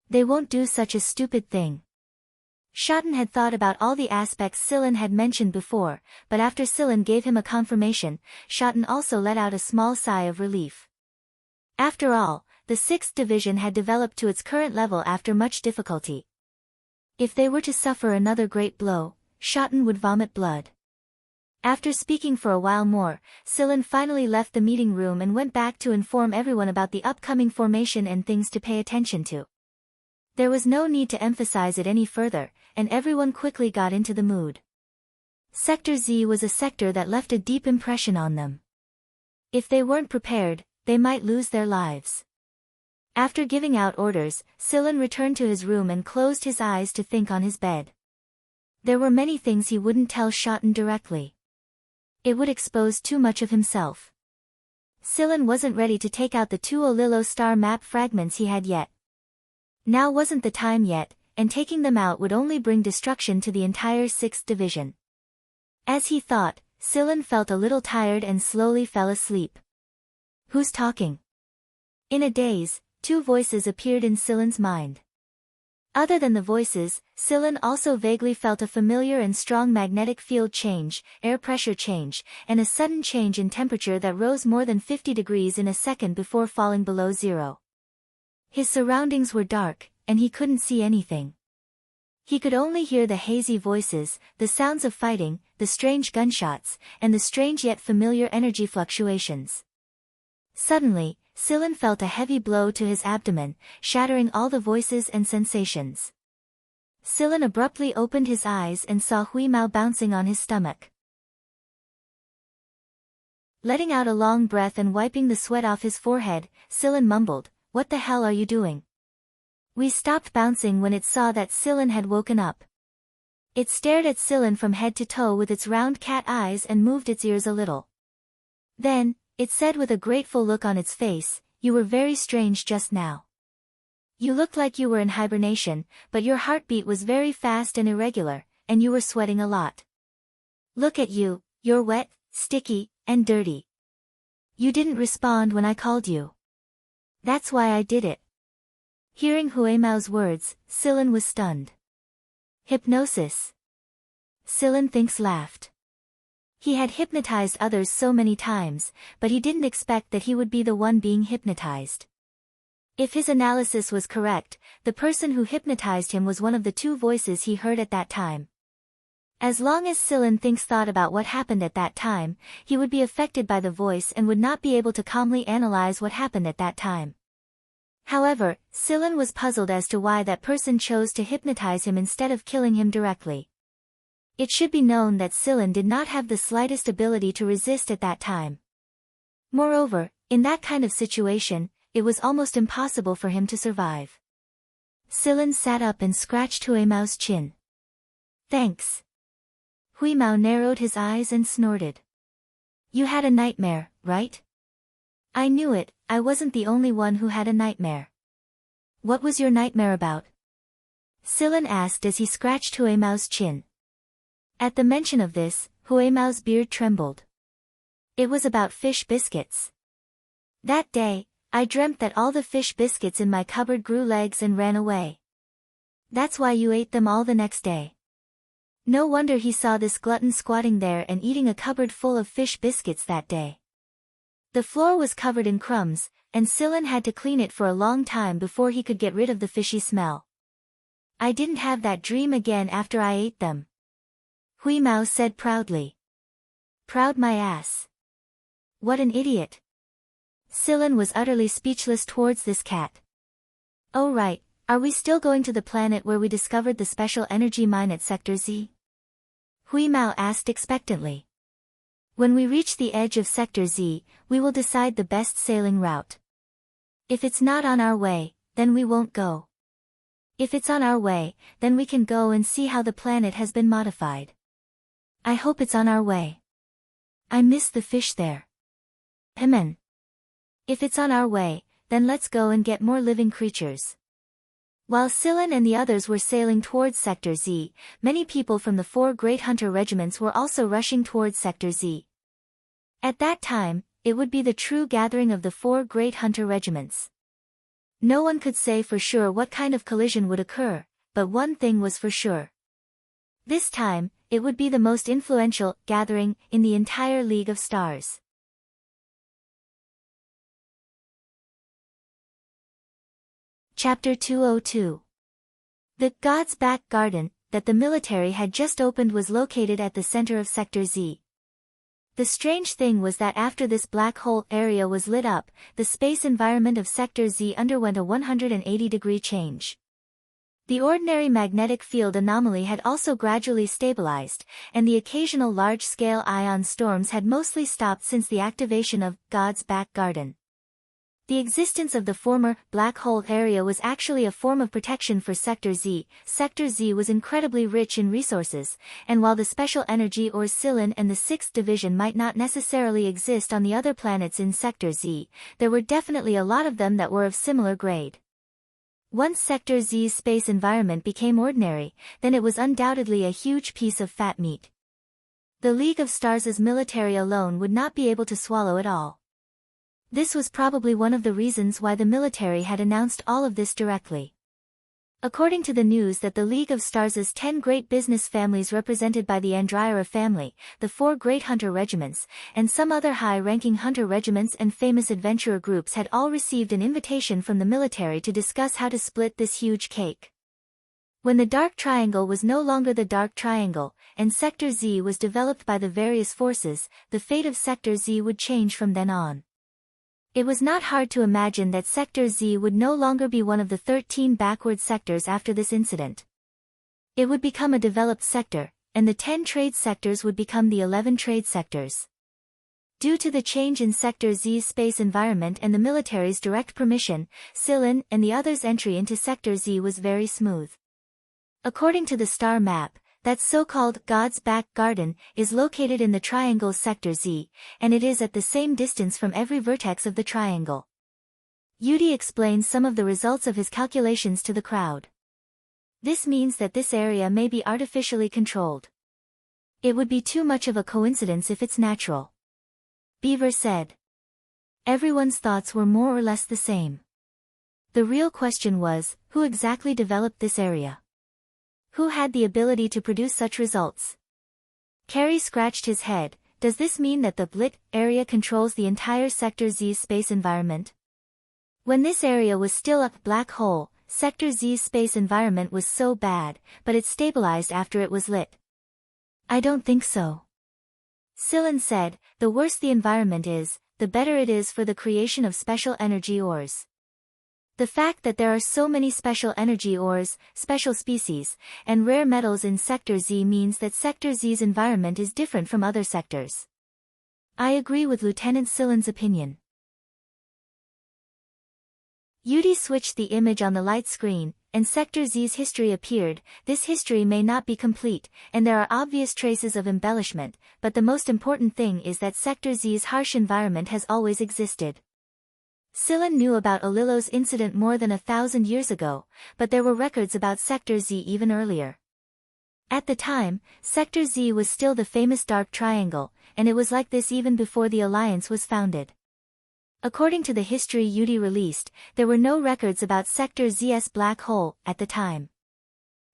They won't do such a stupid thing. Schotten had thought about all the aspects Silen had mentioned before, but after Silen gave him a confirmation, Schotten also let out a small sigh of relief. After all, the 6th Division had developed to its current level after much difficulty. If they were to suffer another great blow, Schotten would vomit blood. After speaking for a while more, Silen finally left the meeting room and went back to inform everyone about the upcoming formation and things to pay attention to. There was no need to emphasize it any further, and everyone quickly got into the mood. Sector Z was a sector that left a deep impression on them. If they weren't prepared, they might lose their lives. After giving out orders, Silen returned to his room and closed his eyes to think on his bed. There were many things he wouldn't tell Schotten directly. It would expose too much of himself. Silen wasn't ready to take out the 2 Olillo star map fragments he had yet. Now wasn't the time yet, and taking them out would only bring destruction to the entire 6th Division. As he thought, Silen felt a little tired and slowly fell asleep. Who's talking? In a daze, 2 voices appeared in Silen's mind. Other than the voices, Silen also vaguely felt a familiar and strong magnetic field change, air pressure change, and a sudden change in temperature that rose more than 50 degrees in a second before falling below 0. His surroundings were dark, and he couldn't see anything. He could only hear the hazy voices, the sounds of fighting, the strange gunshots, and the strange yet familiar energy fluctuations. Suddenly, Silen felt a heavy blow to his abdomen, shattering all the voices and sensations. Silen abruptly opened his eyes and saw Huimao bouncing on his stomach. Letting out a long breath and wiping the sweat off his forehead, Silen mumbled, "What the hell are you doing?" We stopped bouncing when it saw that Silen had woken up. It stared at Silen from head to toe with its round cat eyes and moved its ears a little. Then, it said with a grateful look on its face, "You were very strange just now. You looked like you were in hibernation, but your heartbeat was very fast and irregular, and you were sweating a lot. Look at you, you're wet, sticky, and dirty. You didn't respond when I called you. That's why I did it." Hearing Huimao's words, Silen was stunned. Hypnosis. Sillin thinks laughed. He had hypnotized others so many times, but he didn't expect that he would be the one being hypnotized. If his analysis was correct, the person who hypnotized him was one of the two voices he heard at that time. As long as Sillin thinks thought about what happened at that time, he would be affected by the voice and would not be able to calmly analyze what happened at that time. However, Sillin was puzzled as to why that person chose to hypnotize him instead of killing him directly. It should be known that Sillin did not have the slightest ability to resist at that time. Moreover, in that kind of situation, it was almost impossible for him to survive. Sillin sat up and scratched Huimao's chin. Thanks. Huimao narrowed his eyes and snorted. You had a nightmare, right? I knew it, I wasn't the only one who had a nightmare. What was your nightmare about? Sillin asked as he scratched Huimao's chin. At the mention of this, Huimao's beard trembled. It was about fish biscuits. That day, I dreamt that all the fish biscuits in my cupboard grew legs and ran away. That's why you ate them all the next day. No wonder he saw this glutton squatting there and eating a cupboard full of fish biscuits that day. The floor was covered in crumbs, and Sillin had to clean it for a long time before he could get rid of the fishy smell. I didn't have that dream again after I ate them. Huimao said proudly. Proud my ass. What an idiot. Sillin was utterly speechless towards this cat. Oh right, are we still going to the planet where we discovered the special energy mine at Sector Z? Huimao asked expectantly. When we reach the edge of Sector Z, we will decide the best sailing route. If it's not on our way, then we won't go. If it's on our way, then we can go and see how the planet has been modified. I hope it's on our way. I miss the fish there. Amen. If it's on our way, then let's go and get more living creatures. While Sillin and the others were sailing towards Sector Z, many people from the 4 great hunter regiments were also rushing towards Sector Z. At that time, it would be the true gathering of the 4 great hunter regiments. No one could say for sure what kind of collision would occur, but one thing was for sure. This time, it would be the most influential gathering in the entire League of Stars. Chapter 202. The God's Back Garden that the military had just opened was located at the center of Sector Z. The strange thing was that after this black hole area was lit up, the space environment of Sector Z underwent a 180-degree change. The ordinary magnetic field anomaly had also gradually stabilized, and the occasional large-scale ion storms had mostly stopped since the activation of God's Back Garden. The existence of the former black hole area was actually a form of protection for Sector Z. Sector Z was incredibly rich in resources, and while the special energy or Sillin and the 6th Division might not necessarily exist on the other planets in Sector Z, there were definitely a lot of them that were of similar grade. Once Sector Z's space environment became ordinary, then it was undoubtedly a huge piece of fat meat. The League of Stars' military alone would not be able to swallow it all. This was probably one of the reasons why the military had announced all of this directly. According to the news that the League of Stars' 10 great business families represented by the Andryra family, the 4 great hunter regiments, and some other high-ranking hunter regiments and famous adventurer groups had all received an invitation from the military to discuss how to split this huge cake. When the Dark Triangle was no longer the Dark Triangle, and Sector Z was developed by the various forces, the fate of Sector Z would change from then on. It was not hard to imagine that Sector Z would no longer be one of the 13 backward sectors after this incident. It would become a developed sector, and the 10 trade sectors would become the 11 trade sectors. Due to the change in Sector Z's space environment and the military's direct permission, Sillin and the others' entry into Sector Z was very smooth. According to the star map, that so-called God's Back Garden is located in the triangle Sector Z, and it is at the same distance from every vertex of the triangle. Yudi explains some of the results of his calculations to the crowd. This means that this area may be artificially controlled. It would be too much of a coincidence if it's natural. Beaver said. Everyone's thoughts were more or less the same. The real question was, who exactly developed this area? Who had the ability to produce such results? Carey scratched his head. Does this mean that the Blit area controls the entire Sector Z's space environment? When this area was still a black hole, Sector Z's space environment was so bad, but it stabilized after it was lit. I don't think so. Sillin said, the worse the environment is, the better it is for the creation of special energy ores. The fact that there are so many special energy ores, special species, and rare metals in Sector Z means that Sector Z's environment is different from other sectors. I agree with Lieutenant Sillin's opinion. Yudi switched the image on the light screen, and Sector Z's history appeared. This history may not be complete, and there are obvious traces of embellishment, but the most important thing is that Sector Z's harsh environment has always existed. Sillin knew about Olillo's incident more than 1,000 years ago, but there were records about Sector Z even earlier. At the time, Sector Z was still the famous Dark Triangle, and it was like this even before the Alliance was founded. According to the history Yudi released, there were no records about Sector Z's black hole at the time.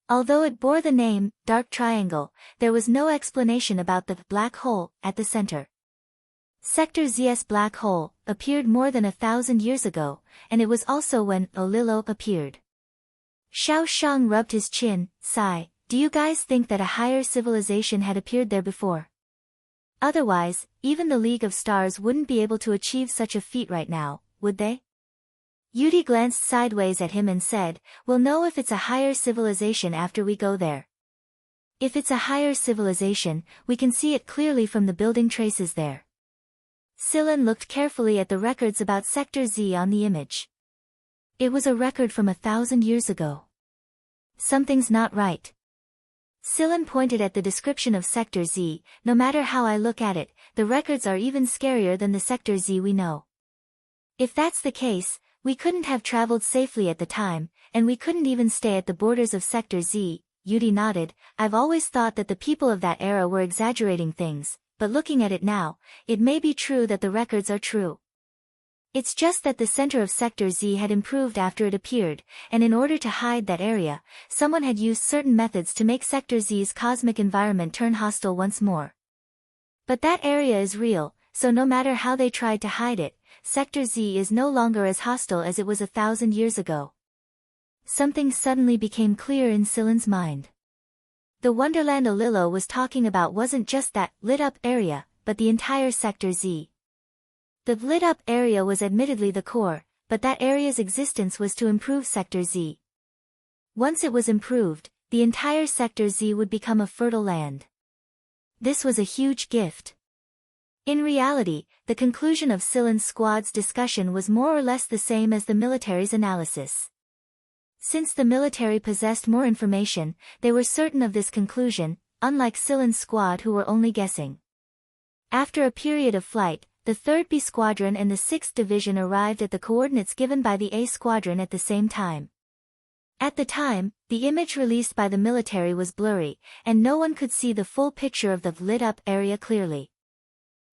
Although it bore the name, Dark Triangle, there was no explanation about the black hole at the center. Sector Z's black hole appeared more than 1,000 years ago, and it was also when Olillo appeared. Xiao Shang rubbed his chin, sigh, do you guys think that a higher civilization had appeared there before? Otherwise, even the League of Stars wouldn't be able to achieve such a feat right now, would they? Yudi glanced sideways at him and said, we'll know if it's a higher civilization after we go there. If it's a higher civilization, we can see it clearly from the building traces there. Sillin looked carefully at the records about Sector Z on the image. It was a record from 1,000 years ago. Something's not right. Sillin pointed at the description of Sector Z. No matter how I look at it, the records are even scarier than the Sector Z we know. If that's the case, we couldn't have traveled safely at the time, and we couldn't even stay at the borders of Sector Z. Yudi nodded. I've always thought that the people of that era were exaggerating things, but looking at it now, it may be true that the records are true. It's just that the center of Sector Z had improved after it appeared, and in order to hide that area, someone had used certain methods to make Sector Z's cosmic environment turn hostile once more. But that area is real, so no matter how they tried to hide it, Sector Z is no longer as hostile as it was 1,000 years ago. Something suddenly became clear in Sillin's mind. The Wonderland Olillo was talking about wasn't just that lit-up area, but the entire Sector Z. The lit-up area was admittedly the core, but that area's existence was to improve Sector Z. Once it was improved, the entire Sector Z would become a fertile land. This was a huge gift. In reality, the conclusion of Sillin's squad's discussion was more or less the same as the military's analysis. Since the military possessed more information, they were certain of this conclusion, unlike Sillin's squad who were only guessing. After a period of flight, the 3rd B Squadron and the 6th Division arrived at the coordinates given by the A Squadron at the same time. At the time, the image released by the military was blurry, and no one could see the full picture of the lit-up area clearly.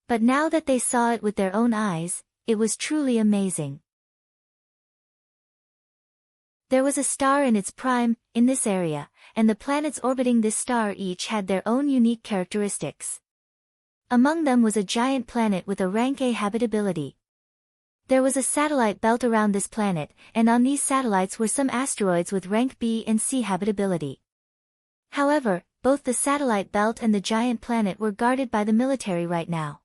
But now that they saw it with their own eyes, it was truly amazing. There was a star in its prime, in this area, and the planets orbiting this star each had their own unique characteristics. Among them was a giant planet with a rank A habitability. There was a satellite belt around this planet, and on these satellites were some asteroids with rank B and C habitability. However, both the satellite belt and the giant planet were guarded by the military right now.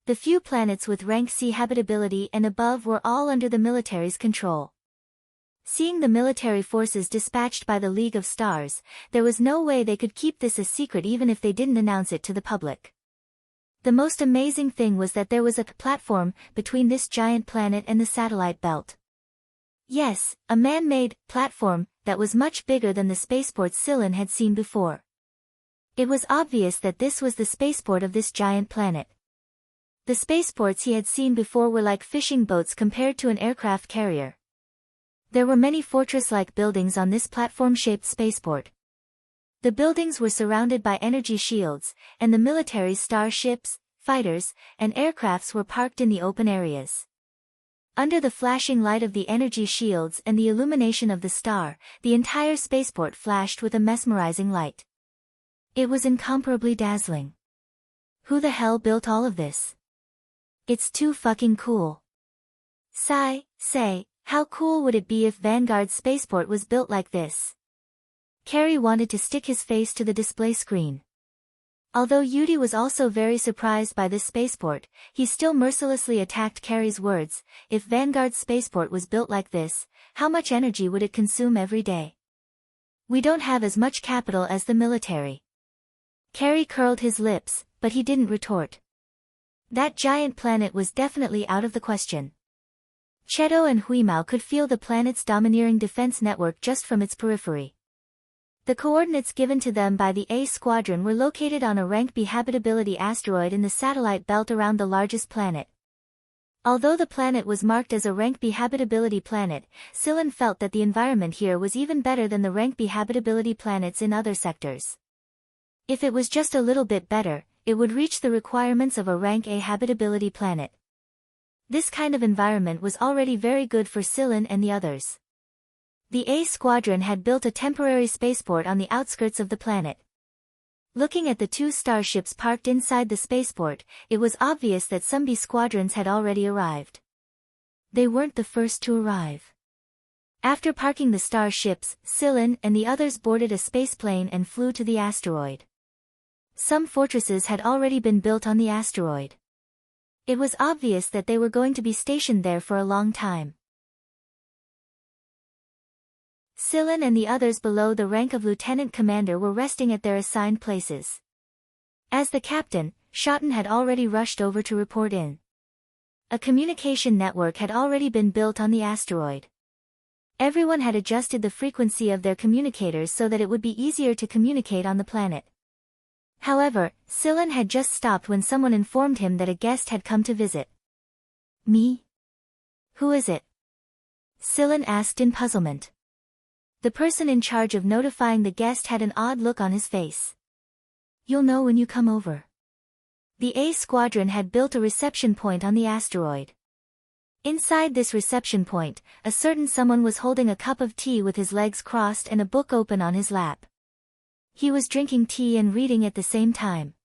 The few planets with rank C habitability and above were all under the military's control. Seeing the military forces dispatched by the League of Stars, there was no way they could keep this a secret even if they didn't announce it to the public. The most amazing thing was that there was a platform between this giant planet and the satellite belt. Yes, a man-made platform that was much bigger than the spaceport Sillin had seen before. It was obvious that this was the spaceport of this giant planet. The spaceports he had seen before were like fishing boats compared to an aircraft carrier. There were many fortress-like buildings on this platform-shaped spaceport. The buildings were surrounded by energy shields, and the military's starships, fighters, and aircrafts were parked in the open areas. Under the flashing light of the energy shields and the illumination of the star, the entire spaceport flashed with a mesmerizing light. It was incomparably dazzling. Who the hell built all of this? It's too fucking cool. Say, how cool would it be if Vanguard's spaceport was built like this? Carrie wanted to stick his face to the display screen. Although Yudi was also very surprised by this spaceport, he still mercilessly attacked Carrie's words. If Vanguard's spaceport was built like this, how much energy would it consume every day? We don't have as much capital as the military. Carrie curled his lips, but he didn't retort. That giant planet was definitely out of the question. Cheto and Huimao could feel the planet's domineering defense network just from its periphery. The coordinates given to them by the A Squadron were located on a rank B habitability asteroid in the satellite belt around the largest planet. Although the planet was marked as a rank B habitability planet, Sillin felt that the environment here was even better than the rank B habitability planets in other sectors. If it was just a little bit better, it would reach the requirements of a rank A habitability planet. This kind of environment was already very good for Sillin and the others. The A Squadron had built a temporary spaceport on the outskirts of the planet. Looking at the two starships parked inside the spaceport, it was obvious that some B squadrons had already arrived. They weren't the first to arrive. After parking the starships, Sillin and the others boarded a spaceplane and flew to the asteroid. Some fortresses had already been built on the asteroid. It was obvious that they were going to be stationed there for a long time. Sillin and the others below the rank of lieutenant commander were resting at their assigned places. As the captain, Shotten had already rushed over to report in. A communication network had already been built on the asteroid. Everyone had adjusted the frequency of their communicators so that it would be easier to communicate on the planet. However, Sillin had just stopped when someone informed him that a guest had come to visit. Me? Who is it? Sillin asked in puzzlement. The person in charge of notifying the guest had an odd look on his face. You'll know when you come over. The A Squadron had built a reception point on the asteroid. Inside this reception point, a certain someone was holding a cup of tea with his legs crossed and a book open on his lap. He was drinking tea and reading at the same time.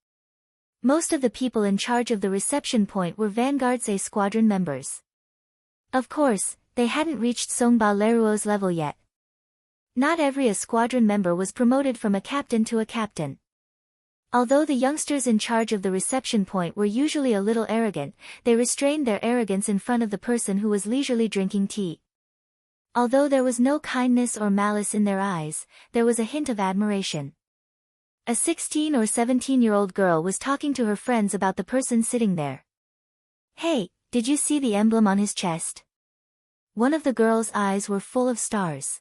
Most of the people in charge of the reception point were Vanguard's A Squadron members. Of course, they hadn't reached Songba Leruo's level yet. Not every A Squadron member was promoted from a captain to a captain. Although the youngsters in charge of the reception point were usually a little arrogant, they restrained their arrogance in front of the person who was leisurely drinking tea. Although there was no kindness or malice in their eyes, there was a hint of admiration. A 16 or 17-year-old girl was talking to her friends about the person sitting there. Hey, did you see the emblem on his chest? One of the girl's eyes were full of stars.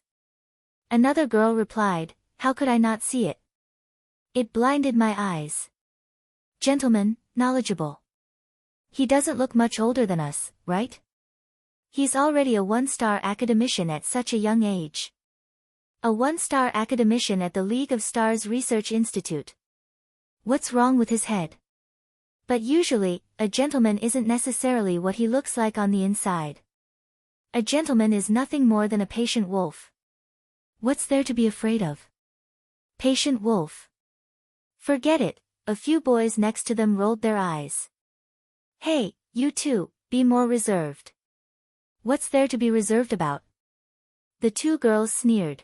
Another girl replied, how could I not see it? It blinded my eyes. Gentleman, knowledgeable. He doesn't look much older than us, right? He's already a one-star academician at such a young age. A one-star academician at the League of Stars Research Institute. What's wrong with his head? But usually, a gentleman isn't necessarily what he looks like on the inside. A gentleman is nothing more than a patient wolf. What's there to be afraid of? Patient wolf. Forget it, a few boys next to them rolled their eyes. Hey, you two, be more reserved. What's there to be reserved about? The two girls sneered.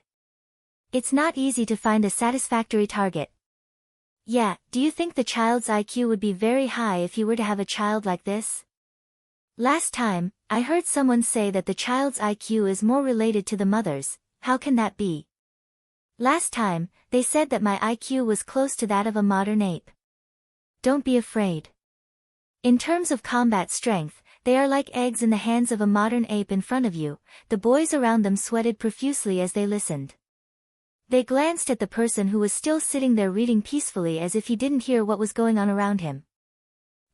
It's not easy to find a satisfactory target. Yeah, do you think the child's IQ would be very high if you were to have a child like this? Last time, I heard someone say that the child's IQ is more related to the mother's. How can that be? Last time, they said that my IQ was close to that of a modern ape. Don't be afraid. In terms of combat strength, they are like eggs in the hands of a modern ape in front of you. The boys around them sweated profusely as they listened. They glanced at the person who was still sitting there reading peacefully as if he didn't hear what was going on around him.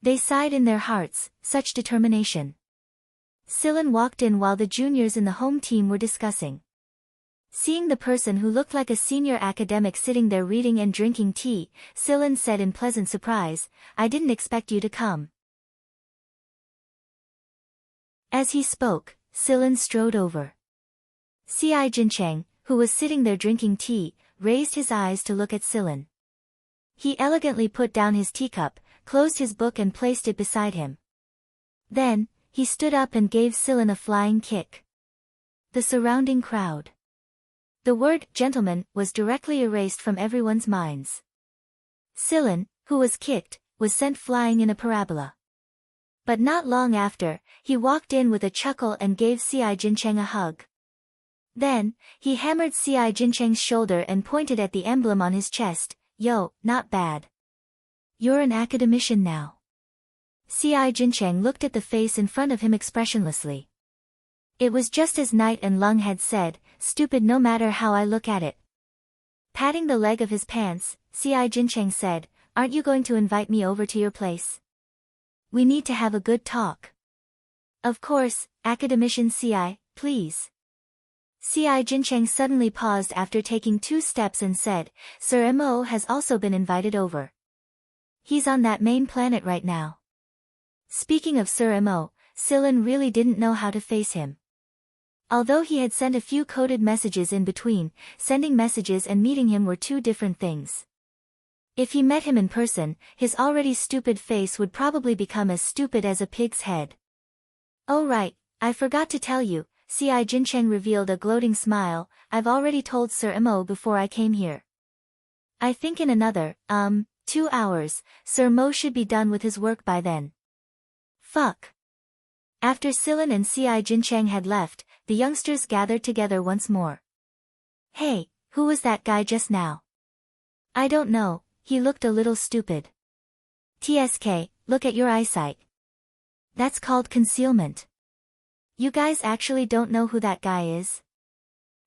They sighed in their hearts, such determination. Sillin walked in while the juniors in the home team were discussing. Seeing the person who looked like a senior academic sitting there reading and drinking tea, Sillin said in pleasant surprise, I didn't expect you to come. As he spoke, Silin strode over. C.I. Jincheng, who was sitting there drinking tea, raised his eyes to look at Silin. He elegantly put down his teacup, closed his book and placed it beside him. Then, he stood up and gave Silin a flying kick. The surrounding crowd. The word gentleman was directly erased from everyone's minds. Silin, who was kicked, was sent flying in a parabola. But not long after, he walked in with a chuckle and gave C.I. Jincheng a hug. Then, he hammered C.I. Jincheng's shoulder and pointed at the emblem on his chest. Yo, not bad. You're an academician now. C.I. Jincheng looked at the face in front of him expressionlessly. It was just as Knight and Lung had said, stupid no matter how I look at it. Patting the leg of his pants, C.I. Jincheng said, aren't you going to invite me over to your place? We need to have a good talk. Of course, academician C.I., please. C.I. Jincheng suddenly paused after taking 2 steps and said, Sir M.O. has also been invited over. He's on that main planet right now. Speaking of Sir M.O., Silin really didn't know how to face him. Although he had sent a few coded messages in between, sending messages and meeting him were 2 different things. If he met him in person, his already stupid face would probably become as stupid as a pig's head. Oh right, I forgot to tell you, C.I. Jincheng revealed a gloating smile, I've already told Sir M.O. before I came here. I think in another, 2 hours, Sir Mo should be done with his work by then. Fuck. After Silin and C.I. Jincheng had left, the youngsters gathered together once more. Hey, who was that guy just now? I don't know, he looked a little stupid. TSK, look at your eyesight. That's called concealment. You guys actually don't know who that guy is?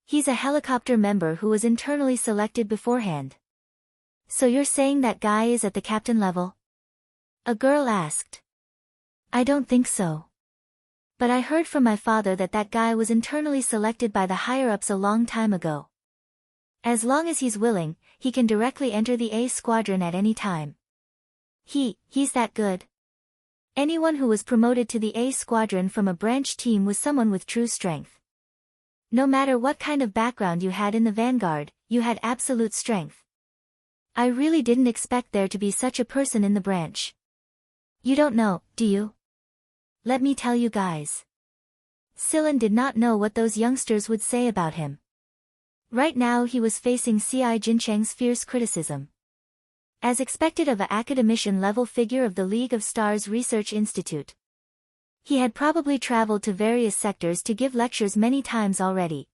He's a helicopter member who was internally selected beforehand. So you're saying that guy is at the captain level? A girl asked. I don't think so. But I heard from my father that that guy was internally selected by the higher-ups a long time ago. As long as he's willing, he can directly enter the A squadron at any time. He's that good? Anyone who was promoted to the A squadron from a branch team was someone with true strength. No matter what kind of background you had in the Vanguard, you had absolute strength. I really didn't expect there to be such a person in the branch. You don't know, do you? Let me tell you guys. Silin did not know what those youngsters would say about him. Right now he was facing C.I. Jincheng's fierce criticism. As expected of an academician-level figure of the League of Stars Research Institute. He had probably traveled to various sectors to give lectures many times already.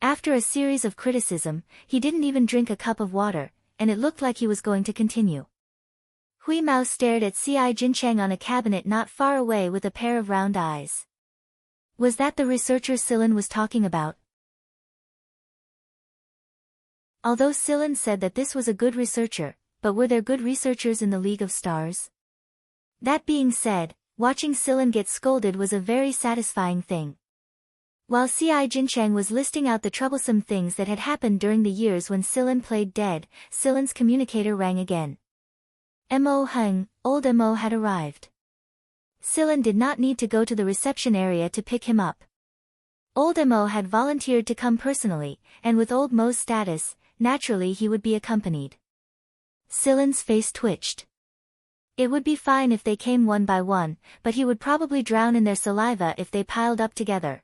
After a series of criticism, he didn't even drink a cup of water, and it looked like he was going to continue. Hui Mao stared at C.I. Jincheng on a cabinet not far away with a pair of round eyes. Was that the researcher Silin was talking about? Although Silin said that this was a good researcher, but were there good researchers in the League of Stars? That being said, watching Silin get scolded was a very satisfying thing. While C.I. Jincheng was listing out the troublesome things that had happened during the years when Silin played dead, Silin's communicator rang again. M.O. Hung, old M.O. had arrived. Silin did not need to go to the reception area to pick him up. Old M.O. had volunteered to come personally, and with old Mo's status, naturally he would be accompanied. Silin's face twitched. It would be fine if they came one by one, but he would probably drown in their saliva if they piled up together.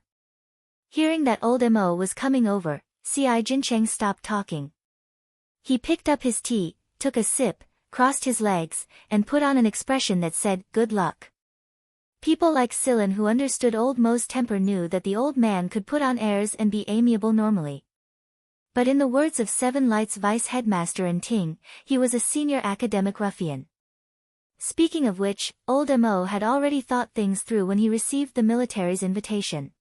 Hearing that old M.O. was coming over, C.I. Jincheng stopped talking. He picked up his tea, took a sip, crossed his legs, and put on an expression that said, good luck. People like Silin who understood old Mo's temper knew that the old man could put on airs and be amiable normally. But in the words of Seven Lights Vice Headmaster and Ting, he was a senior academic ruffian. Speaking of which, old M.O. had already thought things through when he received the military's invitation.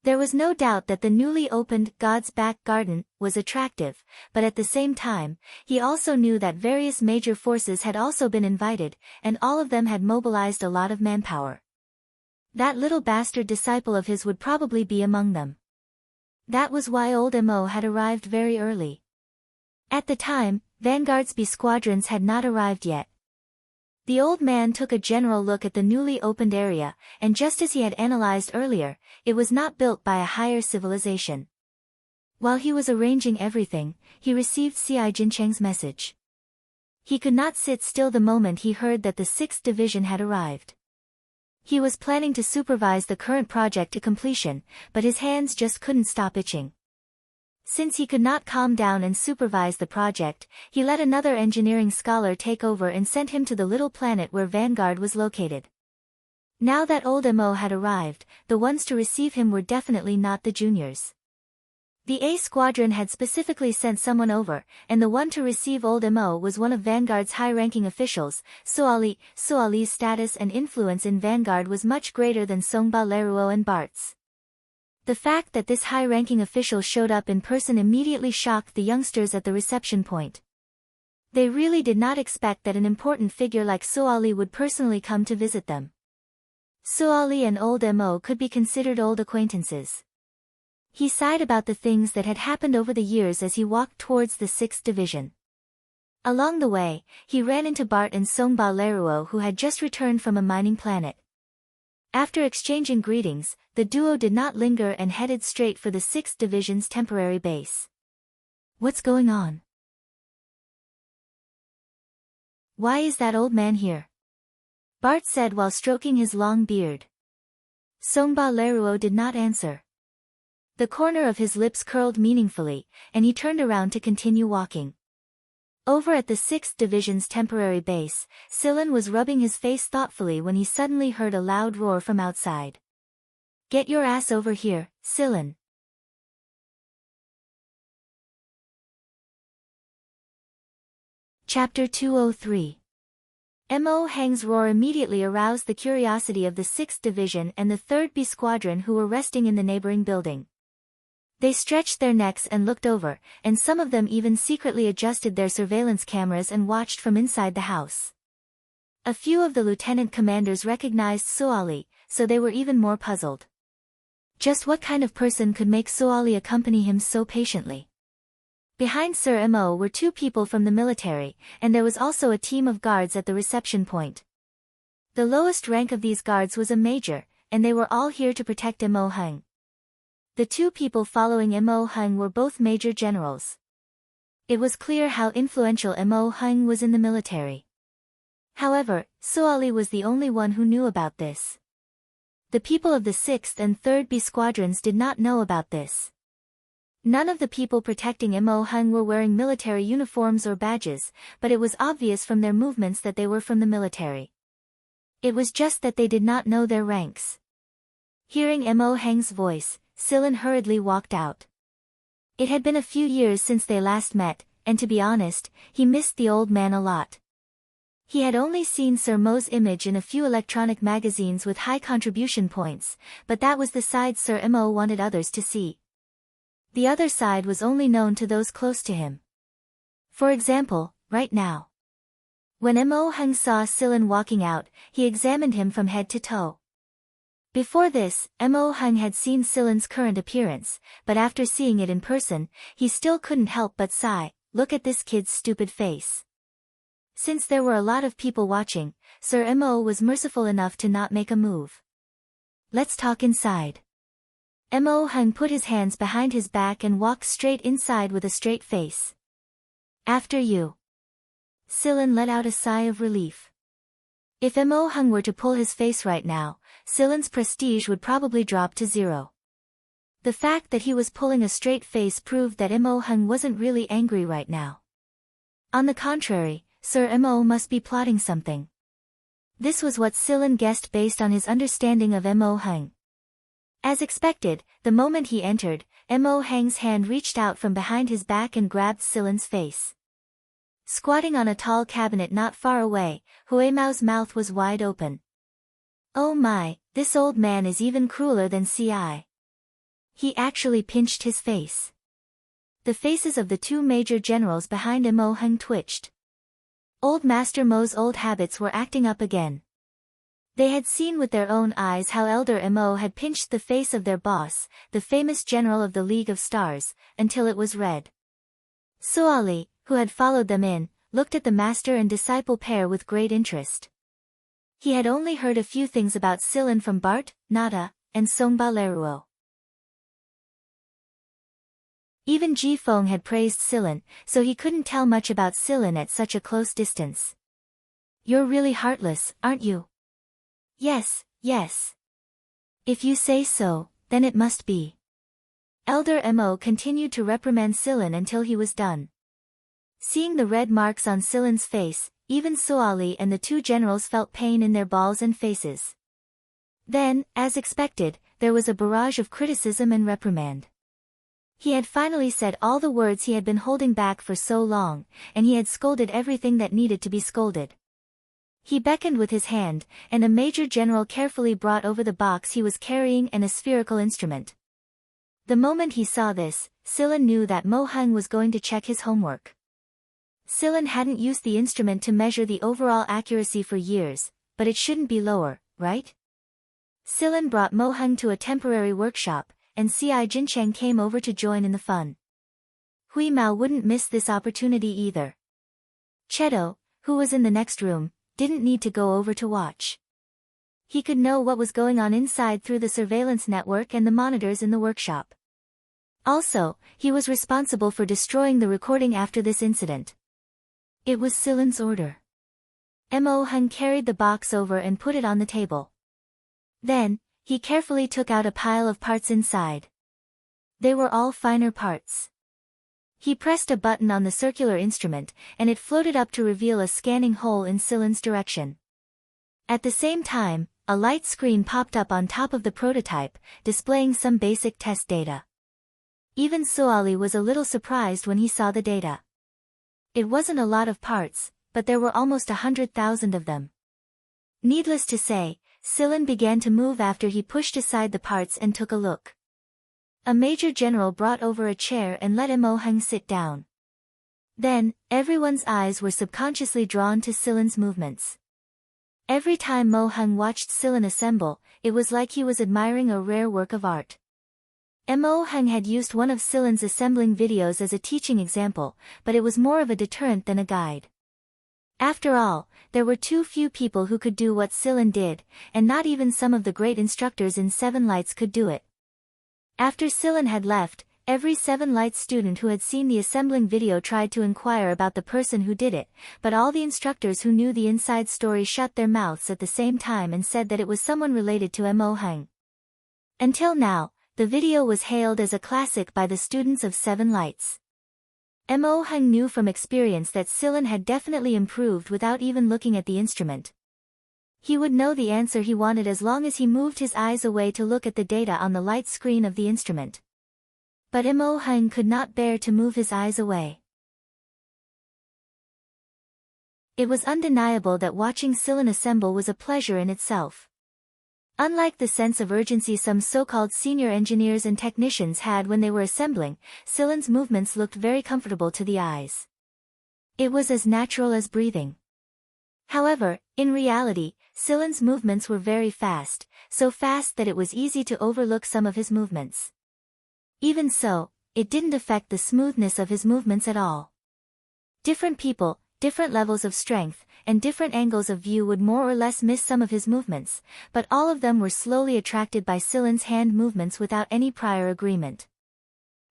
There was no doubt that the newly opened God's Back Garden was attractive, but at the same time, he also knew that various major forces had also been invited, and all of them had mobilized a lot of manpower. That little bastard disciple of his would probably be among them. That was why old M.O. had arrived very early. At the time, Vanguard's B squadrons had not arrived yet. The old man took a general look at the newly opened area, and just as he had analyzed earlier, it was not built by a higher civilization. While he was arranging everything, he received C.I. Jincheng's message. He could not sit still the moment he heard that the 6th Division had arrived. He was planning to supervise the current project to completion, but his hands just couldn't stop itching. Since he could not calm down and supervise the project, he let another engineering scholar take over and sent him to the little planet where Vanguard was located. Now that old Mo had arrived, the ones to receive him were definitely not the juniors. The A Squadron had specifically sent someone over, and the one to receive old Mo was one of Vanguard's high-ranking officials, Soali. Soali's status and influence in Vanguard was much greater than Songba Leruo and Bart's. The fact that this high-ranking official showed up in person immediately shocked the youngsters at the reception point. They really did not expect that an important figure like Soali would personally come to visit them. Soali and old Mo could be considered old acquaintances. He sighed about the things that had happened over the years as he walked towards the 6th Division. Along the way, he ran into Bart and Songba Leruo, who had just returned from a mining planet. After exchanging greetings, the duo did not linger and headed straight for the 6th Division's temporary base. What's going on? Why is that old man here? Bart said while stroking his long beard. Songba Leruo did not answer. The corner of his lips curled meaningfully, and he turned around to continue walking. Over at the 6th Division's temporary base, Silen was rubbing his face thoughtfully when he suddenly heard a loud roar from outside. Get your ass over here, Silen. Chapter 203. Mo Hang's roar immediately aroused the curiosity of the 6th Division and the 3rd B Squadron, who were resting in the neighboring building. They stretched their necks and looked over, and some of them even secretly adjusted their surveillance cameras and watched from inside the house. A few of the lieutenant commanders recognized Soali, so they were even more puzzled. Just what kind of person could make Soali accompany him so patiently? Behind Sir Mo were 2 people from the military, and there was also a team of guards at the reception point. The lowest rank of these guards was a major, and they were all here to protect Mo Hung. The 2 people following Mo Hung were both major generals. It was clear how influential Mo Hung was in the military. However, Soali was the only one who knew about this. The people of the 6th and 3rd B Squadrons did not know about this. None of the people protecting Mo Hung were wearing military uniforms or badges, but it was obvious from their movements that they were from the military. It was just that they did not know their ranks. Hearing Mo Hung's voice, Silen hurriedly walked out. It had been a few years since they last met, and to be honest, he missed the old man a lot. He had only seen Sir Mo's image in a few electronic magazines with high contribution points, but that was the side Sir Mo wanted others to see. The other side was only known to those close to him. For example, right now. When Mo Hung saw Silen walking out, he examined him from head to toe. Before this, Mo Hung had seen Silen's current appearance, but after seeing it in person, he still couldn't help but sigh, look at this kid's stupid face. Since there were a lot of people watching, Sir Mo was merciful enough to not make a move. Let's talk inside. Mo Hung put his hands behind his back and walked straight inside with a straight face. After you. Silen let out a sigh of relief. If Mo Hung were to pull his face right now, Silen's prestige would probably drop to 0. The fact that he was pulling a straight face proved that Mo Hung wasn't really angry right now. On the contrary, Sir Mo must be plotting something. This was what Silen guessed based on his understanding of Mo Hung. As expected, the moment he entered, Mo Hung's hand reached out from behind his back and grabbed Silen's face. Squatting on a tall cabinet not far away, Hui Mao's mouth was wide open. Oh my, this old man is even crueler than CI. He actually pinched his face. The faces of the 2 major generals behind Mo Hung twitched. Old Master Mo's old habits were acting up again. They had seen with their own eyes how Elder Mo had pinched the face of their boss, the famous general of the League of Stars, until it was red. Soali, who had followed them in, looked at the master and disciple pair with great interest. He had only heard a few things about Silen from Bart, Nada, and Songba Leruo. Even Ji Feng had praised Silen, so he couldn't tell much about Silen at such a close distance. "You're really heartless, aren't you?" "Yes, yes. If you say so, then it must be." Elder Mo continued to reprimand Silen until he was done. Seeing the red marks on Silen's face, even Soali and the two generals felt pain in their balls and faces. Then, as expected, there was a barrage of criticism and reprimand. He had finally said all the words he had been holding back for so long, and he had scolded everything that needed to be scolded. He beckoned with his hand, and a major general carefully brought over the box he was carrying and a spherical instrument. The moment he saw this, Silen knew that Mo Heng was going to check his homework. Silen hadn't used the instrument to measure the overall accuracy for years, but it shouldn't be lower, right? Silen brought Mo Heng to a temporary workshop, and C.I. Jincheng came over to join in the fun. Hui Mao wouldn't miss this opportunity either. Chedo, who was in the next room, didn't need to go over to watch. He could know what was going on inside through the surveillance network and the monitors in the workshop. Also, he was responsible for destroying the recording after this incident. It was Silen's order. Mo Heng carried the box over and put it on the table. Then, he carefully took out a pile of parts inside. They were all finer parts. He pressed a button on the circular instrument, and it floated up to reveal a scanning hole in Silen's direction. At the same time, a light screen popped up on top of the prototype, displaying some basic test data. Even Soali was a little surprised when he saw the data. It wasn't a lot of parts, but there were almost 100,000 of them. Needless to say, Silen began to move after he pushed aside the parts and took a look. A major general brought over a chair and let Mo Heng sit down. Then, everyone's eyes were subconsciously drawn to Silen's movements. Every time Mo Heng watched Silen assemble, it was like he was admiring a rare work of art. Mo Heng had used one of Silen's assembling videos as a teaching example, but it was more of a deterrent than a guide. After all, there were too few people who could do what Silen did, and not even some of the great instructors in Seven Lights could do it. After Silen had left, every Seven Lights student who had seen the assembling video tried to inquire about the person who did it, but all the instructors who knew the inside story shut their mouths at the same time and said that it was someone related to Mo Heng. Until now, the video was hailed as a classic by the students of Seven Lights. Mo Heng knew from experience that Silen had definitely improved without even looking at the instrument. He would know the answer he wanted as long as he moved his eyes away to look at the data on the light screen of the instrument. But Mo Heng could not bear to move his eyes away. It was undeniable that watching Silen assemble was a pleasure in itself. Unlike the sense of urgency some so-called senior engineers and technicians had when they were assembling, Silen's movements looked very comfortable to the eyes. It was as natural as breathing. However, in reality, Silen's movements were very fast, so fast that it was easy to overlook some of his movements. Even so, it didn't affect the smoothness of his movements at all. Different people, different levels of strength, and different angles of view would more or less miss some of his movements, but all of them were slowly attracted by Silen's hand movements without any prior agreement.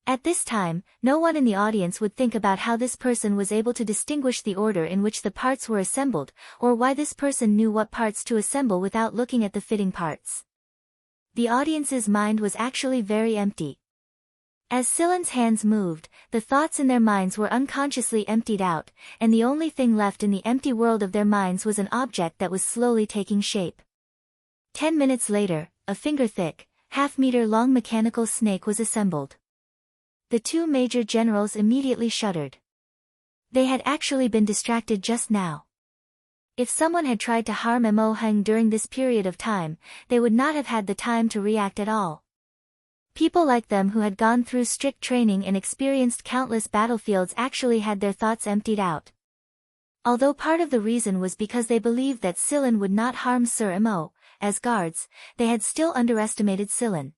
At this time, no one in the audience would think about how this person was able to distinguish the order in which the parts were assembled, or why this person knew what parts to assemble without looking at the fitting parts. The audience's mind was actually very empty. As Silen's hands moved, the thoughts in their minds were unconsciously emptied out, and the only thing left in the empty world of their minds was an object that was slowly taking shape. 10 minutes later, a finger-thick, half-meter-long mechanical snake was assembled. The two major generals immediately shuddered. They had actually been distracted just now. If someone had tried to harm Mo Heng during this period of time, they would not have had the time to react at all. People like them who had gone through strict training and experienced countless battlefields actually had their thoughts emptied out. Although part of the reason was because they believed that Silen would not harm Sir Mo, as guards, they had still underestimated Silen.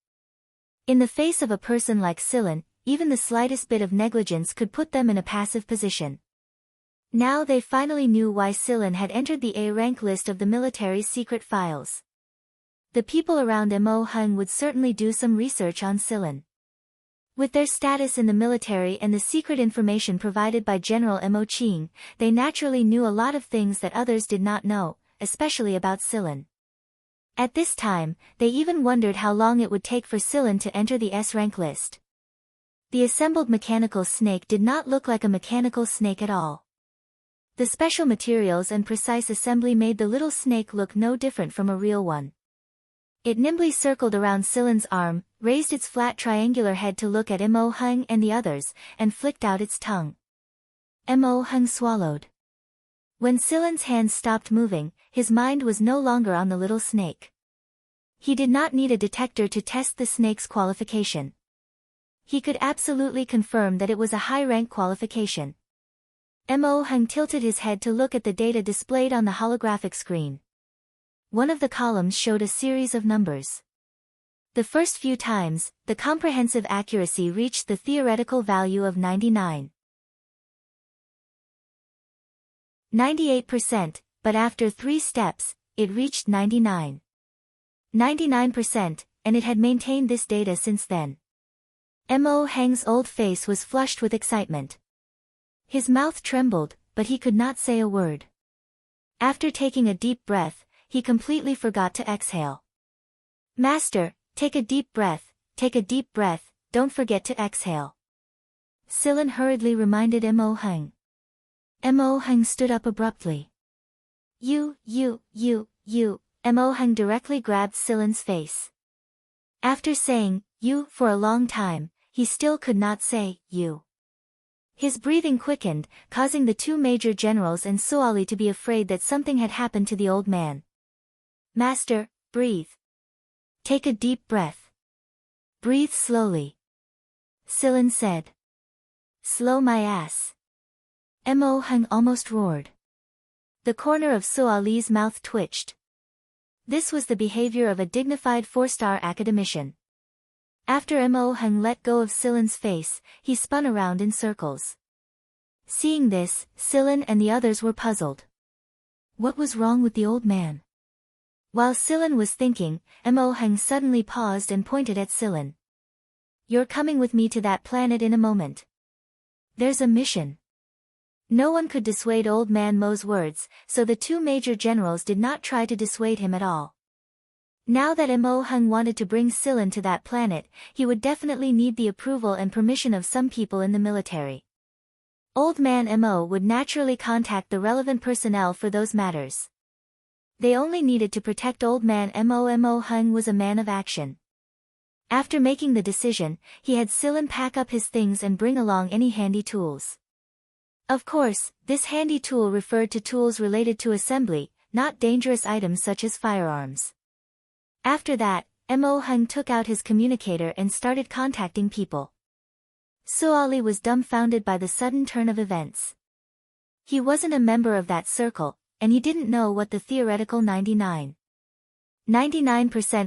In the face of a person like Silen, even the slightest bit of negligence could put them in a passive position. Now they finally knew why Sillin had entered the A-rank list of the military's secret files. The people around Mo Hung would certainly do some research on Sillin. With their status in the military and the secret information provided by General Mo Ching, they naturally knew a lot of things that others did not know, especially about Sillin. At this time, they even wondered how long it would take for Sillin to enter the S-rank list. The assembled mechanical snake did not look like a mechanical snake at all. The special materials and precise assembly made the little snake look no different from a real one. It nimbly circled around Sillin's arm, raised its flat triangular head to look at Mo Hung and the others, and flicked out its tongue. Mo Hung swallowed. When Sillin's hands stopped moving, his mind was no longer on the little snake. He did not need a detector to test the snake's qualification. He could absolutely confirm that it was a high-rank qualification. Mo Hung tilted his head to look at the data displayed on the holographic screen. One of the columns showed a series of numbers. The first few times, the comprehensive accuracy reached the theoretical value of 99. 98%, but after 3 steps, it reached 99. 99%, and it had maintained this data since then. Mo Hung's old face was flushed with excitement. His mouth trembled, but he could not say a word. After taking a deep breath, he completely forgot to exhale. Master, take a deep breath, don't forget to exhale. Sillin hurriedly reminded Mo Hung. Mo Hung stood up abruptly. You, Mo Hung directly grabbed Sillin's face. After saying, you, for a long time, he still could not say, you. His breathing quickened, causing the 2 major generals and Suali to be afraid that something had happened to the old man. Master, breathe. Take a deep breath. Breathe slowly. Sillin said. Slow my ass. Mo Hung almost roared. The corner of Suali's mouth twitched. This was the behavior of a dignified 4-star academician. After Mo Hung let go of Sillin's face, he spun around in circles. Seeing this, Sillin and the others were puzzled. What was wrong with the old man? While Sillin was thinking, Mo Hung suddenly paused and pointed at Sillin. You're coming with me to that planet in a moment. There's a mission. No one could dissuade Old Man Mo's words, so the 2 major generals did not try to dissuade him at all. Now that Mo Hung wanted to bring Sillin to that planet, he would definitely need the approval and permission of some people in the military. Old Man Mo would naturally contact the relevant personnel for those matters. They only needed to protect Old Man Mo. Mo Hung was a man of action. After making the decision, he had Sillin pack up his things and bring along any handy tools. Of course, this handy tool referred to tools related to assembly, not dangerous items such as firearms. After that, Mo Hung took out his communicator and started contacting people. Suali was dumbfounded by the sudden turn of events. He wasn't a member of that circle, and he didn't know what the theoretical 99%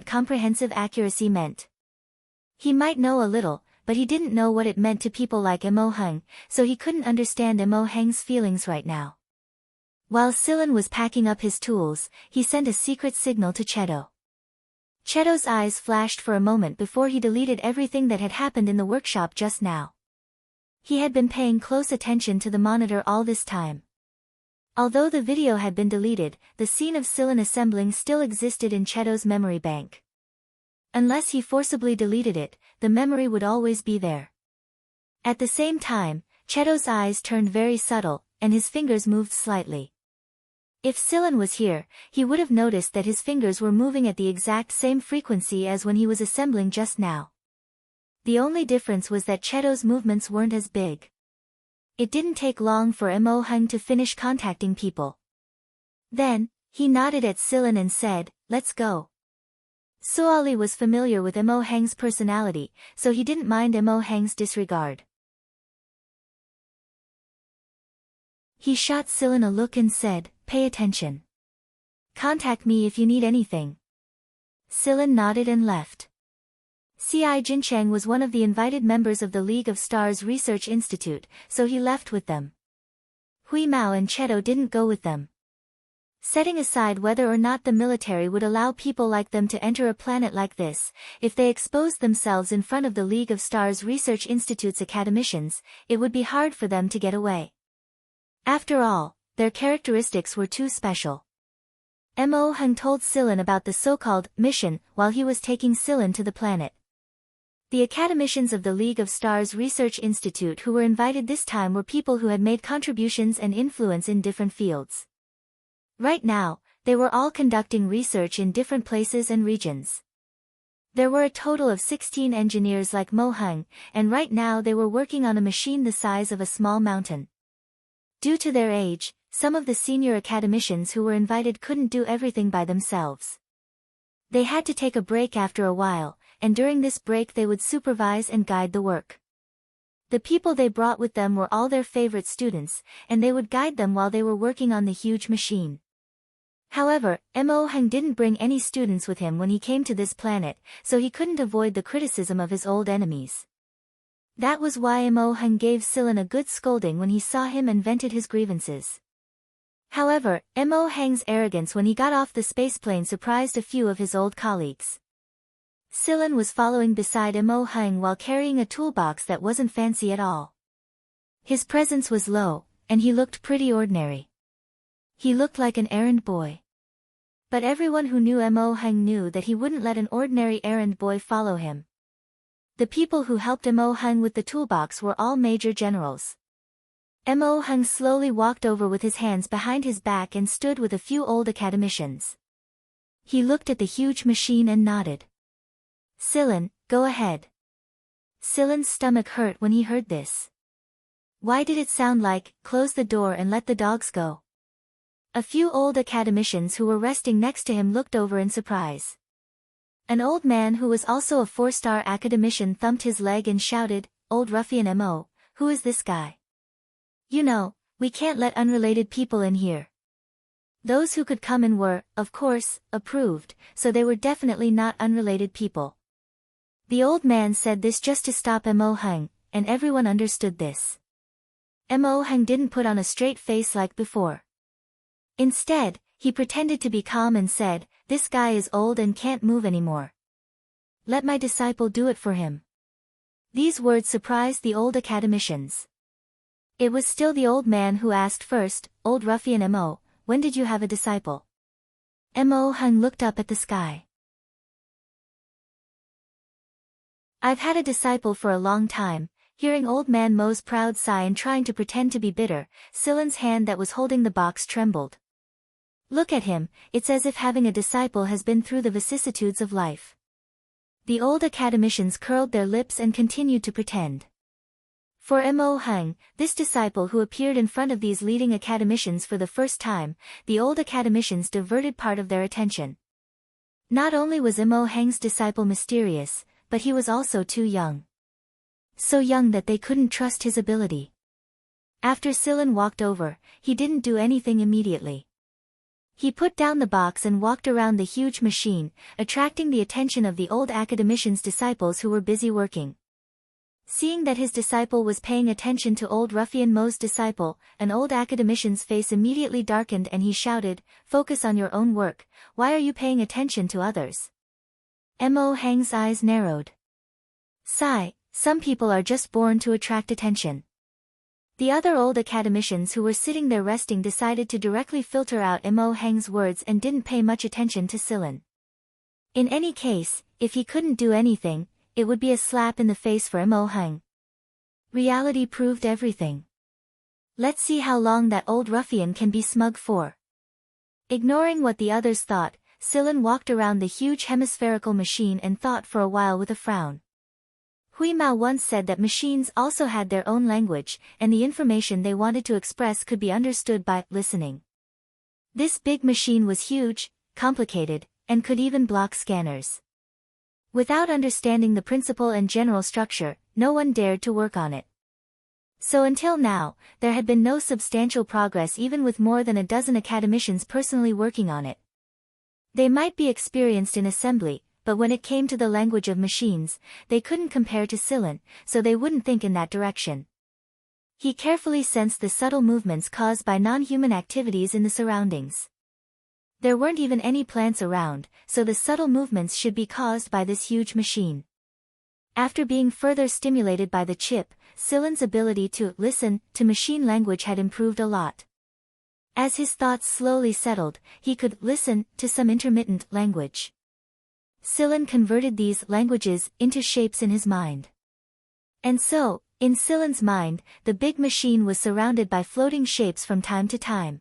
comprehensive accuracy meant. He might know a little, but he didn't know what it meant to people like Mo Hung, so he couldn't understand Mo Hung's feelings right now. While Sillin was packing up his tools, he sent a secret signal to Cheto. Cheto's eyes flashed for a moment before he deleted everything that had happened in the workshop just now. He had been paying close attention to the monitor all this time. Although the video had been deleted, the scene of Sillin assembling still existed in Cheto's memory bank. Unless he forcibly deleted it, the memory would always be there. At the same time, Cheto's eyes turned very subtle, and his fingers moved slightly. If Sillin was here, he would have noticed that his fingers were moving at the exact same frequency as when he was assembling just now. The only difference was that Cheto's movements weren't as big. It didn't take long for Mo Hung to finish contacting people. Then, he nodded at Sillin and said, "Let's go." Suali was familiar with Mo Hung's personality, so he didn't mind Mo Hung's disregard. He shot Sillin a look and said, "Pay attention. Contact me if you need anything." Sillin nodded and left. C.I. Jincheng was one of the invited members of the League of Stars Research Institute, so he left with them. Hui Mao and Cheto didn't go with them. Setting aside whether or not the military would allow people like them to enter a planet like this, if they exposed themselves in front of the League of Stars Research Institute's academicians, it would be hard for them to get away. After all, their characteristics were too special. Mo Heng told Silen about the so-called mission while he was taking Silen to the planet. The academicians of the League of Stars Research Institute who were invited this time were people who had made contributions and influence in different fields. Right now, they were all conducting research in different places and regions. There were a total of 16 engineers like Mo Heng, and right now they were working on a machine the size of a small mountain. Due to their age, some of the senior academicians who were invited couldn't do everything by themselves. They had to take a break after a while, and during this break they would supervise and guide the work. The people they brought with them were all their favorite students, and they would guide them while they were working on the huge machine. However, Mo Heng didn't bring any students with him when he came to this planet, so he couldn't avoid the criticism of his old enemies. That was why Mo Heng gave Silen a good scolding when he saw him and vented his grievances. However, Mo Heng's arrogance when he got off the spaceplane surprised a few of his old colleagues. Silen was following beside Mo Heng while carrying a toolbox that wasn't fancy at all. His presence was low, and he looked pretty ordinary. He looked like an errand boy. But everyone who knew Mo Heng knew that he wouldn't let an ordinary errand boy follow him. The people who helped Mo Heng with the toolbox were all major generals. Mo Heng slowly walked over with his hands behind his back and stood with a few old academicians. He looked at the huge machine and nodded. Silen, go ahead. Silen's stomach hurt when he heard this. Why did it sound like, close the door and let the dogs go? A few old academicians who were resting next to him looked over in surprise. An old man who was also a 4-star academician thumped his leg and shouted, "Old ruffian Mo, who is this guy? You know, we can't let unrelated people in here." Those who could come in were, of course, approved, so they were definitely not unrelated people. The old man said this just to stop Mo Heng, and everyone understood this. Mo Heng didn't put on a straight face like before. Instead, he pretended to be calm and said, "This guy is old and can't move anymore. Let my disciple do it for him." These words surprised the old academicians. It was still the old man who asked first, "Old ruffian Mo, when did you have a disciple?" Mo Heng looked up at the sky. "I've had a disciple for a long time." Hearing old man Mo's proud sigh and trying to pretend to be bitter, Silen's hand that was holding the box trembled. Look at him, it's as if having a disciple has been through the vicissitudes of life. The old academicians curled their lips and continued to pretend. For Mo Heng, this disciple who appeared in front of these leading academicians for the first time, the old academicians diverted part of their attention. Not only was Mo Heng's disciple mysterious, but he was also too young. So young that they couldn't trust his ability. After Silen walked over, he didn't do anything immediately. He put down the box and walked around the huge machine, attracting the attention of the old academician's disciples who were busy working. Seeing that his disciple was paying attention to old ruffian Mo's disciple, an old academician's face immediately darkened and he shouted, "Focus on your own work, why are you paying attention to others?" Mo Heng's eyes narrowed. Sigh, some people are just born to attract attention. The other old academicians who were sitting there resting decided to directly filter out Mo Heng's words and didn't pay much attention to Silen. In any case, if he couldn't do anything, it would be a slap in the face for Mo Heng. Reality proved everything. Let's see how long that old ruffian can be smug for. Ignoring what the others thought, Silen walked around the huge hemispherical machine and thought for a while with a frown. Hui Mao once said that machines also had their own language, and the information they wanted to express could be understood by listening. This big machine was huge, complicated, and could even block scanners. Without understanding the principle and general structure, no one dared to work on it. So until now, there had been no substantial progress even with more than a dozen academicians personally working on it. They might be experienced in assembly, but when it came to the language of machines, they couldn't compare to Silen, so they wouldn't think in that direction. He carefully sensed the subtle movements caused by non-human activities in the surroundings. There weren't even any plants around, so the subtle movements should be caused by this huge machine. After being further stimulated by the chip, Silen's ability to listen to machine language had improved a lot. As his thoughts slowly settled, he could listen to some intermittent language. Silen converted these languages into shapes in his mind. And so, in Silen's mind, the big machine was surrounded by floating shapes from time to time.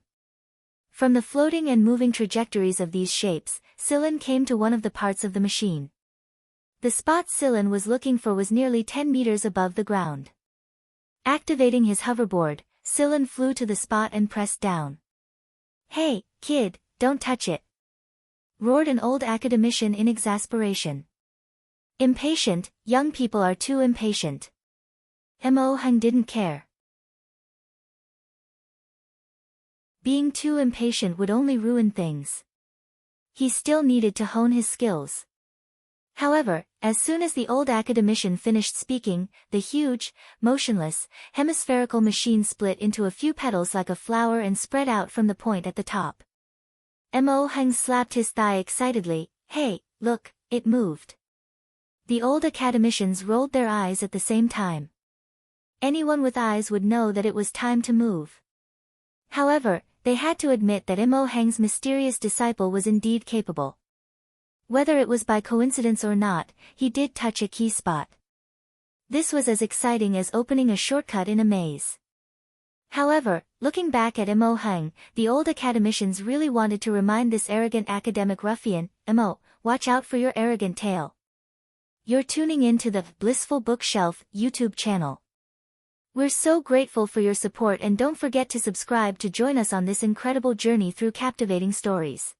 From the floating and moving trajectories of these shapes, Silen came to one of the parts of the machine. The spot Silen was looking for was nearly 10 meters above the ground. Activating his hoverboard, Silen flew to the spot and pressed down. "Hey, kid, don't touch it!" roared an old academician in exasperation. "Impatient, young people are too impatient." Mo Hung didn't care. Being too impatient would only ruin things. He still needed to hone his skills. However, as soon as the old academician finished speaking, the huge, motionless, hemispherical machine split into a few petals like a flower and spread out from the point at the top. Mo Hung slapped his thigh excitedly. "Hey, look, it moved." The old academicians rolled their eyes at the same time. Anyone with eyes would know that it was time to move. However, they had to admit that Mo Hung's mysterious disciple was indeed capable. Whether it was by coincidence or not, he did touch a key spot. This was as exciting as opening a shortcut in a maze. However, looking back at Mo Hung, the old academicians really wanted to remind this arrogant academic ruffian, "Mo, watch out for your arrogant tail." You're tuning in to the Blissful Bookshelf YouTube channel. We're so grateful for your support, and don't forget to subscribe to join us on this incredible journey through captivating stories.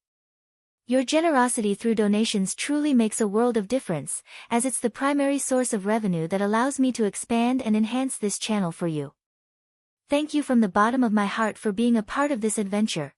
Your generosity through donations truly makes a world of difference, as it's the primary source of revenue that allows me to expand and enhance this channel for you. Thank you from the bottom of my heart for being a part of this adventure.